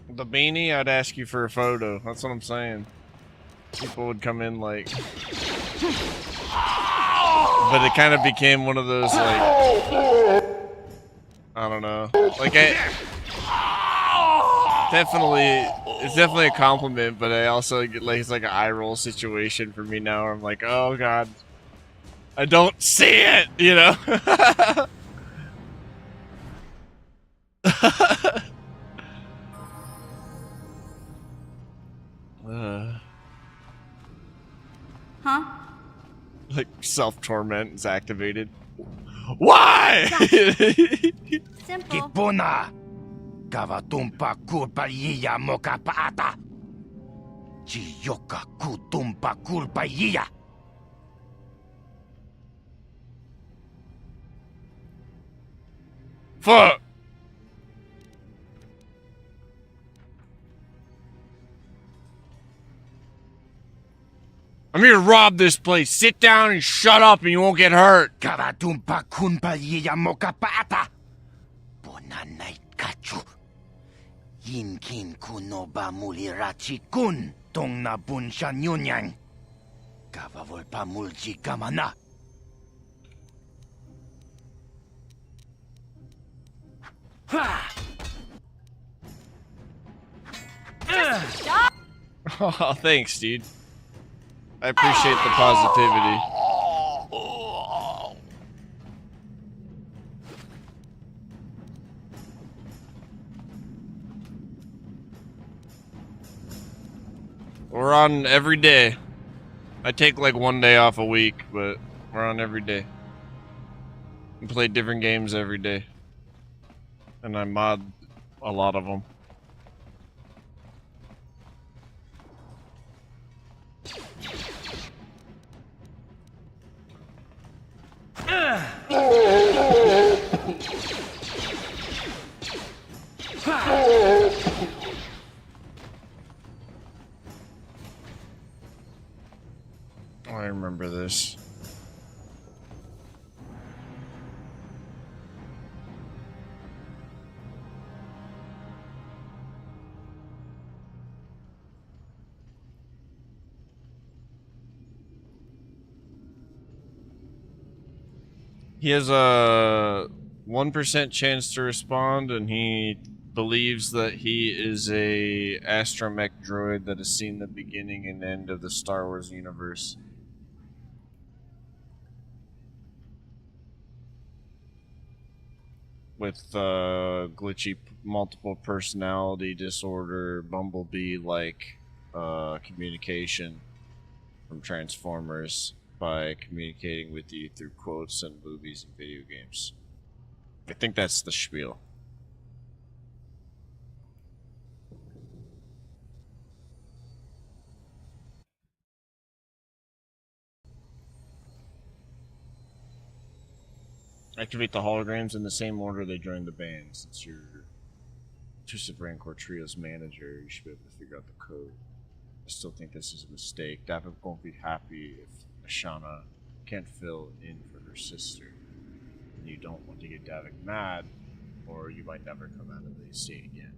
The beanie, I'd ask you for a photo. That's what I'm saying. People would come in like... But it kind of became one of those like... I don't know. Like it's definitely a compliment, but I also get like, it's like an eye roll situation for me now where I'm like, oh god. I don't see it, you know? Huh? Like self-torment is activated. Why? Simple. Kipuna! Kavatumpa kulpa yiya moka paata! Chiyoka kutumpa kulpa yiya! Fuck! I'm here to rob this place. Sit down and shut up and you won't get hurt. Kavatumpa kunpa yiya moka paata! Bonanay kachu! Yinkin kunoba mulirachi kun tong na bunsha nyunyang. Kavavolpa mulji kamana. Oh, thanks, dude. I appreciate the positivity. We're on every day. I take like one day off a week, but we're on every day. We play different games every day. And I mod a lot of them. I remember this. He has a 1% chance to respond, and he believes that he is a astromech droid that has seen the beginning and end of the Star Wars universe. With glitchy multiple personality disorder, Bumblebee-like communication from Transformers by communicating with you through quotes and movies and video games. I think that's the spiel. Activate the holograms in the same order they joined the band. Since you're Intrusive Rancor Trio's manager, you should be able to figure out the code. I still think this is a mistake. Davik won't be happy if Ashana can't fill in for her sister. And you don't want to get Davik mad, or you might never come out of the AC again.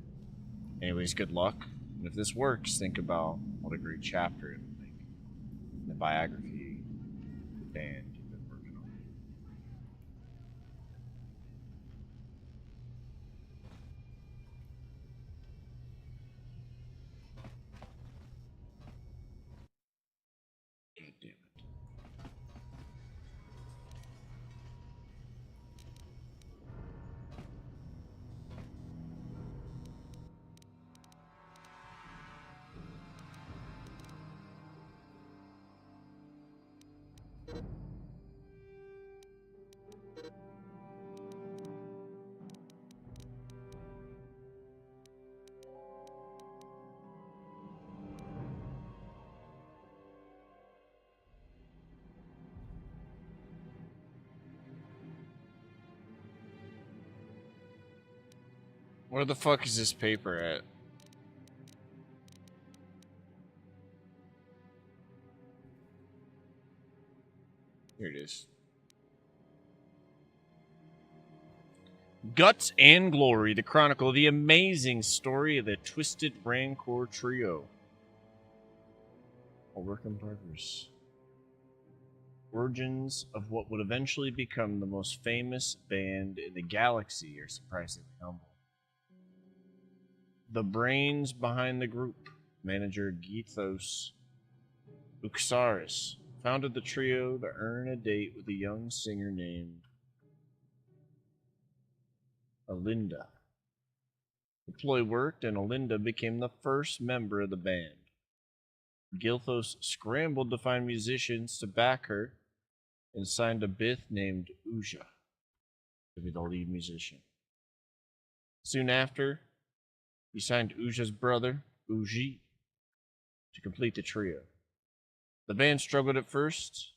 Anyways, good luck. And if this works, think about what a great chapter it will make. The biography, the band you've been working on. God damn it. Where the fuck is this paper at? Here it is. Guts and Glory, the chronicle of the amazing story of the Twisted Rancor Trio. A work in progress. Origins of what would eventually become the most famous band in the galaxy are surprisingly humble. The brains behind the group, manager Githos Uxaris, founded the trio to earn a date with a young singer named Alinda. The ploy worked, and Alinda became the first member of the band. Gilthos scrambled to find musicians to back her and signed a Bith named Uja to be the lead musician. Soon after, he signed Uja's brother, Uji, to complete the trio. The band struggled at first.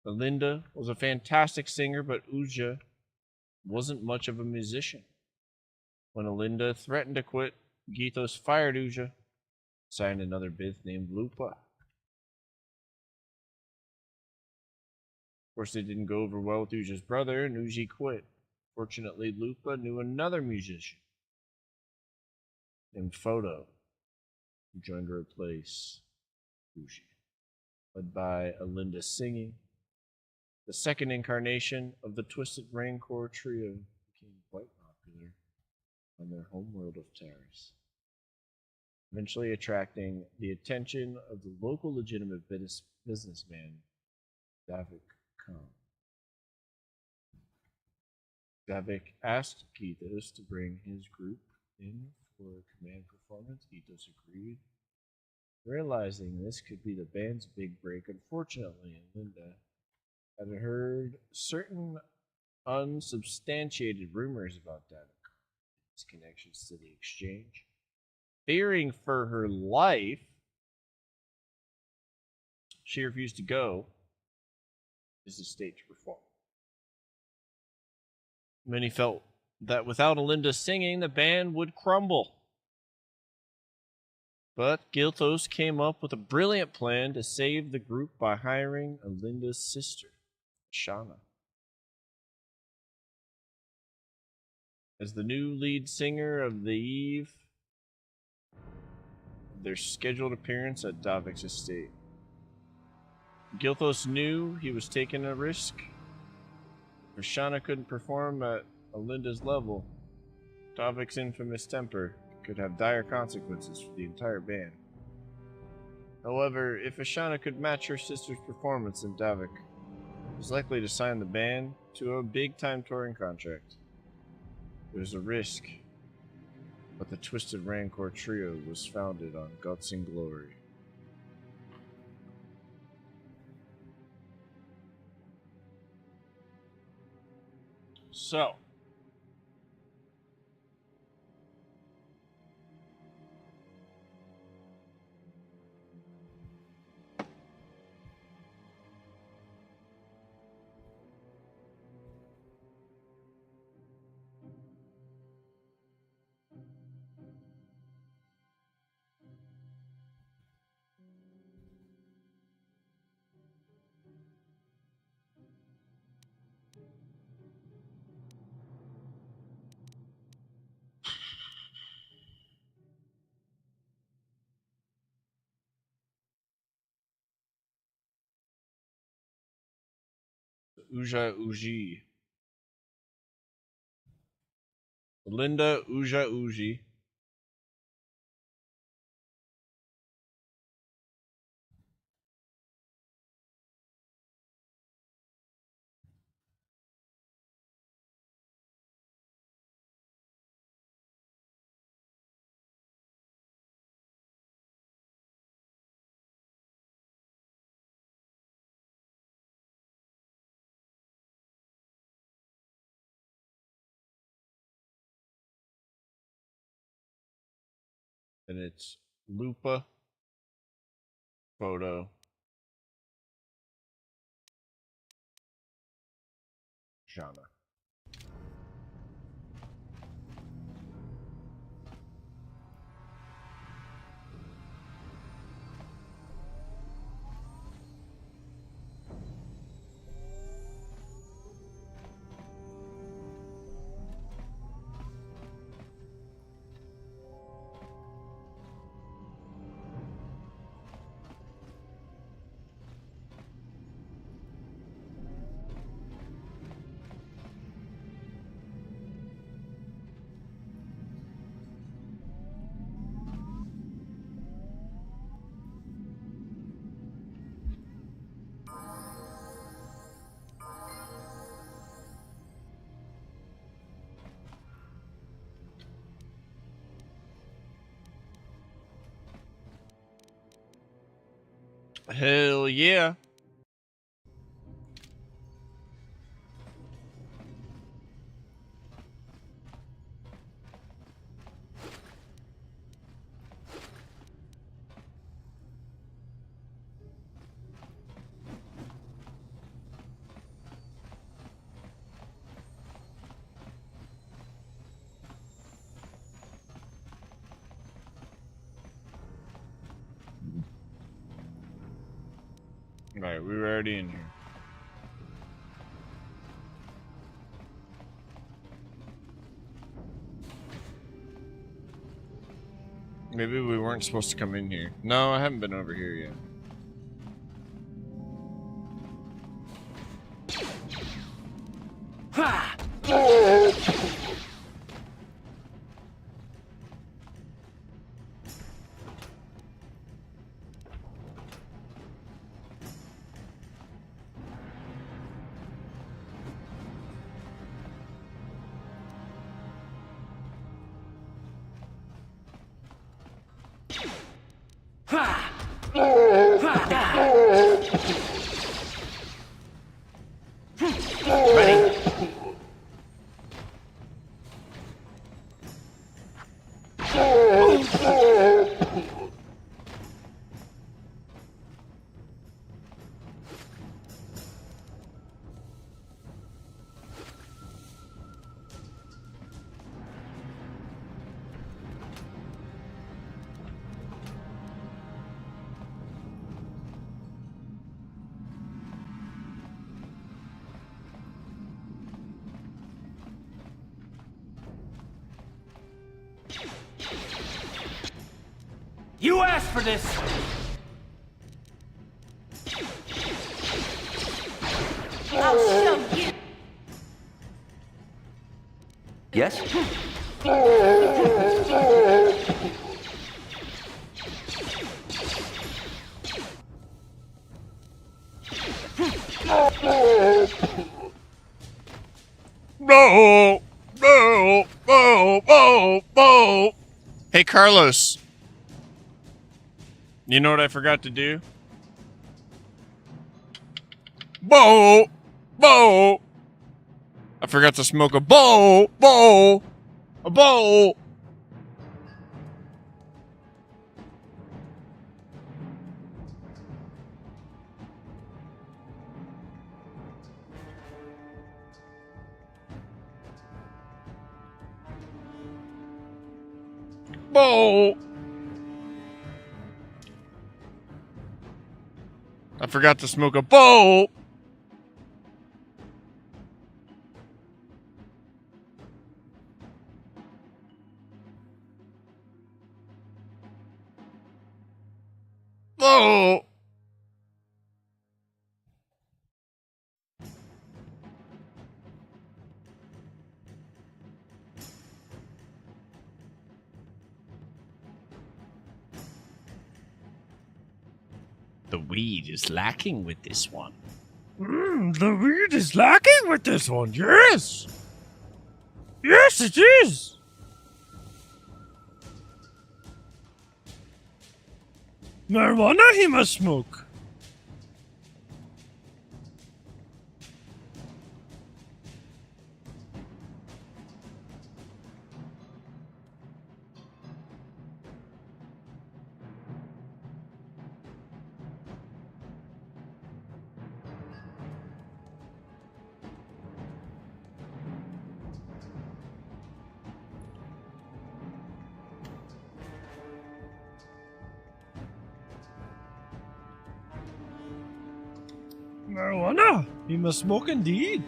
Alinda was a fantastic singer, but Uja wasn't much of a musician. When Alinda threatened to quit, Githos fired Uja, signed another Bith named Lupa. Of course, it didn't go over well with Uja's brother, and Uji quit. Fortunately, Lupa knew another musician named Photo, who joined to replace Uji. Led by Alinda singing, the second incarnation of the Twisted Rancor Trio became quite popular on their homeworld of Taris, eventually attracting the attention of the local legitimate businessman, Davik Khan. Davik asked Githos to bring his group in for a command performance. Githos agreed. Realizing this could be the band's big break, unfortunately, Linda had heard certain unsubstantiated rumors about Davik, his connections to the exchange. Fearing for her life, she refused to go to the stage to perform. Many felt that without Alinda singing, the band would crumble. But Gilthos came up with a brilliant plan to save the group by hiring Alinda's sister, Shana, as the new lead singer of the eve of their scheduled appearance at Davik's estate. Gilthos knew he was taking a risk. If Shana couldn't perform at Alinda's level, Davik's infamous temper could have dire consequences for the entire band. However, if Ashana could match her sister's performance, then Davik was likely to sign the band to a big-time touring contract. There was a risk, but the Twisted Rancor Trio was founded on guts and glory. So, Uja Uji. Linda Uja Uji. And it's Lupa, Photo, Shana. Hell yeah. Alright, we were already in here. Maybe we weren't supposed to come in here. No, I haven't been over here yet. Ha! Ready? You asked for this! I'll show you. Yes? No! No! No! No! No! Hey, Carlos. You know what I forgot to do? Bow! Bow! I forgot to smoke a bow! Bow! A bow! Bow! I forgot to smoke a bowl. Oh. The weed is lacking with this one. The weed is lacking with this one, yes! Yes, it is! Marijuana he must smoke. Marijuana he must smoke indeed.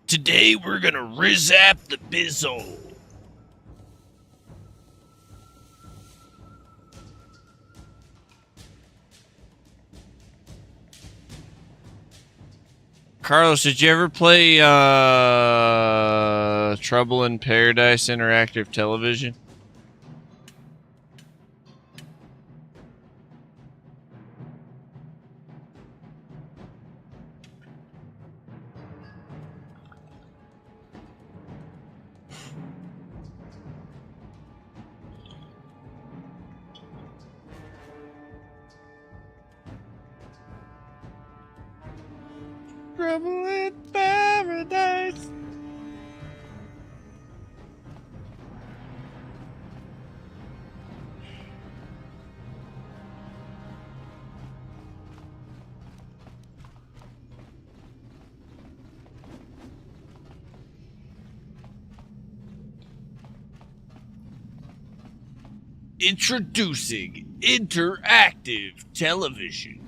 Today we're gonna rizap the bizzle. Carlos, did you ever play Trouble in Paradise Interactive Television? Trouble in Paradise. Introducing interactive television.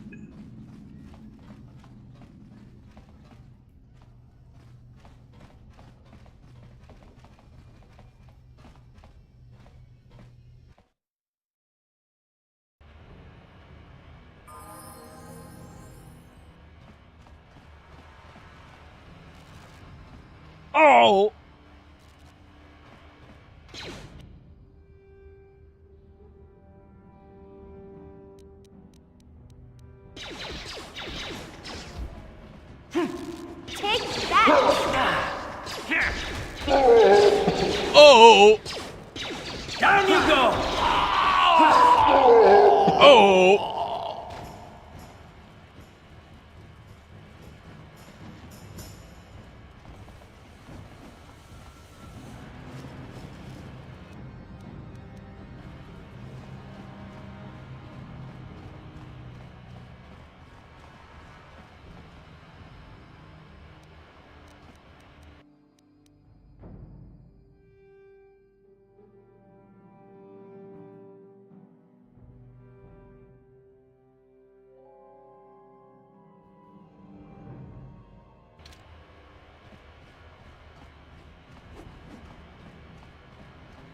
Oh! Take that! Oh! Down you go! Oh!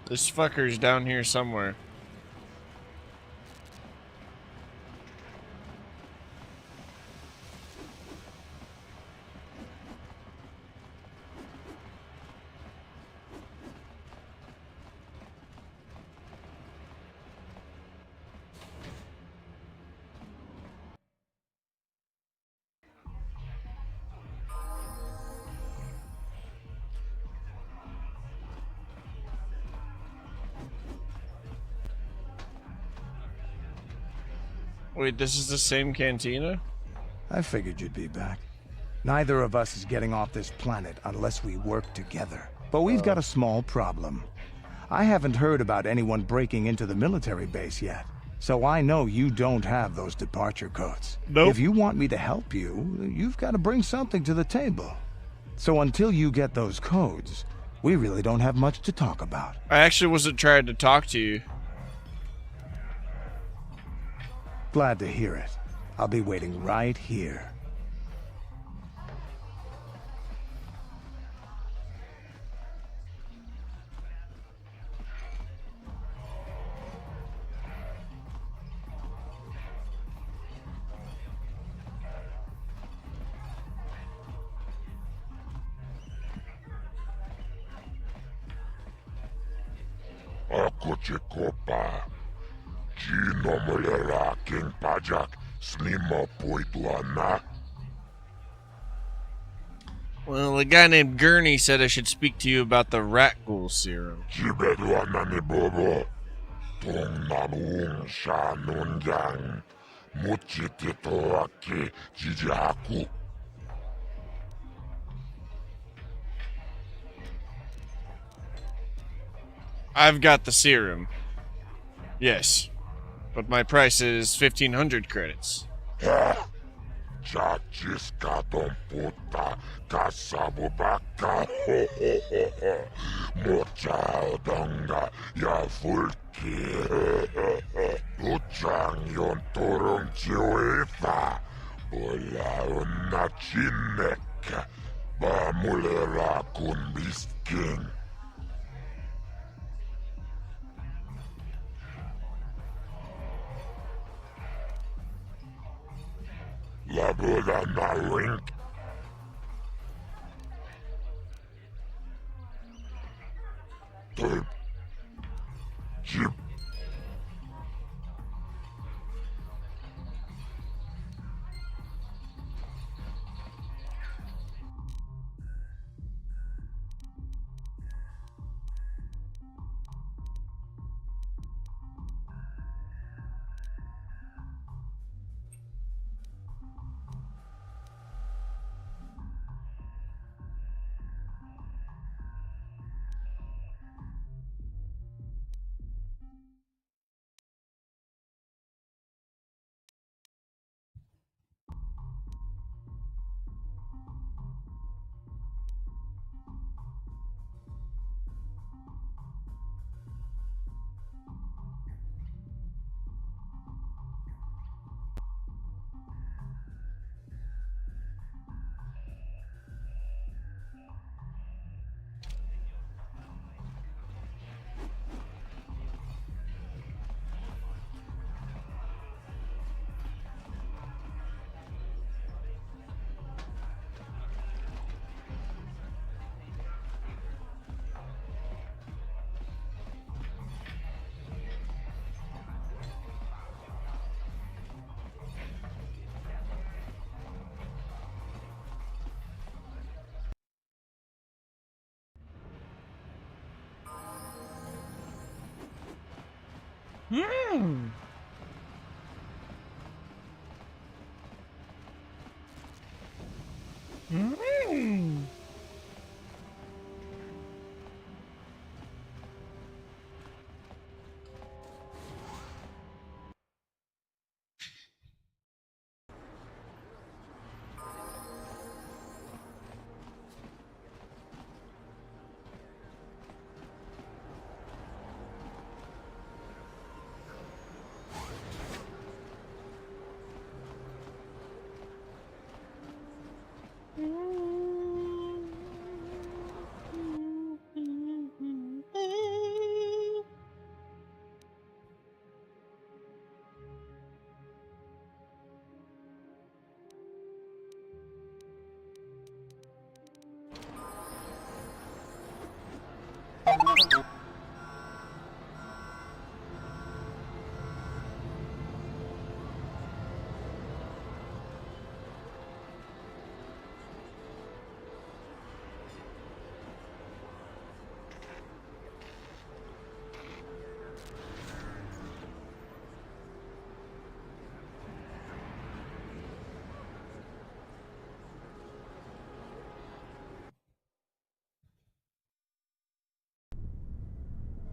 This fucker's down here somewhere. Wait, this is the same cantina? I figured you'd be back. Neither of us is getting off this planet unless we work together. But we've got a small problem. I haven't heard about anyone breaking into the military base yet. So I know you don't have those departure codes. Nope. If you want me to help you, you've got to bring something to the table. So until you get those codes, we really don't have much to talk about. I actually wasn't trying to talk to you. Glad to hear it. I'll be waiting right here. Ako ci kopa. Gino mulera king pajak snima poituana. Well, a guy named Gurney said I should speak to you about the rat ghoul serum. Jibeduana ni bobo. Tong nabuung sha nunjang. Muchitito aki jijaku. I've got the serum. Yes. But my price is 1,500 credits. Chachis kadon puta kasabubaka. Mocha donga ya fulki. Uchang yon turung chiwita. Bola una chinek. Ba mulera kun bisking. La Buddha na link. Hmm. Hmm.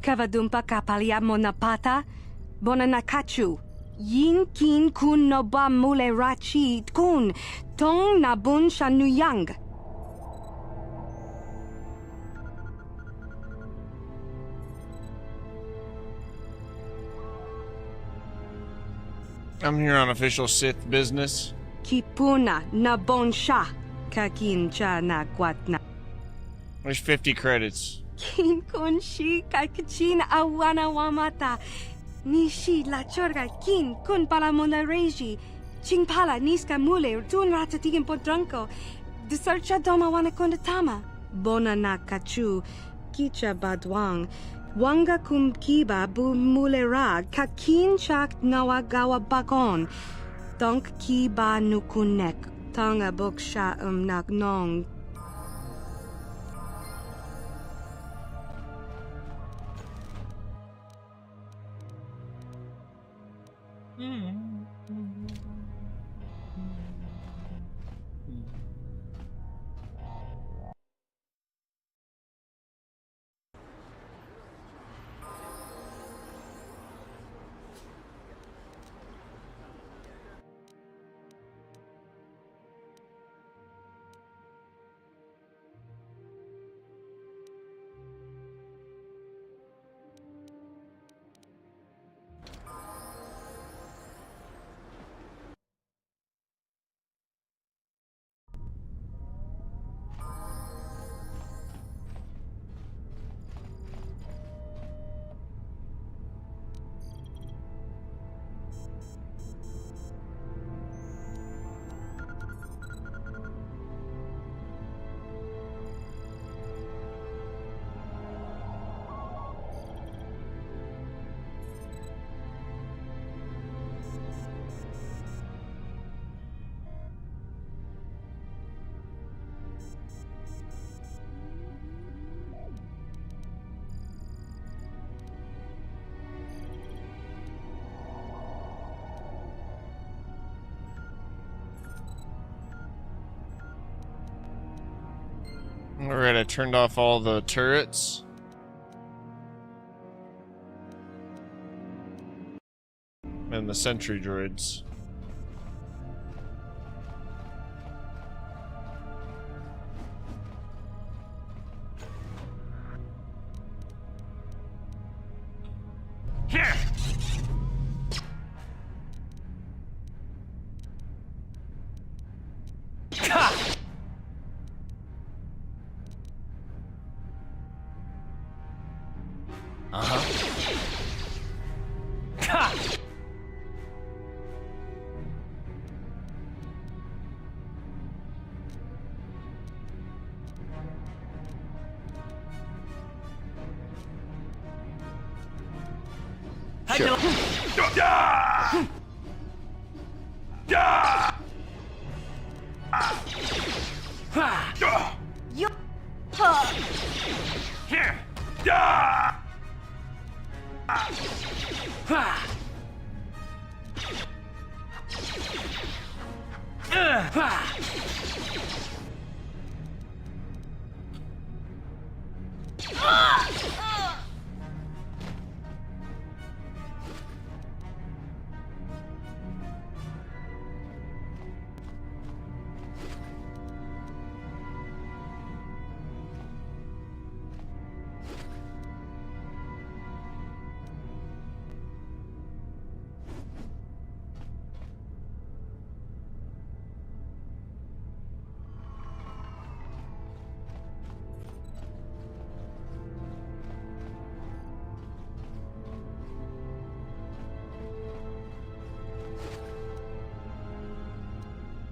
Kavadumpa kapalia monapata, bonanakachu. Yin kin kun noba mule rachi kun, tong nabun shanuyang. I'm here on official Sith business. Kipuna nabon sha, kakin cha na kwatna. There's 50 credits. Kin kun shi kakachin awana wamata. Nishi la chorga kin kun palamona reji. Chingpala niska mule tun ratatikin podranko. Desercha doma wana kondatama. Bona na kachu. Kicha badwang. Wanga kum kiba bu mulera. Kakin chak nawagawa bakon. Donk kiba nukunek. Tonga boksha nak nong. Alright, I turned off all the turrets. And the sentry droids. Here! Here!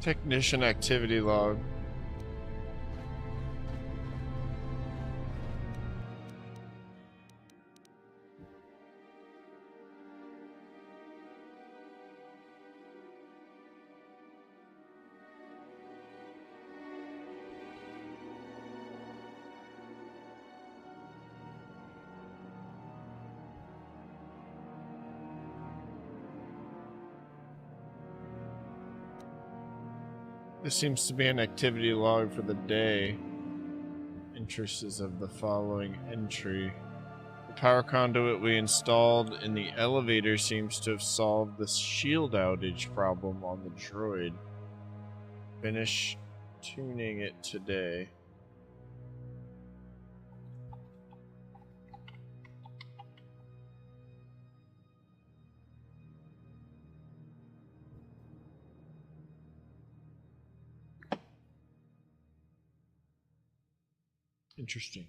Technician activity log. This seems to be an activity log for the day. Interest is of the following entry. The power conduit we installed in the elevator seems to have solved the shield outage problem on the droid. Finish tuning it today. Interesting.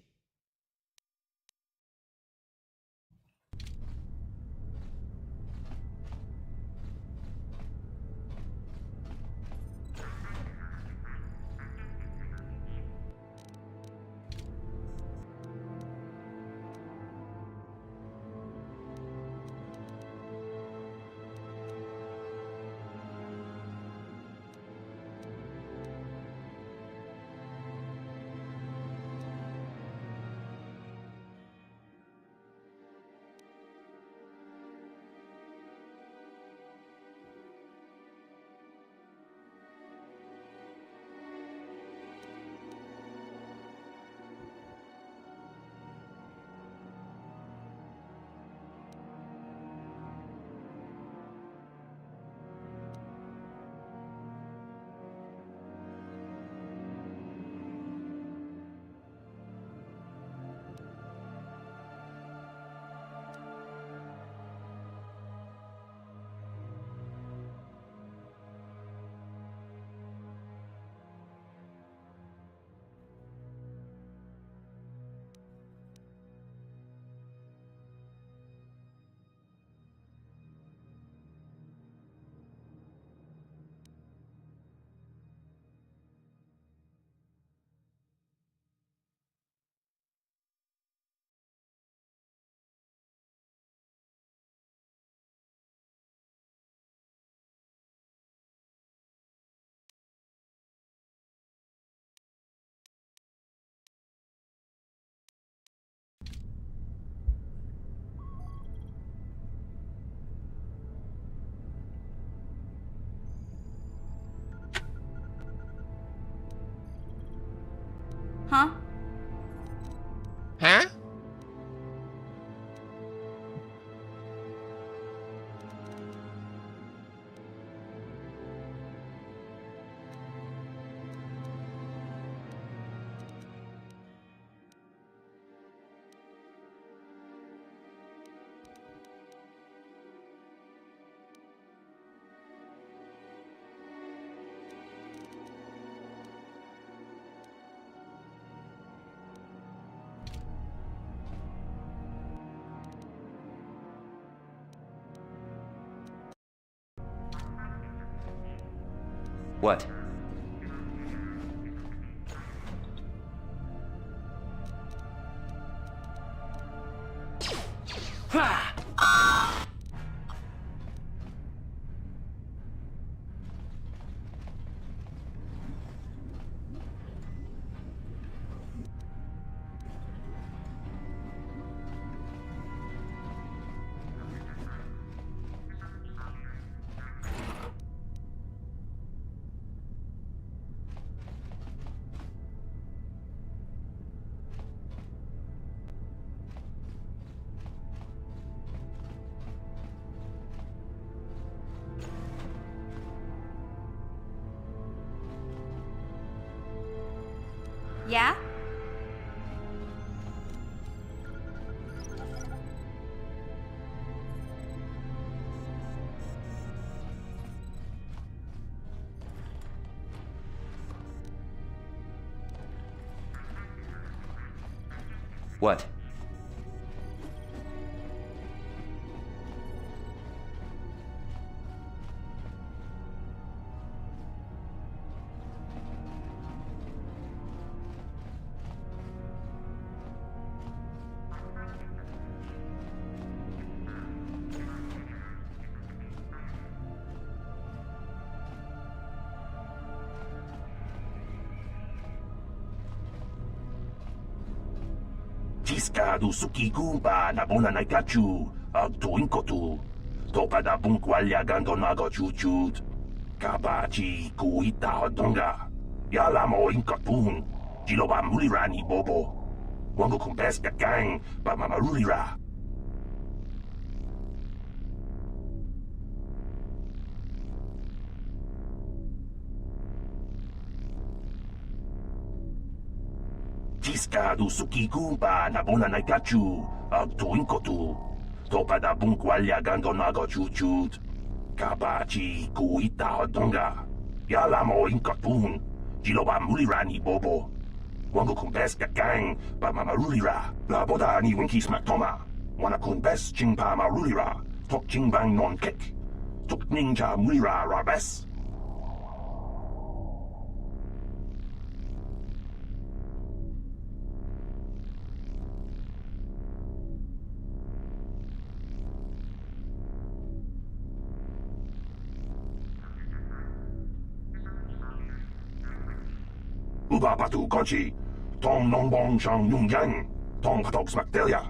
Huh? Huh? What? Yeah? What? Tiska du sukigumba na bona na kachu ag tuinkotu. Topa da bunkwalya gandonago chuchut. Kabachi kuita hodonga. Yala mo inkatun. Jiloba mulirani bobo. Wango kumbeska gang ba mamarulira. Tiska du sukigumba na bona na kachu ag tuinkotu. Topa da bunkwalya gandonago chuchut. Kabachi kuita hodonga. Yala mo inkatun. Jiloba mulirani bobo. Wango kumbeska gang ba mamarulira. La boda ni winki smaktoma. Wana kumbes chingpa marulira. Tok chingbang non kek. Tok ninja mulira rabes. Uba patu kochi, tong nong bong chang nung yang, tong patok smaktelia.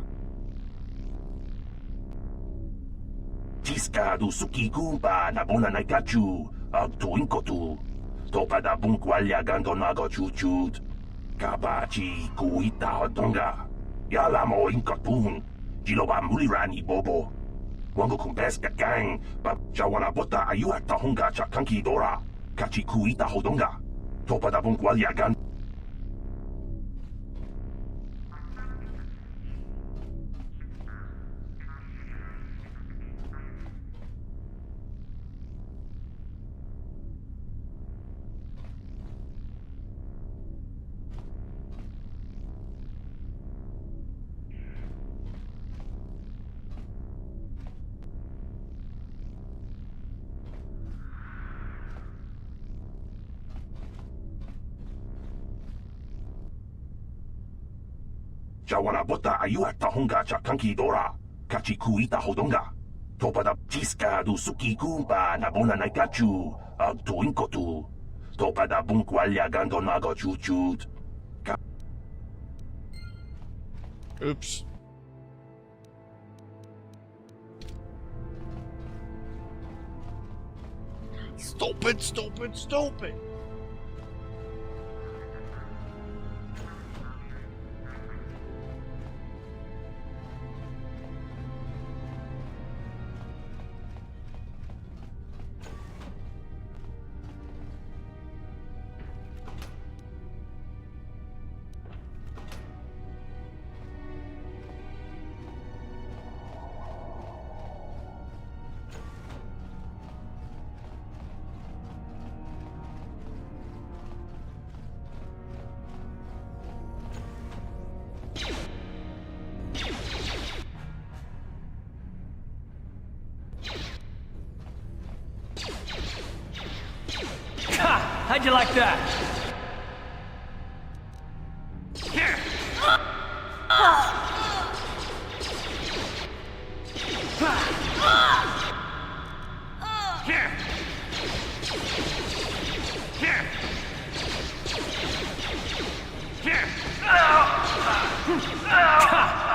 Tiska du suki kumpa na bona na kachu, ag tuinkotu. Topa da bunkwalya gandonago chuchut. Kabachi kuita hodonga. Yala mo inkatun, jiloba mulirani bobo. Wango kumbeska gang, ba jawana bota ayuak tahonga cha kanki dora. Kachi kuita hodonga. Topa da bunkwalya gan. Jawana bota ayuak tahonga cha kanki dora. Kachi kuita hodonga. Topa da tiska du suki kumpa na bona na kachu. Ag tuinkotu. Topa da bunkwalya gandonago chuchut. Oops. Stupid, stupid, stupid. How'd you like that?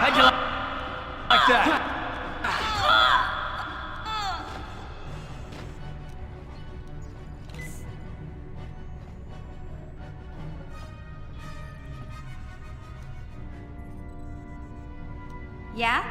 How'd you like that? Yeah?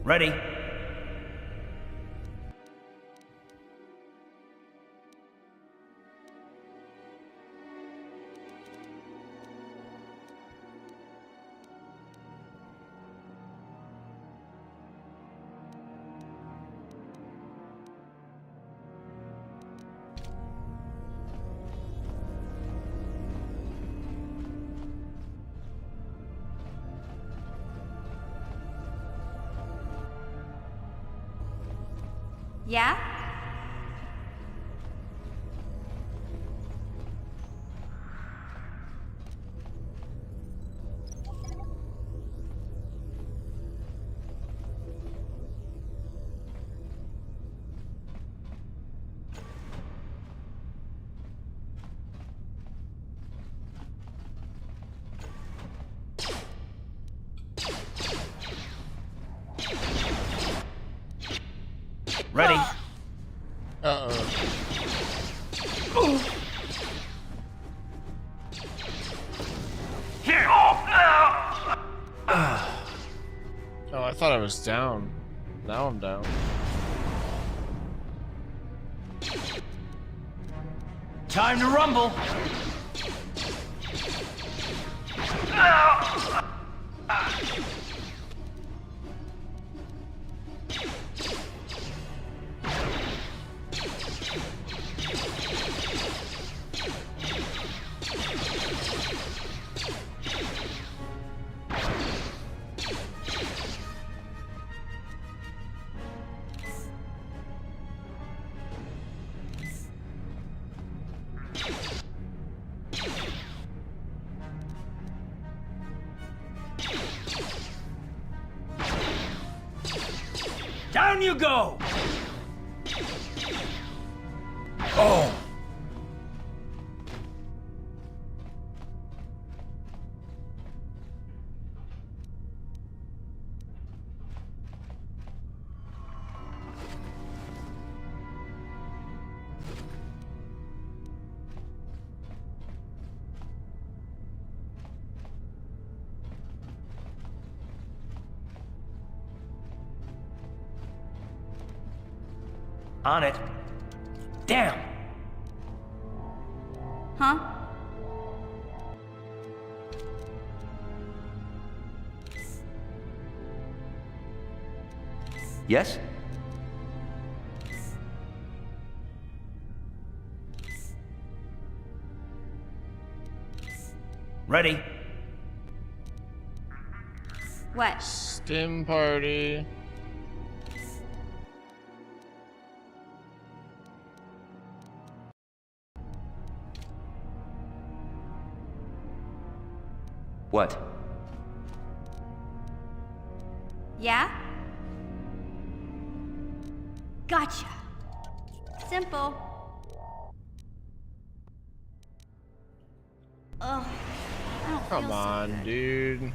Ready? Yeah? Ready? Uh-oh. Oh, I thought I was down. Now I'm down. Time to rumble. Down you go! Oh! On it. Damn! Huh? Yes? Ready? What? Stim party. What? Yeah? Gotcha. Simple. Ugh. I don't Come feel so on, good. dude.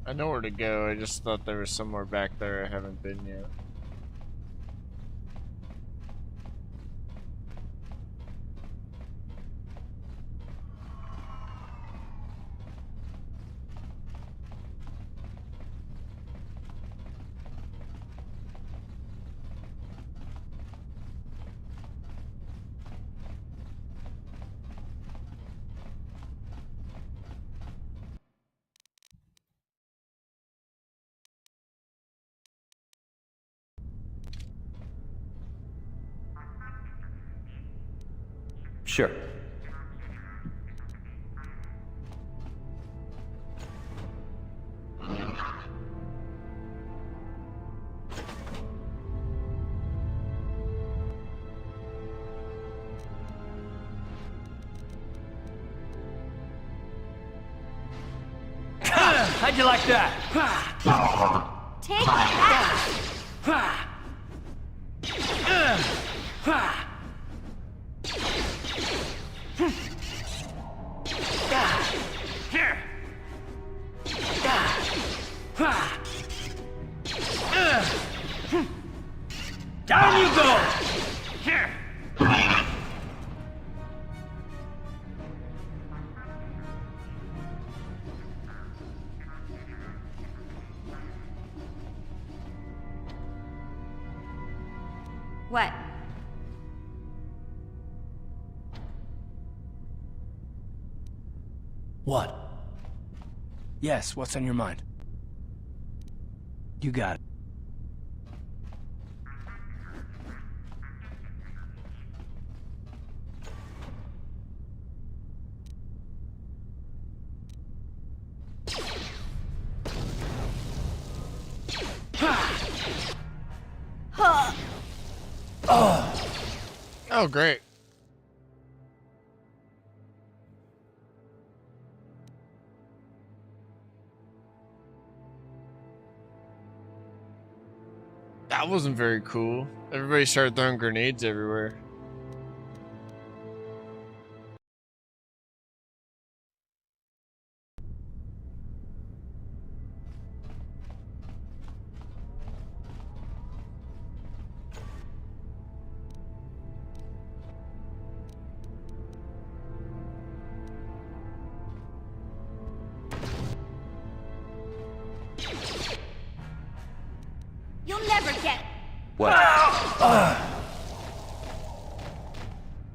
I know where to go. I just thought there was somewhere back there I haven't been yet. Sure. How'd you like that? Take that! Down you go! What? What? Yes, what's on your mind? You got it. Oh, great. That wasn't very cool. Everybody started throwing grenades everywhere. You'll never get. What?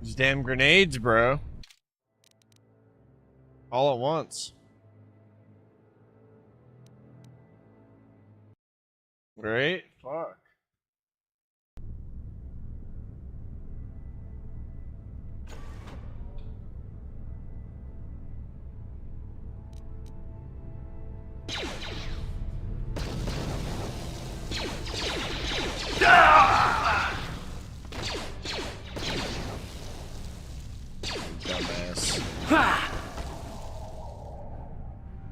These damn grenades, bro. All at once. Right? Fuck. Dumbass.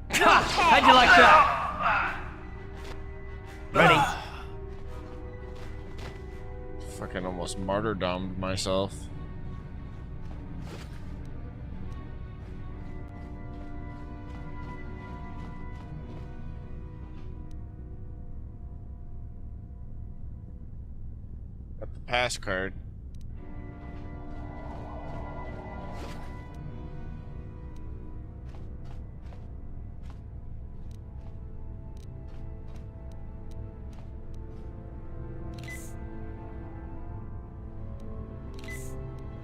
How'd you like that? Ready? Fucking almost martyrdomed myself. Got the pass card.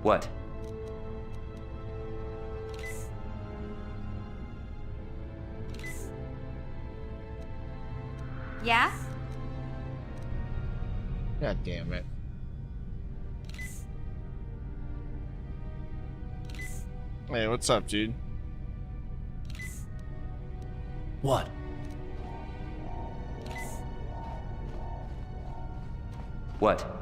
What? Yeah? God damn it. Hey, what's up, dude? What? What?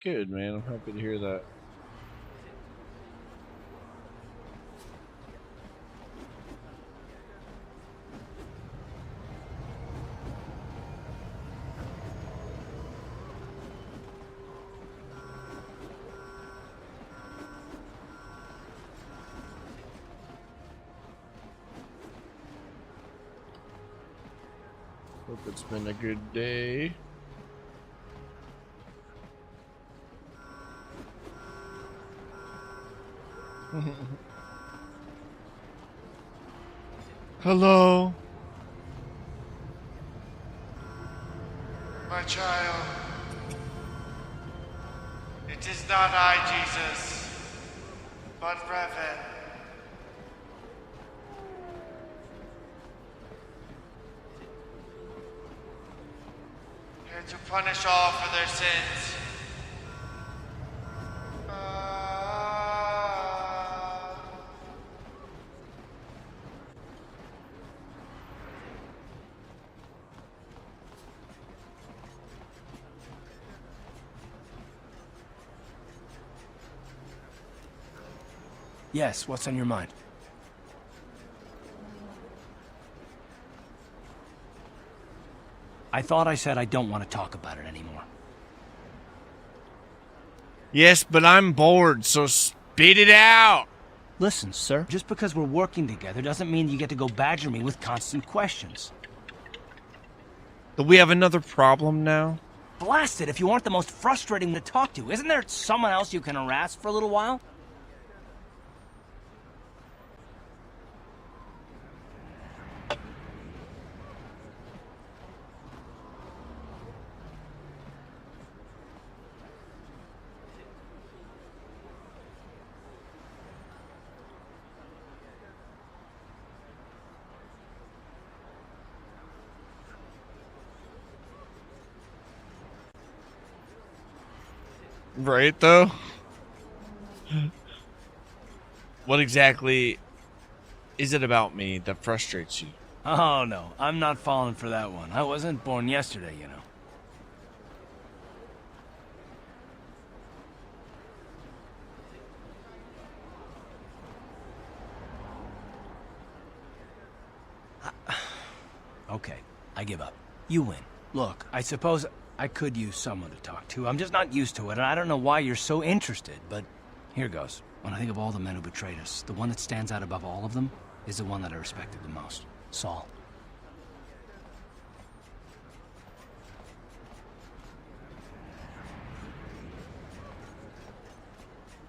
Good, man. I'm happy to hear that. Hope it's been a good day. My child, it is not I, Jesus, but Revan. Here to punish all for their sins. Yes, what's on your mind? I thought I said I don't want to talk about it anymore. Yes, but I'm bored, so spit it out! Listen, sir, just because we're working together doesn't mean you get to go badger me with constant questions. Do we have another problem now? Blast it if you aren't the most frustrating to talk to. Isn't there someone else you can harass for a little while? Right, though? What exactly is it about me that frustrates you? Oh, no. I'm not falling for that one. I wasn't born yesterday, you know. Okay, I give up. You win. Look, I suppose I could use someone to talk to. I'm just not used to it, and I don't know why you're so interested, but here goes. When I think of all the men who betrayed us, the one that stands out above all of them is the one that I respected the most. Saul.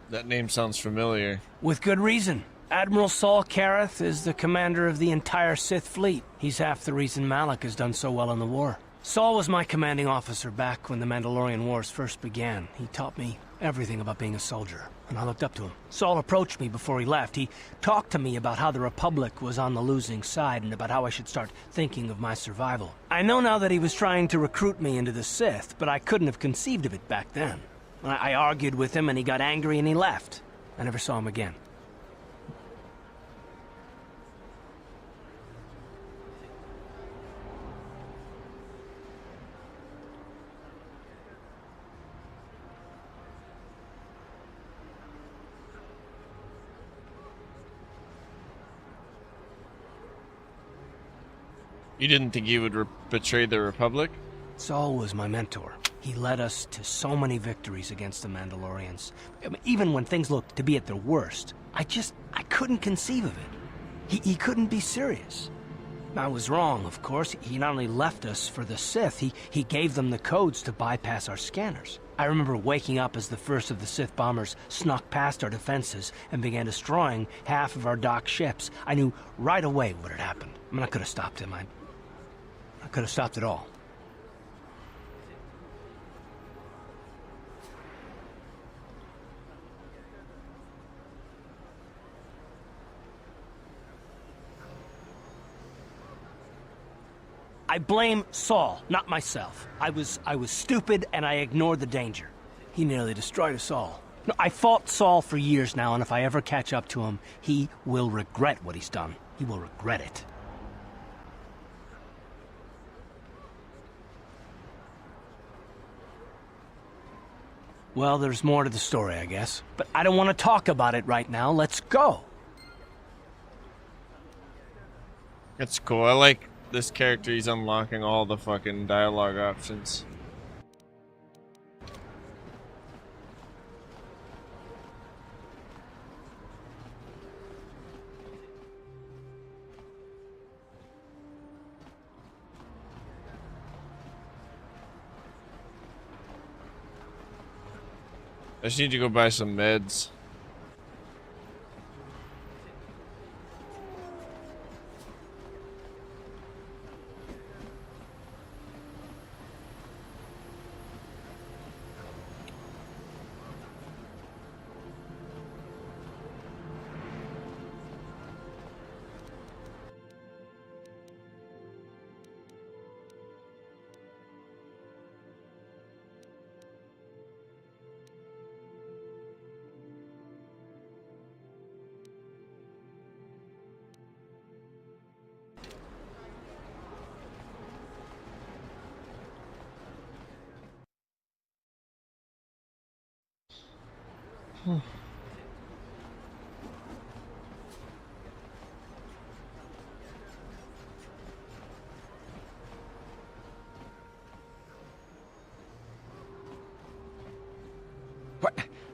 That name sounds familiar. With good reason. Admiral Saul Kareth is the commander of the entire Sith fleet. He's half the reason Malak has done so well in the war. Saul was my commanding officer back when the Mandalorian Wars first began. He taught me everything about being a soldier, and I looked up to him. Saul approached me before he left. He talked to me about how the Republic was on the losing side and about how I should start thinking of my survival. I know now that he was trying to recruit me into the Sith, but I couldn't have conceived of it back then. I argued with him, and he got angry and he left. I never saw him again. You didn't think he would betray the Republic? Saul was my mentor. He led us to so many victories against the Mandalorians. I mean, even when things looked to be at their worst, I couldn't conceive of it. He couldn't be serious. I was wrong, of course. He not only left us for the Sith, he gave them the codes to bypass our scanners. I remember waking up as the first of the Sith bombers snuck past our defenses and began destroying half of our docked ships. I knew right away what had happened. I mean, I could have stopped him. I could have stopped it all. I blame Saul, not myself. I was stupid and I ignored the danger. He nearly destroyed us all. No, I fought Saul for years now, and if I ever catch up to him, he will regret what he's done. He will regret it. Well, there's more to the story, I guess. But I don't want to talk about it right now. Let's go. That's cool. I like this character. He's unlocking all the fucking dialogue options. I just need to go buy some meds.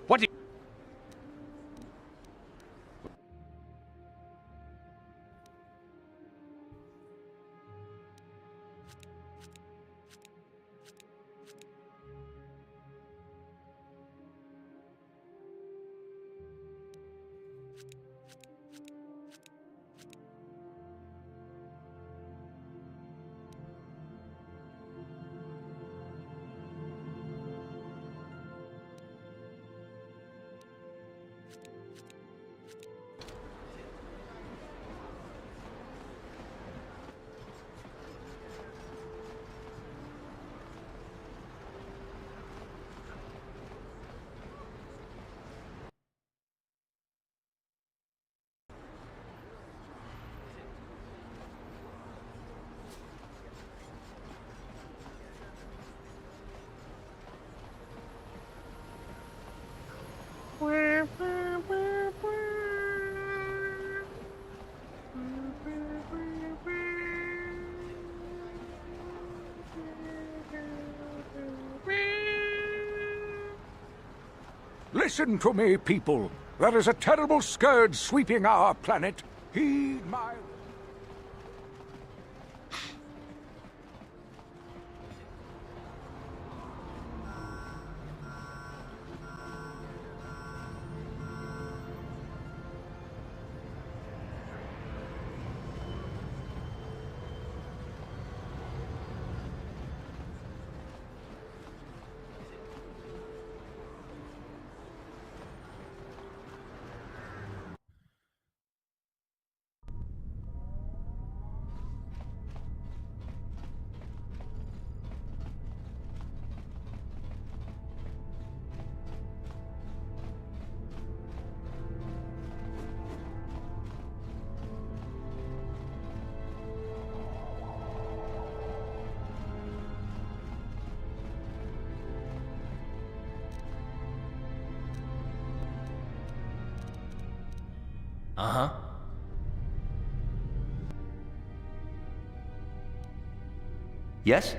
What do you... Listen to me, people. There is a terrible scourge sweeping our planet. Heed my... Uh-huh. Yes?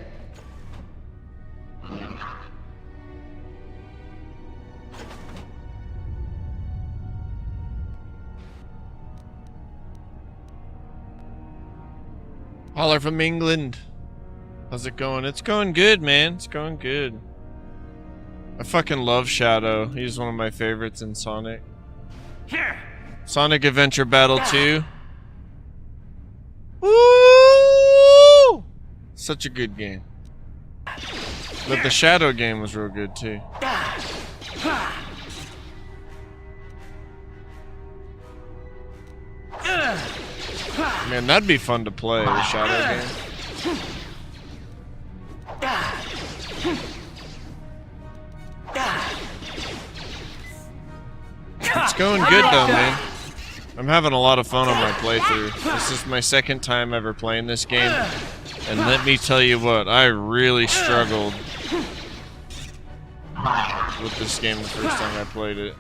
Holler from England. How's it going? It's going good, man. It's going good. I fucking love Shadow. He's one of my favorites in Sonic. Sonic Adventure Battle 2. Woo! Such a good game. But the Shadow game was real good too. Man, that'd be fun to play, the Shadow game. It's going good though, man. I'm having a lot of fun on my playthrough. This is my second time ever playing this game. And let me tell you what, I really struggled with this game the first time I played it.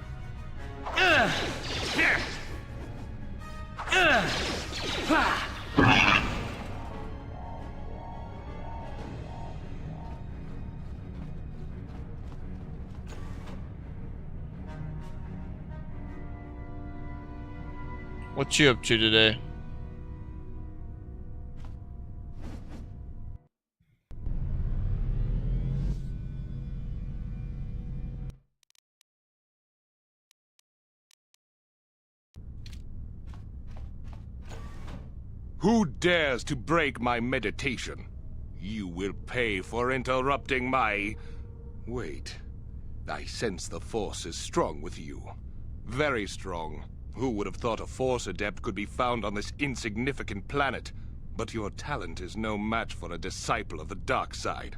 What you up to today? Who dares to break my meditation? You will pay for interrupting my... Wait. I sense the Force is strong with you. Very strong. Who would have thought a Force Adept could be found on this insignificant planet? But your talent is no match for a disciple of the dark side.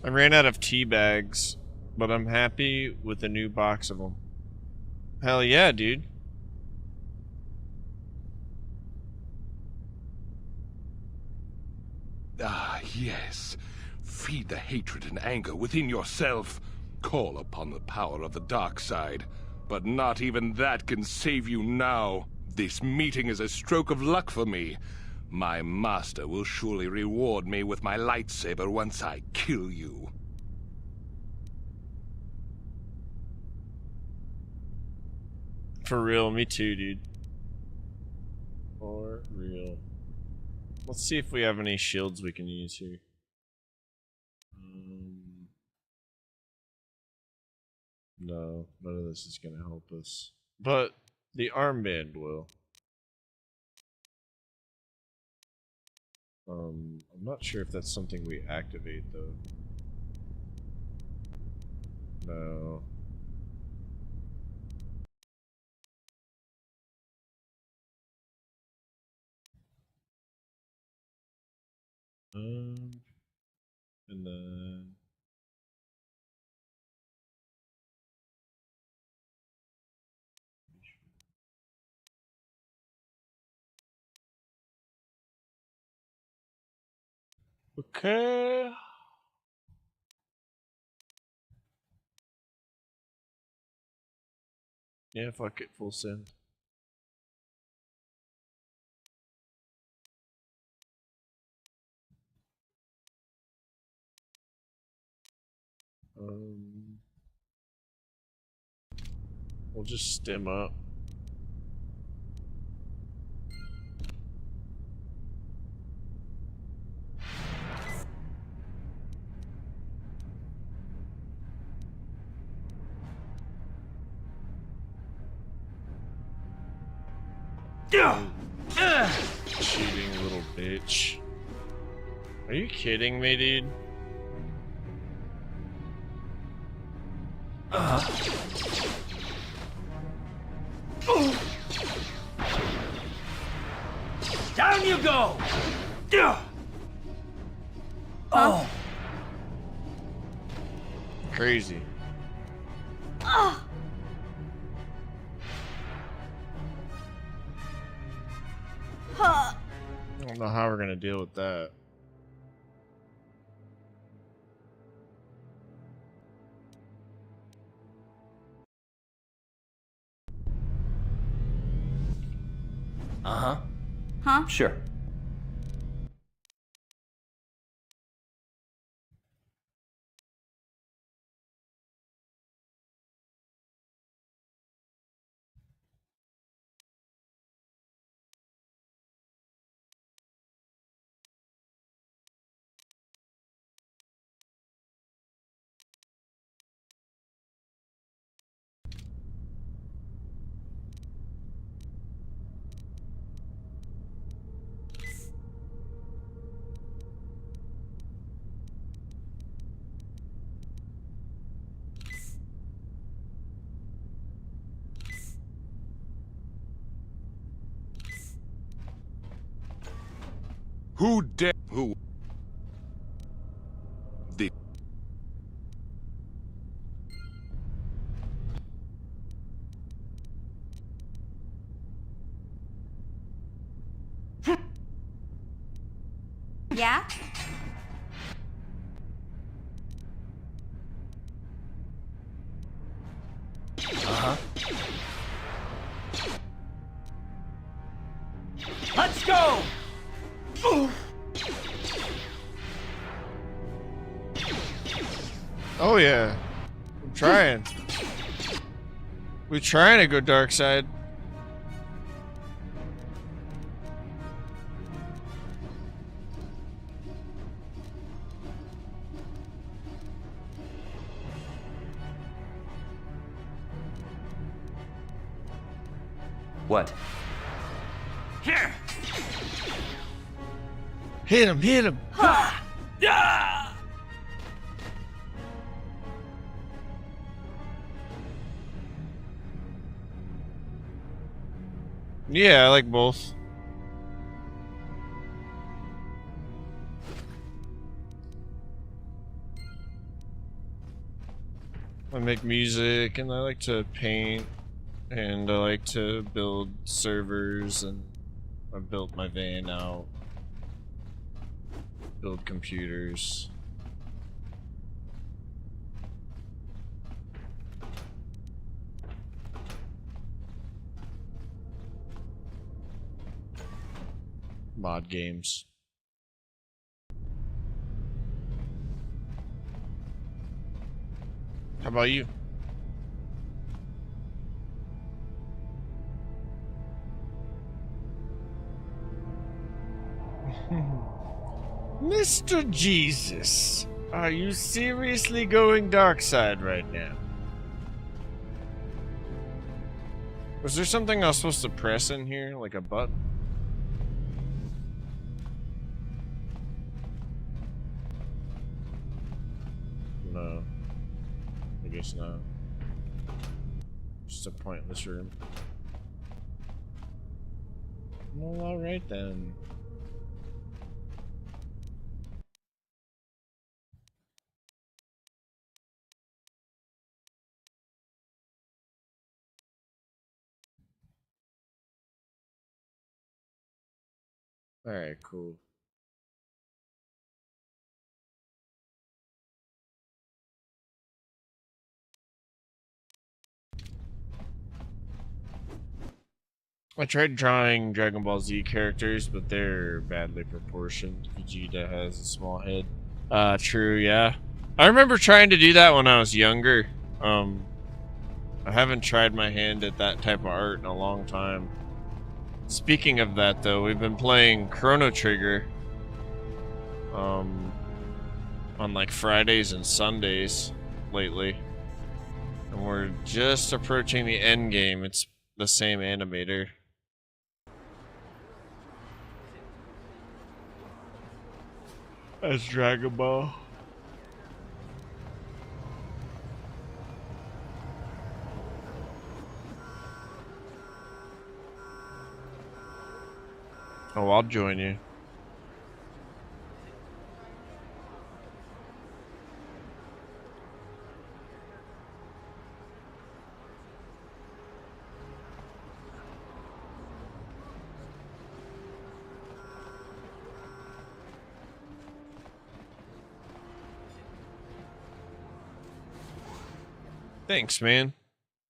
I ran out of tea bags, but I'm happy with a new box of them. Hell yeah, dude. Ah, yes. Feed the hatred and anger within yourself. Call upon the power of the dark side. But not even that can save you now. This meeting is a stroke of luck for me. My master will surely reward me with my lightsaber once I kill you. For real, me too, dude. For real. Let's see if we have any shields we can use here. No, none of this is gonna help us. But the armband will. I'm not sure if that's something we activate though. No. And then okay. Yeah, fuck it, full send. We'll just stem up. Cheating little bitch. Are you kidding me, dude? Down you go! Oh. Crazy. I don't know how we're gonna deal with that. Uh-huh. Huh? Sure. Who dare? Who? The. Yeah? Uh-huh. Let's go! Oh yeah. I'm trying. We're trying to go dark side. What? Here! Hit him, hit him! Yeah! Yeah, I like both. I make music, and I like to paint, and I like to build servers, and I built my van out, build computers. Mod games. How about you? Mr. Jesus, are you seriously going dark side right now? Was there something I was supposed to press in here, like a button? No. I guess not. Just a pointless room. Well, alright then. Alright, cool. I tried drawing Dragon Ball Z characters, but they're badly proportioned. Vegeta has a small head. True, yeah. I remember trying to do that when I was younger. I haven't tried my hand at that type of art in a long time. Speaking of that, though, we've been playing Chrono Trigger on like Fridays and Sundays lately. And we're just approaching the end game. It's the same animator. As Dragon Ball. Oh, I'll join you. Thanks, man.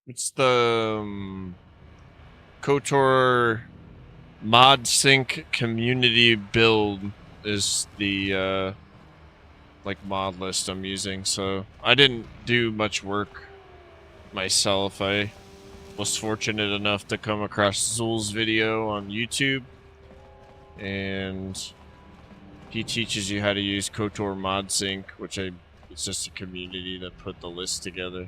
It's the KOTOR mod sync community build is the like mod list I'm using. So I didn't do much work myself. I was fortunate enough to come across Zul's video on YouTube, and he teaches you how to use KOTOR mod sync, which it's just a community that put the list together.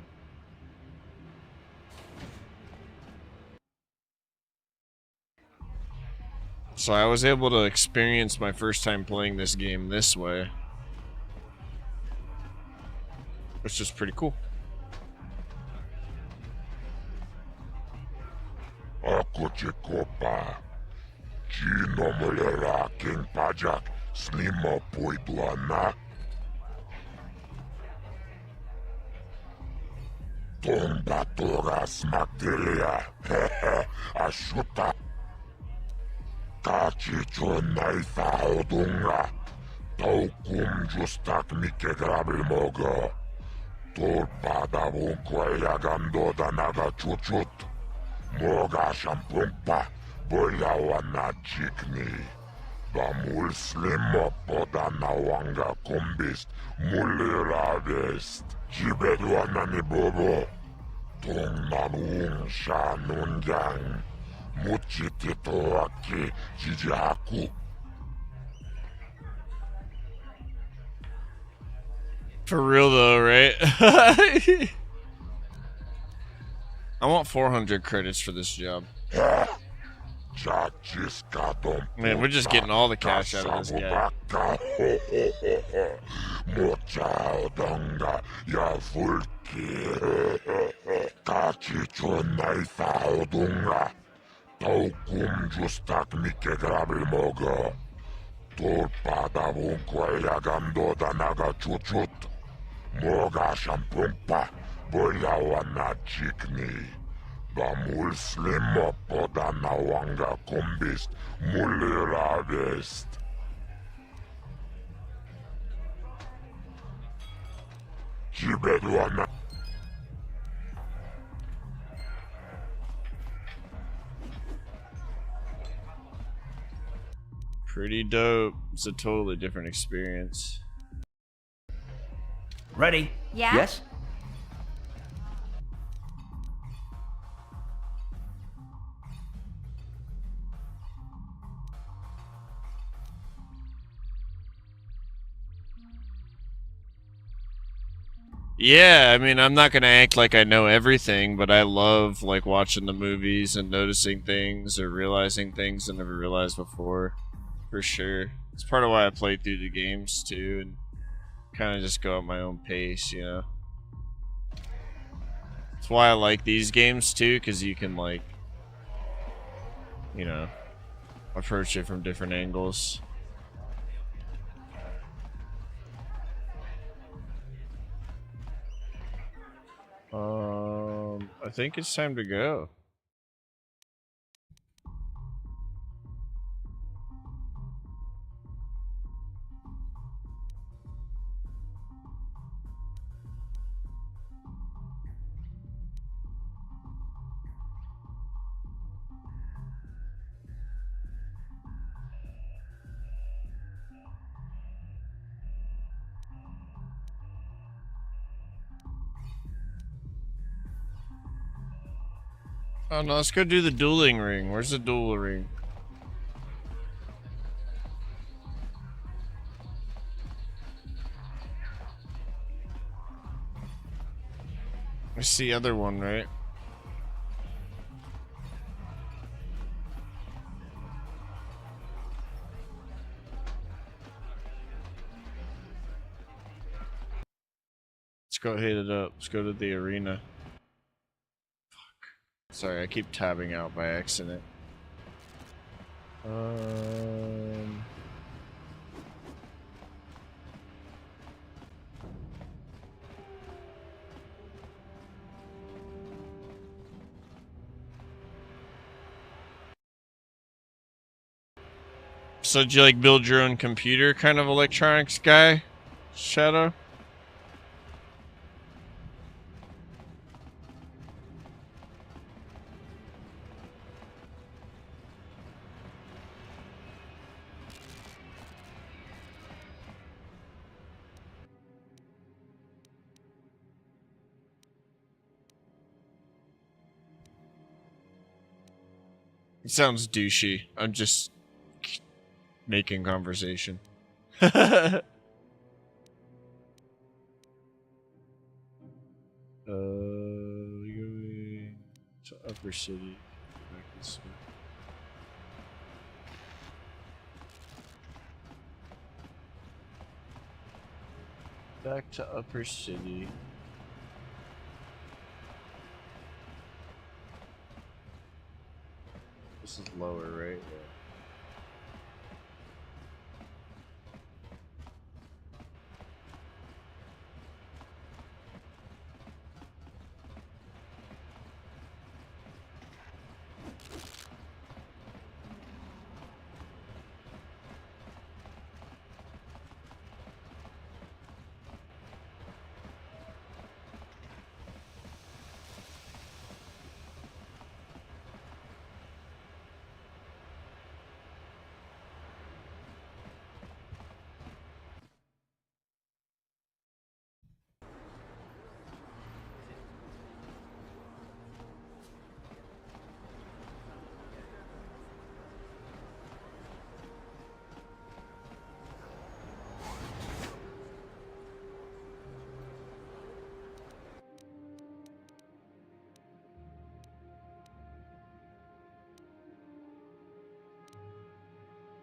So I was able to experience my first time playing this game this way, which is pretty cool. Ako Jacopa, Gino Mulera King Pajak, Snima Puiblana. Tomba Toras Magdelia, Ashuta. Kachicho Naifa Odunga, Taukum Justak Mike Grabilmogo, Torpada Bunquaya Gando Danaga Chuchut, Moga Shampumpa, Boyawana Chikni, Bamul Slimo Podanawanga Kumbist, Mulira Vest, Jibeduanani Bobo, Tung Nabung Shanungang. Muchititoaki Jijaku. For real though, right? I want 400 credits for this job. Man, we're just getting all the cash out of this guy. Taukum Justak Mike Grabilmogo, Torpada Bunquaya Gando Danaga Chuchut, Moga Shampumpa, Boyawa na chikni. Ba mulslima poda na wanga kumbist mulira vest. Chibedwana. Pretty dope. It's a totally different experience. Ready? Yeah? Yes? Yeah, I mean, I'm not gonna act like I know everything, but I love like watching the movies and noticing things or realizing things I never realized before. For sure. It's part of why I play through the games too, and kind of just go at my own pace, you know. That's why I like these games too, because you can like, you know, approach it from different angles. I think it's time to go. Oh no, let's go do the dueling ring. Where's the duel ring? It's the other one, right? Let's go hit it up. Let's go to the arena. Fuck. Sorry, I keep tabbing out by accident. So do you like build your own computer kind of electronics guy, Shadow? He sounds douchey. I'm just making conversation. Going to Upper City. Back this way. Back to Upper City. This is lower, right? Yeah.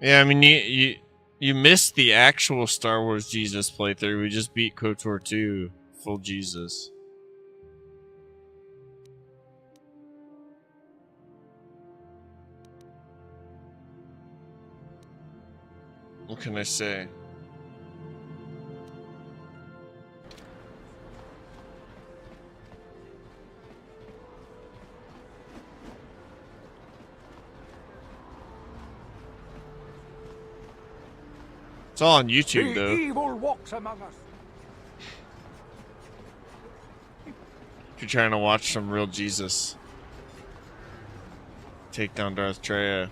Yeah, I mean, you missed the actual Star Wars Jesus playthrough. We just beat KOTOR 2 full Jesus. What can I say? It's all on YouTube, The though. evil walks among us. If you're trying to watch some real Jesus take down Darth Treya.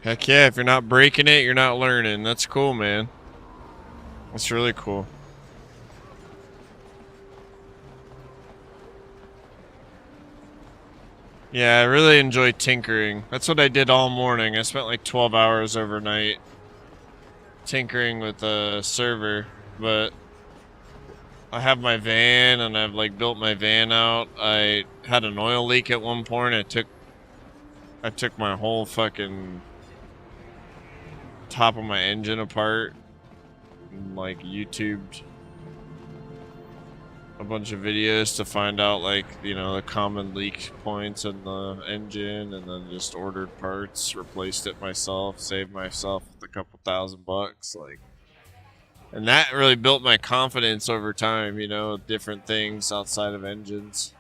Heck yeah, if you're not breaking it, you're not learning. That's cool, man. That's really cool. Yeah, I really enjoy tinkering. That's what I did all morning. I spent like 12 hours overnight tinkering with the server, but I have my van and I've like built my van out. I had an oil leak at one point. I took my whole fucking top of my engine apart and like YouTubed a bunch of videos to find out, like, you know, the common leak points in the engine, and then just ordered parts, replaced it myself, saved myself a couple $1,000, like, and that really built my confidence over time, you know, different things outside of engines,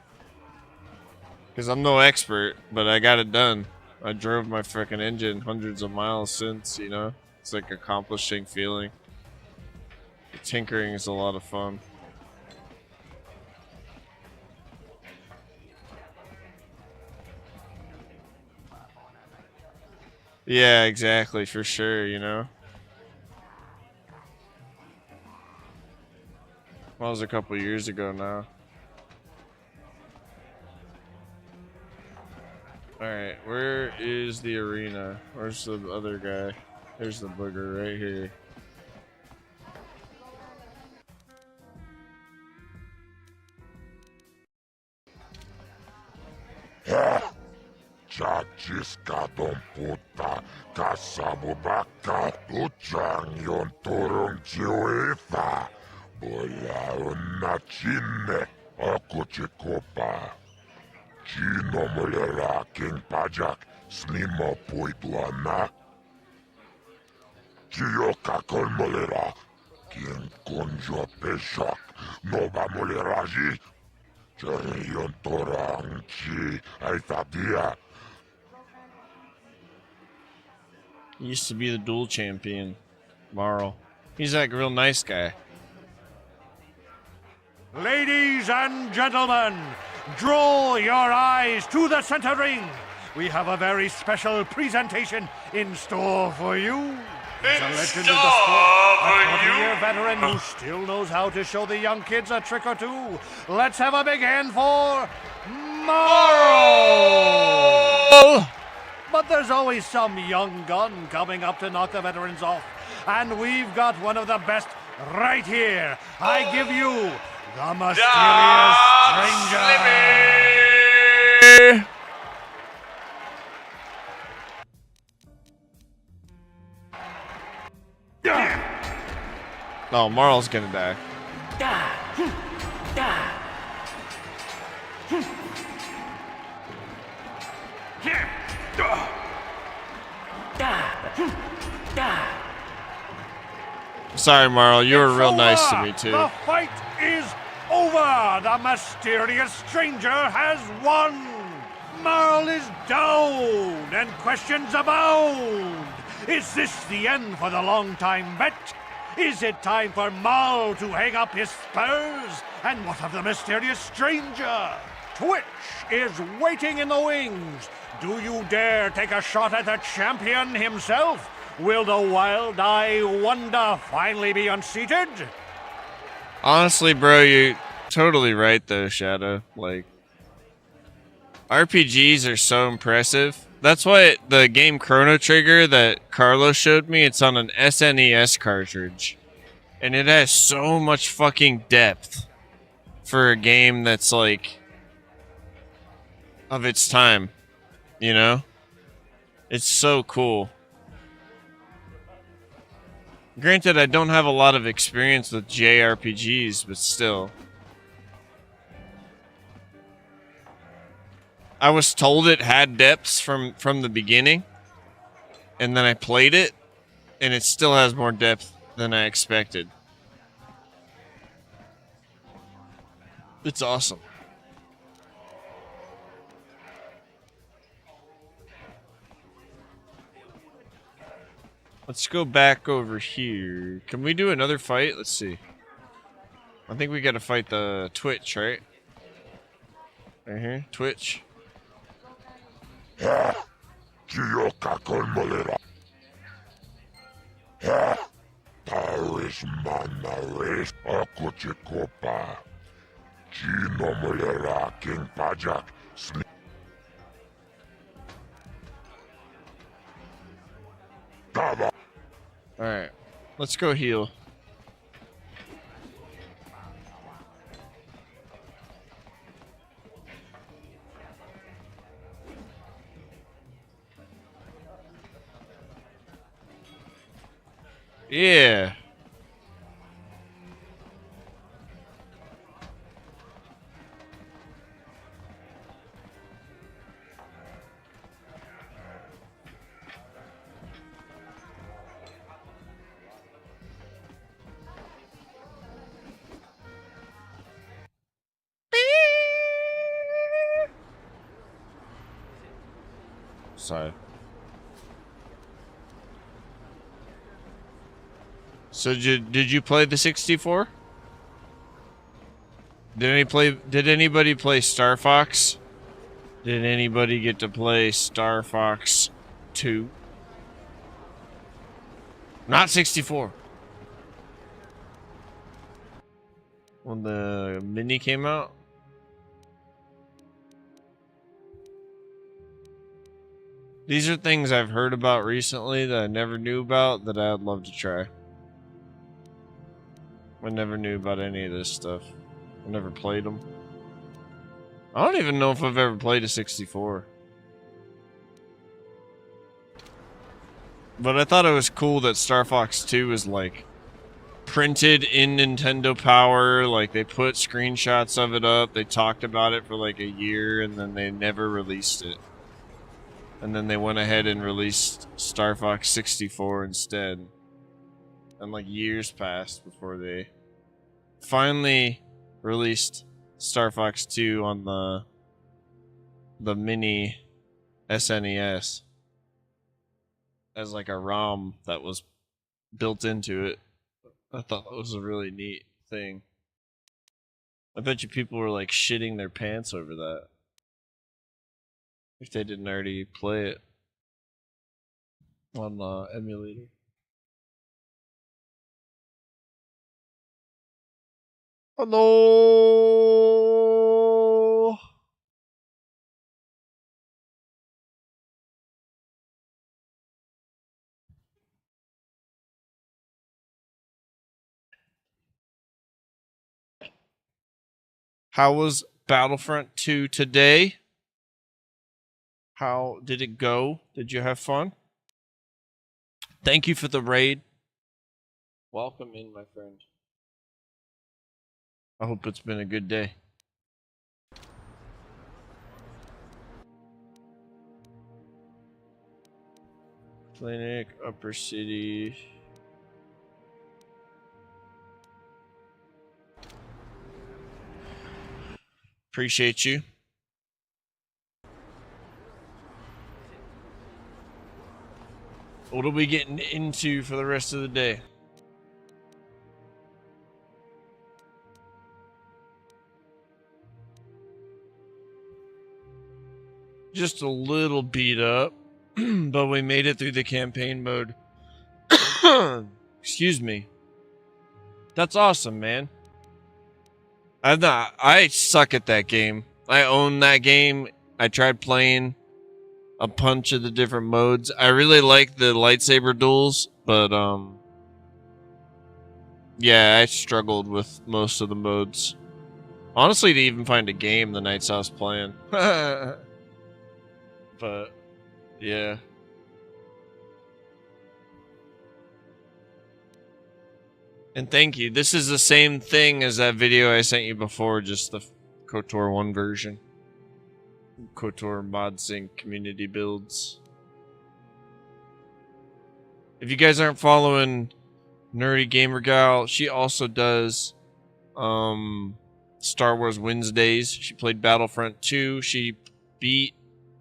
because I'm no expert, but I got it done. I drove my freaking engine hundreds of miles since, you know. It's like accomplishing feeling. Tinkering is a lot of fun. Yeah, exactly, for sure, you know. That was a couple years ago now. Alright, where is the arena? Where's the other guy? There's the booger right here. Chachiska don puta, kasabubaka, tuchang yon turung chiwitha. Bola una chine, ako chikopa. Chino mulera king pajak, slima puidwana. Chiyoka kol mulera, king konjo peshak, nova muleraji. Yon torang chi, aitadia. He used to be the dual champion, Marl. He's like a real nice guy. Ladies and gentlemen, draw your eyes to the center ring. We have a very special presentation in store for you. It's a legend of the sport, a 20-year veteran who still knows how to show the young kids a trick or two. Let's have a big hand for Morrow! But there's always some young gun coming up to knock the veterans off. And we've got one of the best right here. I give you the mysterious stranger. Oh, Marl's gonna die. Sorry, Marl, you were real nice to me too. The fight is over. The mysterious stranger has won. Marl is down, and questions abound. Is this the end for the long-time vet? Is it time for Marl to hang up his spurs? And what of the mysterious stranger? Twitch is waiting in the wings. Do you dare take a shot at the champion himself? Will the wild-eye wonder finally be unseated? Honestly, bro, you're totally right though, Shadow. Like, RPGs are so impressive. That's why the game Chrono Trigger that Carlos showed me, it's on an SNES cartridge. And it has so much fucking depth for a game that's like of its time, you know? It's so cool. Granted, I don't have a lot of experience with JRPGs, but still. I was told it had depths from the beginning, and then I played it, and it still has more depth than I expected. It's awesome. Let's go back over here. Can we do another fight? Let's see. I think we gotta fight the Twitch, right? Right here, Twitch. Chiyoka con molera. Taris manaris ako chikopa. Chino molera king pajak. Alright. Let's go heal. Yeah. Sorry. So did you play the 64? Did anybody play Star Fox? Did anybody get to play Star Fox 2? Not 64. When the mini came out? These are things I've heard about recently that I never knew about that I'd love to try. I never knew about any of this stuff. I never played them. I don't even know if I've ever played a 64. But I thought it was cool that Star Fox 2 is like printed in Nintendo Power. Like they put screenshots of it up. They talked about it for like a year and then they never released it. And then they went ahead and released Star Fox 64 instead. And like years passed before they finally released Star Fox 2 on the mini SNES as like a ROM that was built into it. I thought that was a really neat thing. I bet you people were like shitting their pants over that if they didn't already play it on the emulator. Hello. How was Battlefront 2 today? How did it go? Did you have fun? Thank you for the raid. Welcome in, my friend. I hope it's been a good day. Clinic, Upper City. Appreciate you. What are we getting into for the rest of the day? Just a little beat up, but we made it through the campaign mode. Excuse me. That's awesome, man. I suck at that game. I own that game. I tried playing a bunch of the different modes. I really like the lightsaber duels, but Yeah, I struggled with most of the modes. Honestly, to even find a game the nights I was playing. But, yeah. And thank you. This is the same thing as that video I sent you before, just the KOTOR 1 version. KOTOR mod sync community builds. If you guys aren't following Nerdy Gamer Gal, she also does Star Wars Wednesdays. She played Battlefront 2. She beat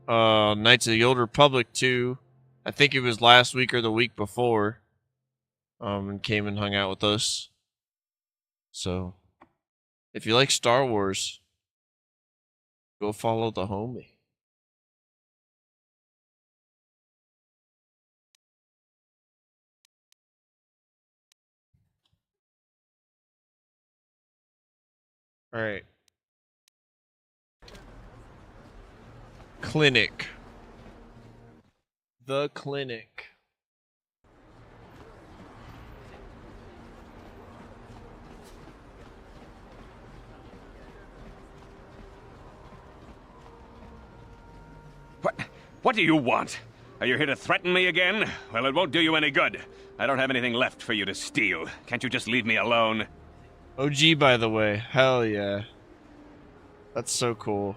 Knights of the Old Republic 2. I think it was last week or the week before. And came and hung out with us. So, if you like Star Wars, go follow the homie. All right. Clinic. The clinic. What do you want? Are you here to threaten me again? Well, it won't do you any good. I don't have anything left for you to steal. Can't you just leave me alone? OG, by the way. Hell yeah. That's so cool.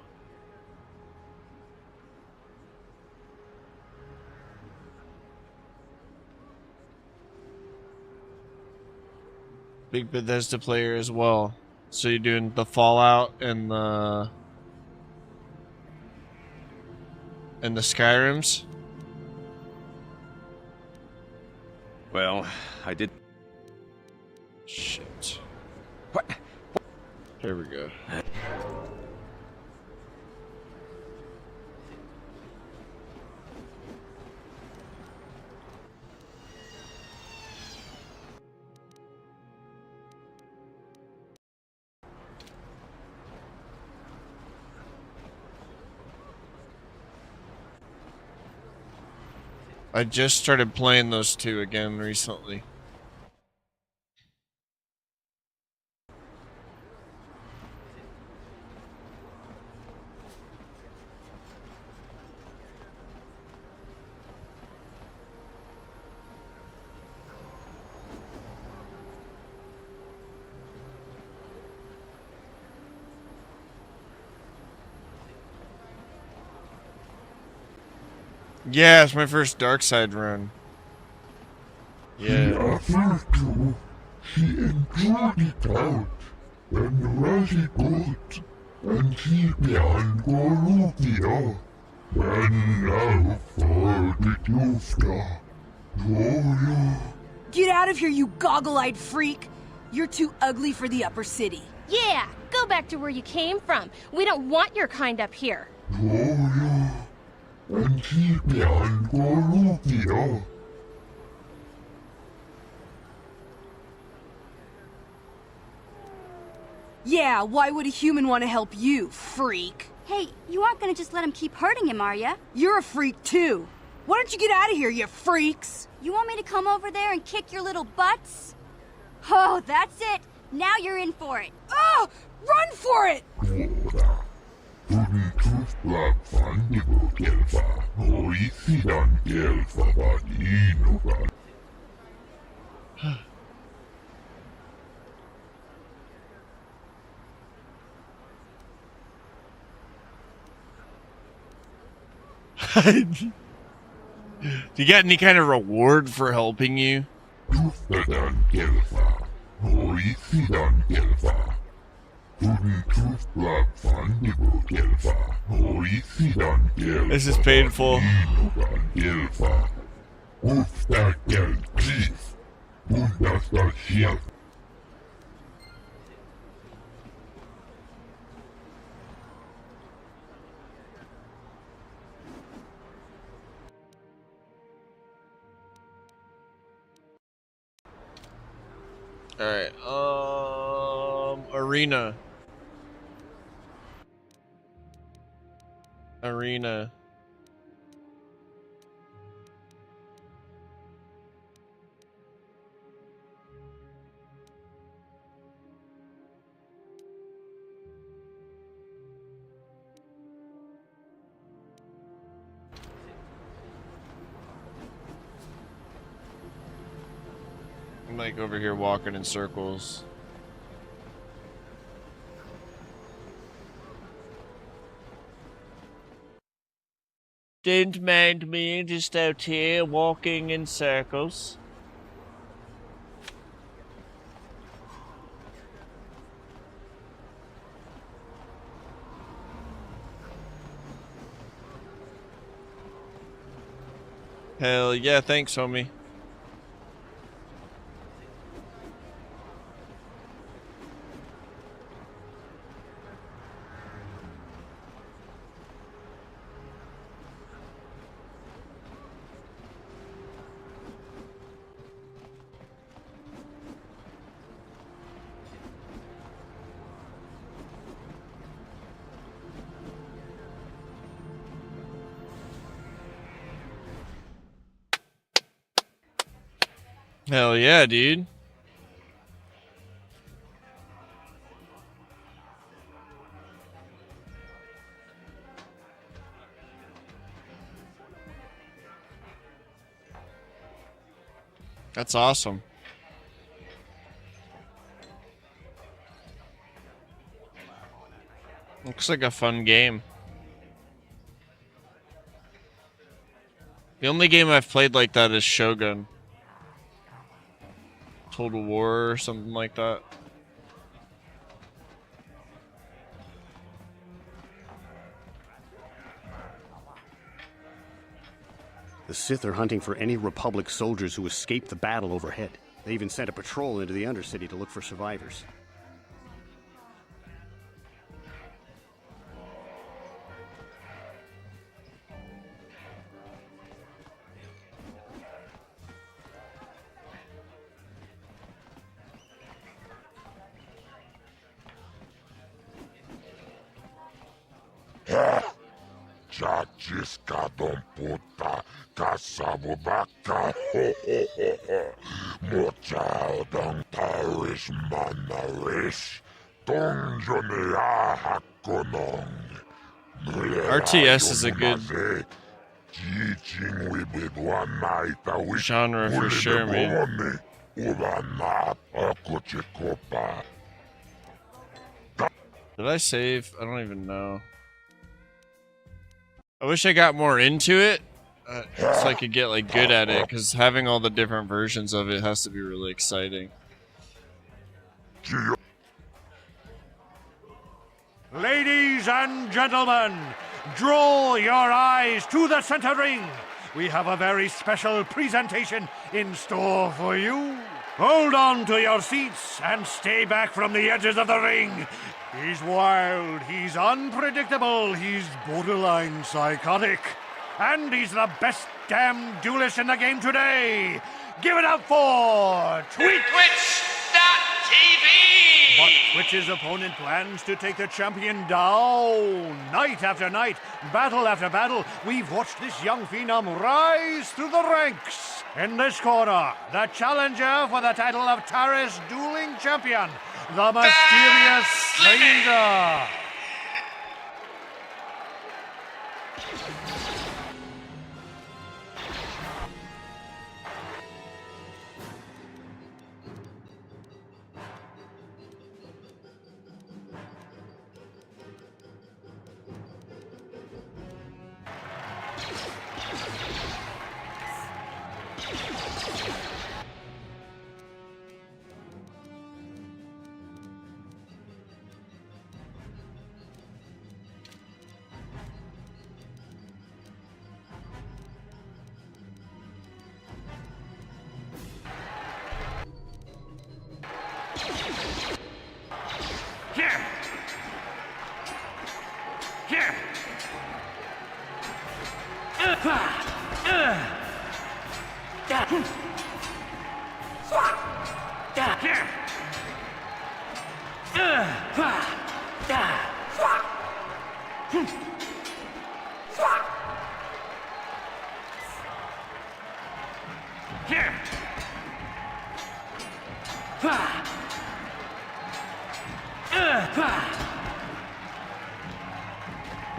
Big Bethesda player as well. So you're doing the Fallout and the Skyrims? Well, I did... Shit. There we go. I just started playing those two again recently. Yeah, it's my first dark side run. Yeah. After two, she enjoyed it out, and really good, and she began Gorubia, and now for the Dufta. Get out of here, you goggle-eyed freak! You're too ugly for the upper city. Yeah, go back to where you came from. We don't want your kind up here. And she began Gorubia. Yeah, why would a human want to help you, freak? Hey, you aren't gonna just let him keep hurting him, are ya? You're a freak too. Why don't you get out of here, you freaks? You want me to come over there and kick your little butts? Oh, that's it. Now you're in for it. Oh, run for it! Do you got any kind of reward for helping you? This is painful. Alright, Arena. I'm like over here walking in circles. Don't mind me, just out here walking in circles. Hell yeah, thanks, homie. Hell yeah, dude. That's awesome. Looks like a fun game. The only game I've played like that is Shogun. Total War or something like that. The Sith are hunting for any Republic soldiers who escaped the battle overhead. They even sent a patrol into the Undercity to look for survivors. Chachiska don puta, caçabo vaca, ho ho ho ho. Mochao don parish manarish, don jonea hakonong. RTS is a good genre for sure, man. Did I save? I don't even know. I wish I got more into it so I could get like good at it, because having all the different versions of it has to be really exciting. Ladies and gentlemen, draw your eyes to the center ring. We have a very special presentation in store for you. Hold on to your seats and stay back from the edges of the ring. He's wild, he's unpredictable, he's borderline psychotic. And he's the best damn duelist in the game today. Give it up for Twitch! Twitch.tv! But Twitch's opponent plans to take the champion down. Night after night, battle after battle, we've watched this young phenom rise through the ranks. In this corner, the challenger for the title of Taris Dueling Champion, the mysterious stranger.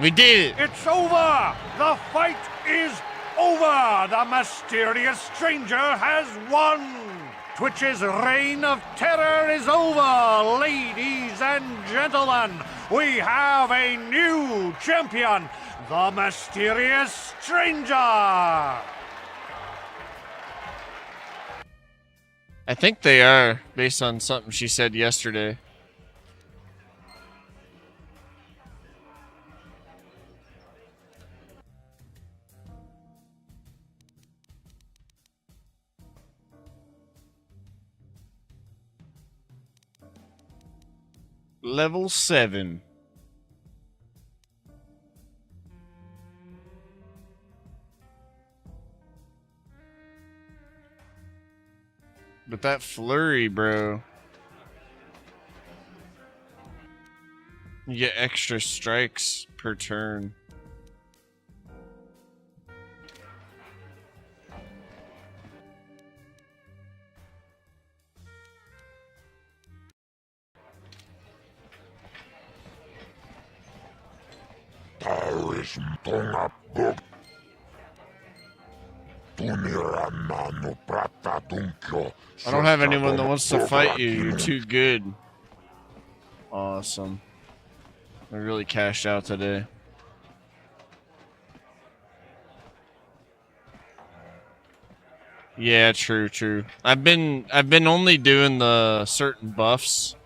We did it! It's over! The fight is over! The mysterious stranger has won! Twitch's reign of terror is over, ladies and gentlemen. We have a new champion, the Mysterious Stranger. I think they are, based on something she said yesterday. Level 7. But that flurry, bro. You get extra strikes per turn. I don't have anyone that wants to fight you. You're too good. Awesome. I really cashed out today. Yeah, true. I've been only doing the certain buffs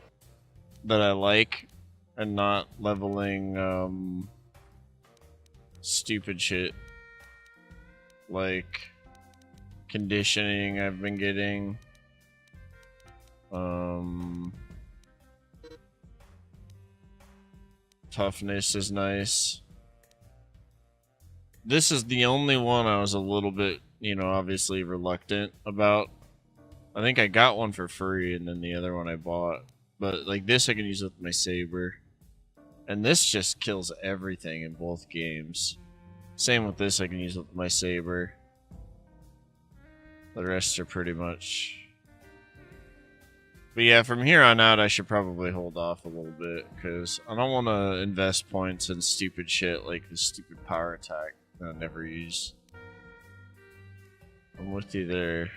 that I like and not leveling stupid shit like conditioning I've been getting. Toughness is nice. This is the only one I was a little bit, obviously reluctant about. I think I got one for free and then the other one I bought. But like this I can use with my saber. And this just kills everything in both games. Same with this, I can use with my saber. The rest are pretty much... But yeah, from here on out, I should probably hold off a little bit, because I don't want to invest points in stupid shit like the stupid power attack that I never use. I'm with you there.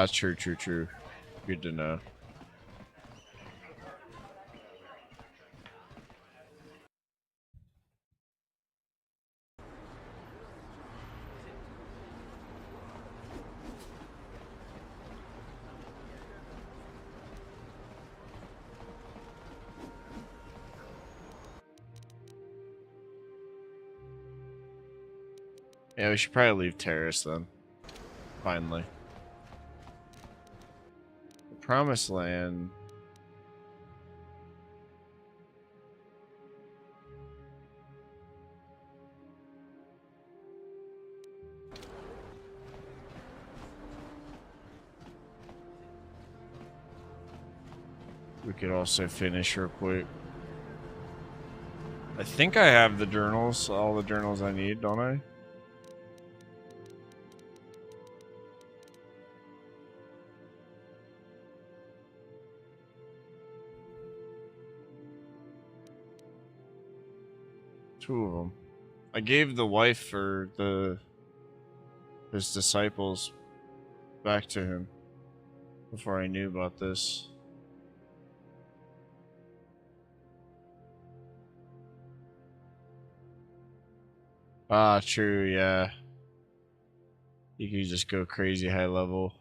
True. Good to know. Yeah, we should probably leave Terrace then. Finally. Promised Land. We could also finish real quick. I think I have the journals, all the journals I need, don't I? Two of them. I gave the wife for his disciples back to him before I knew about this. Ah, true, yeah. You can just go crazy high level.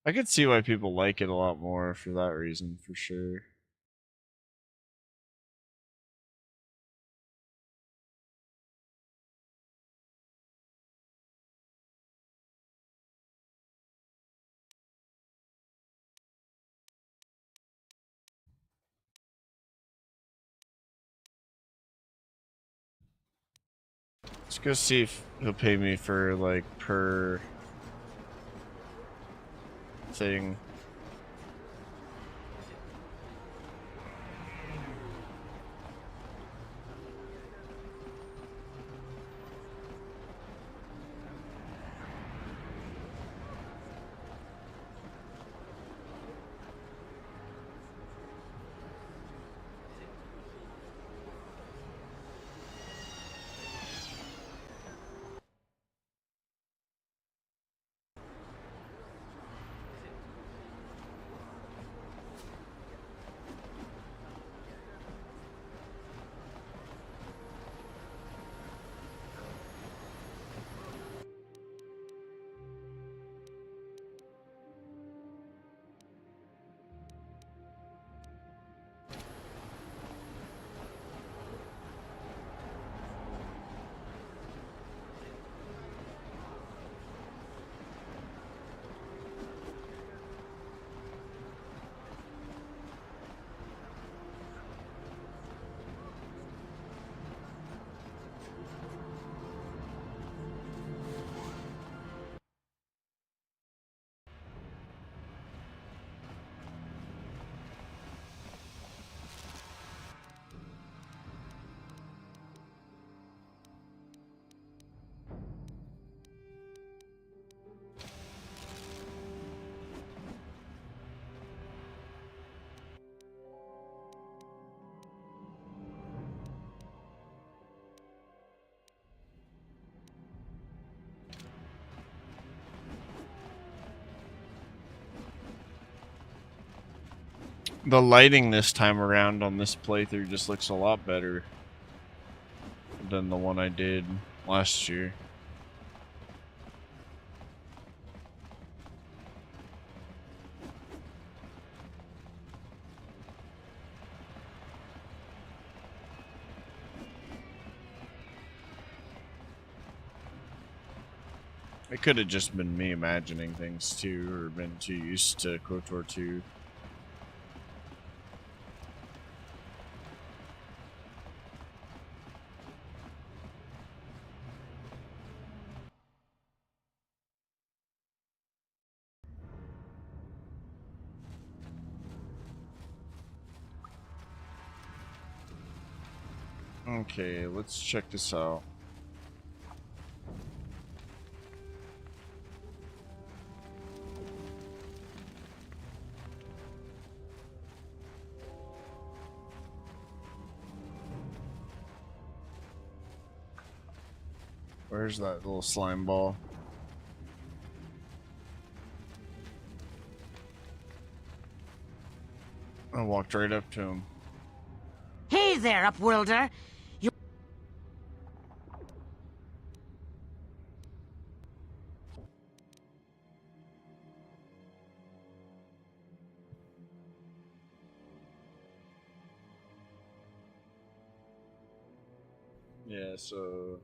I could see why people like it a lot more for that reason, for sure. Let's go see if he'll pay me for, like, per thing. The lighting this time around on this playthrough just looks a lot better than the one I did last year. It could have just been me imagining things too, or been too used to KOTOR 2. Okay, let's check this out. Where's that little slime ball? I walked right up to him. Hey there, Upworlder! You... Yeah, so...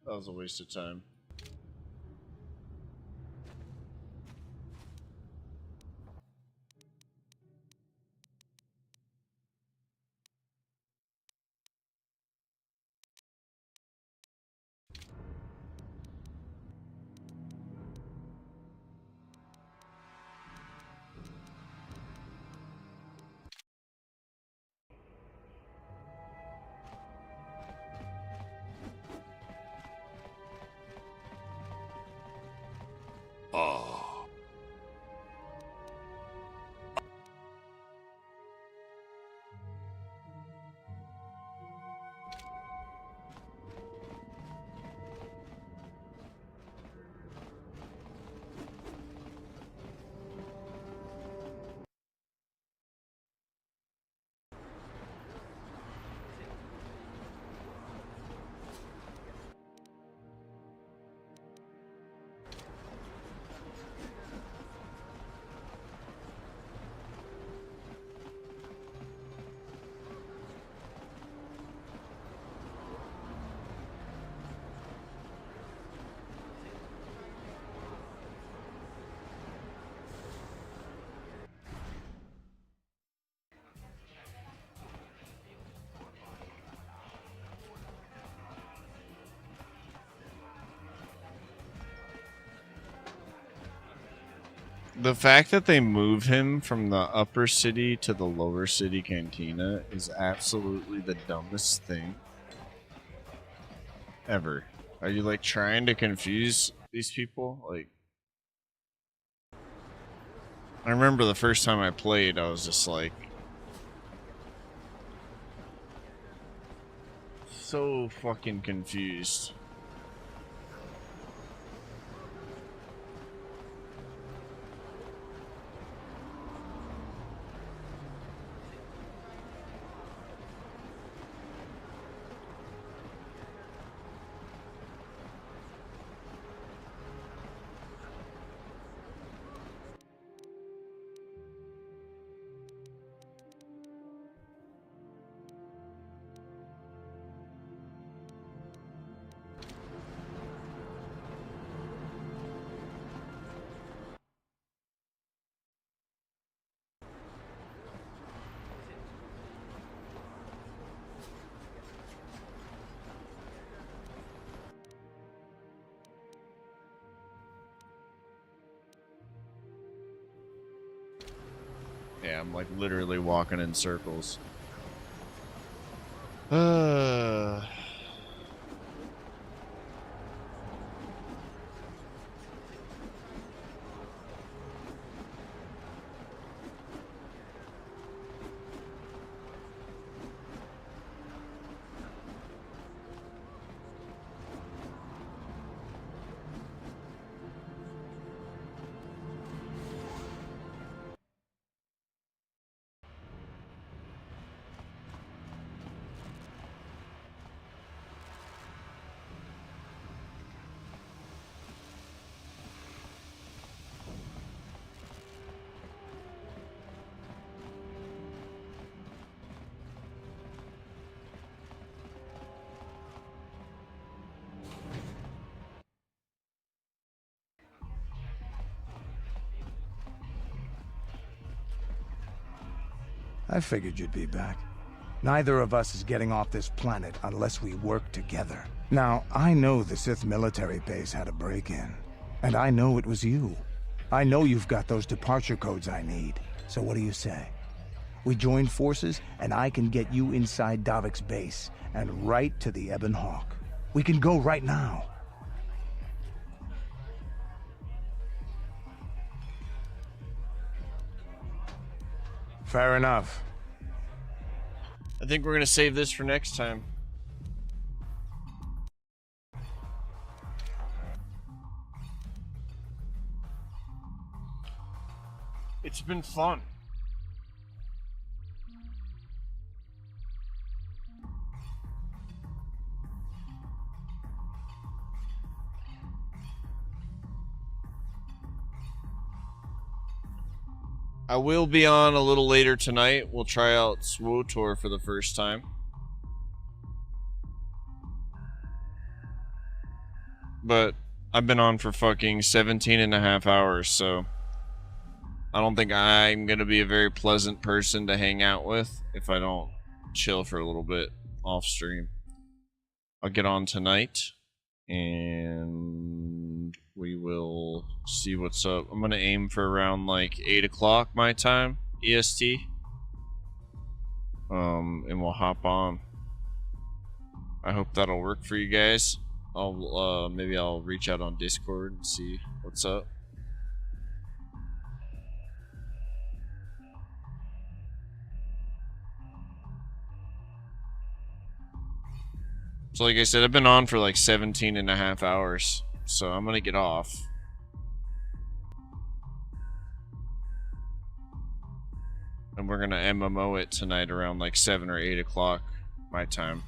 that was a waste of time. Ah. The fact that they move him from the upper city to the lower city cantina is absolutely the dumbest thing ever. Are you like trying to confuse these people? Like, I remember the first time I played, I was just like so fucking confused. Yeah, I'm like literally walking in circles. I figured you'd be back. Neither of us is getting off this planet unless we work together. Now, I know the Sith military base had a break-in. And I know it was you. I know you've got those departure codes I need. So what do you say? We join forces, and I can get you inside Davik's base, and right to the Ebon Hawk. We can go right now. Fair enough. I think we're gonna save this for next time. It's been fun. I will be on a little later tonight. We'll try out KOTOR for the first time. But I've been on for fucking 17 and a half hours, so I don't think I'm going to be a very pleasant person to hang out with if I don't chill for a little bit off stream. I'll get on tonight and we will see what's up. I'm going to aim for around like 8 o'clock my time, EST. And we'll hop on. I hope that'll work for you guys. Maybe I'll reach out on Discord and see what's up. So like I said, I've been on for like 17 and a half hours, so I'm gonna get off. And we're gonna MMO it tonight around like 7 or 8 o'clock my time.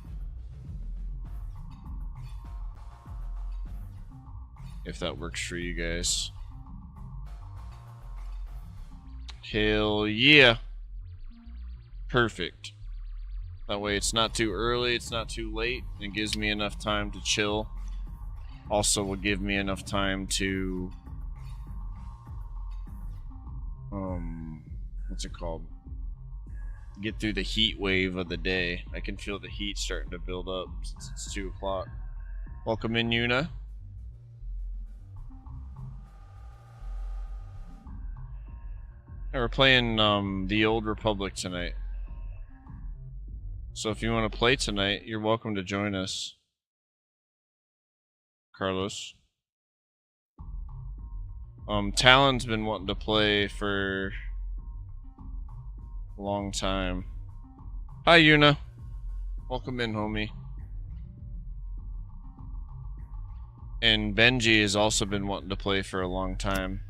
If that works for you guys. Hell yeah. Perfect. That way it's not too early, it's not too late. It gives me enough time to chill. Also will give me enough time to what's it called? Get through the heat wave of the day. I can feel the heat starting to build up since it's 2 o'clock. Welcome in, Yuna. Yeah, we're playing the Old Republic tonight. So if you want to play tonight, you're welcome to join us. Carlos. Talon's been wanting to play for a long time. Hi, Yuna. Welcome in, homie. And Benji has also been wanting to play for a long time.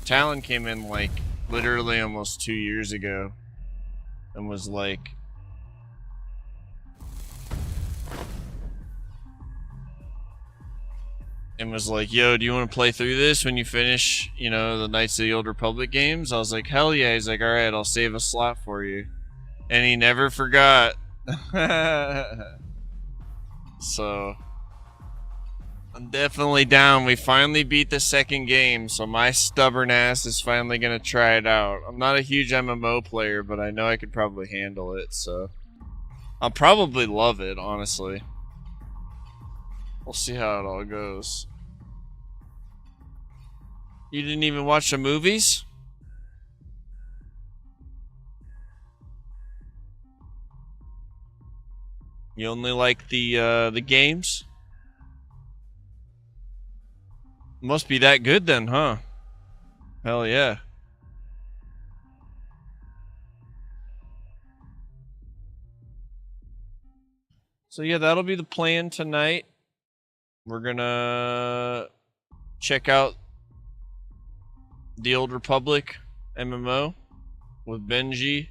Talon came in like literally almost 2 years ago and was like, yo, do you want to play through this when you finish, you know, the Knights of the Old Republic games? I was like, hell yeah. He's like, alright, I'll save a slot for you. And he never forgot. So I'm definitely down. We finally beat the second game, so my stubborn ass is finally gonna try it out. I'm not a huge MMO player, but I know I could probably handle it, so I'll probably love it, honestly. We'll see how it all goes. You didn't even watch the movies? You only like the games? Must be that good then, huh? Hell yeah. So yeah, that'll be the plan tonight. We're gonna check out the Old Republic MMO with Benji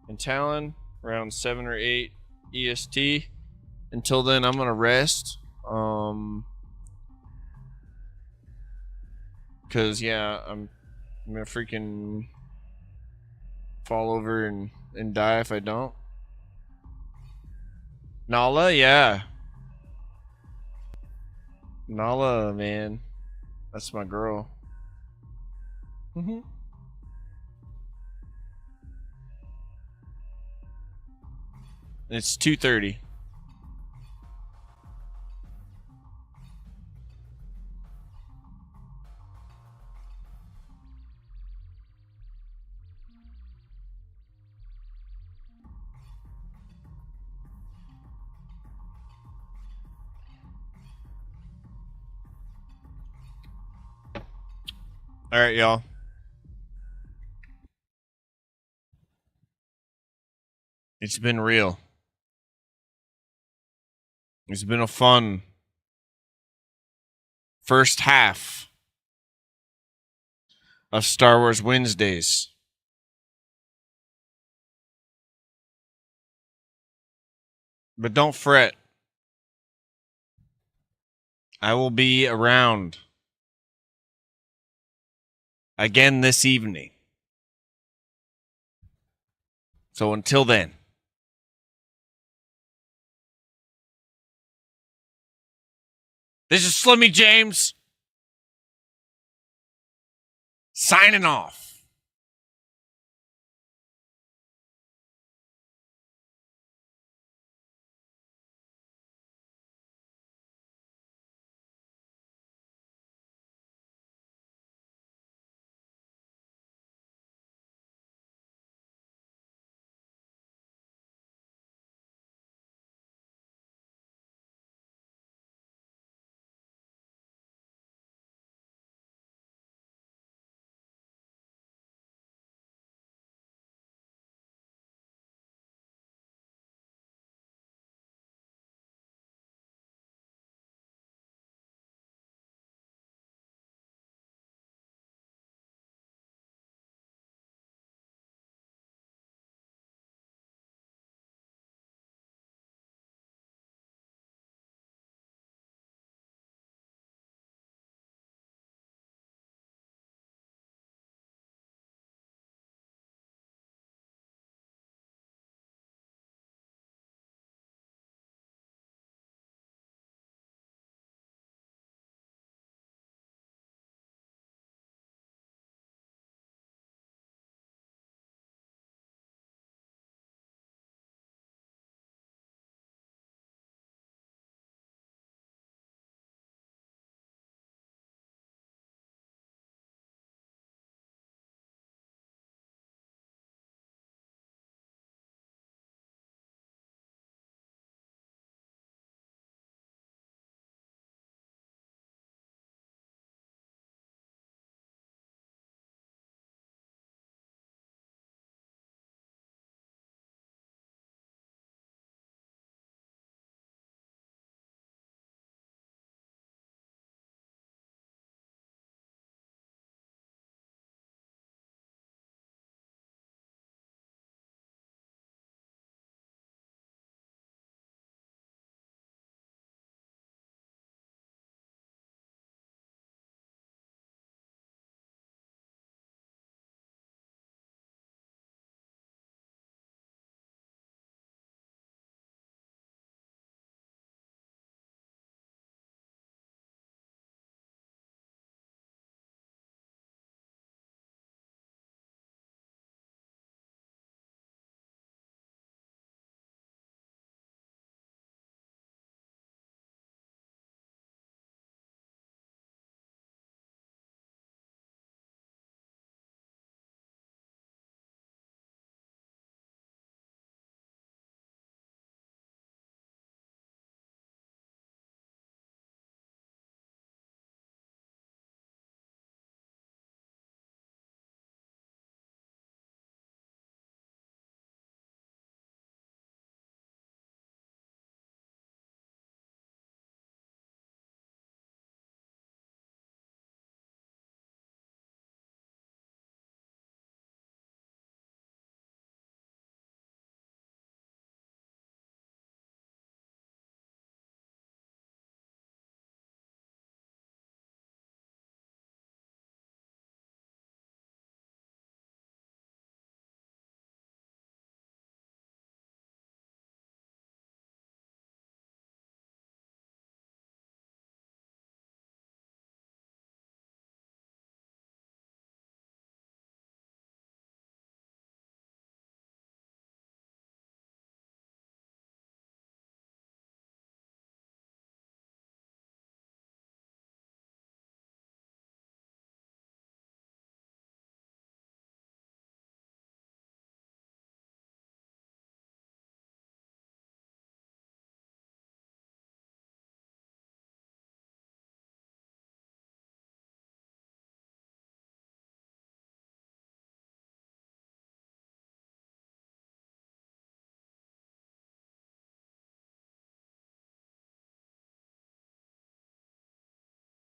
and Talon around 7 or 8 EST. Until then, I'm gonna rest. Cause yeah, I'm gonna freaking fall over and die if I don't. Nala, yeah. Nala, man. That's my girl. It's 2:30. All right, y'all. It's been real. It's been a fun first half of Star Wars Wednesdays. But don't fret. I will be around again this evening. So until then, this is Slimmy James signing off.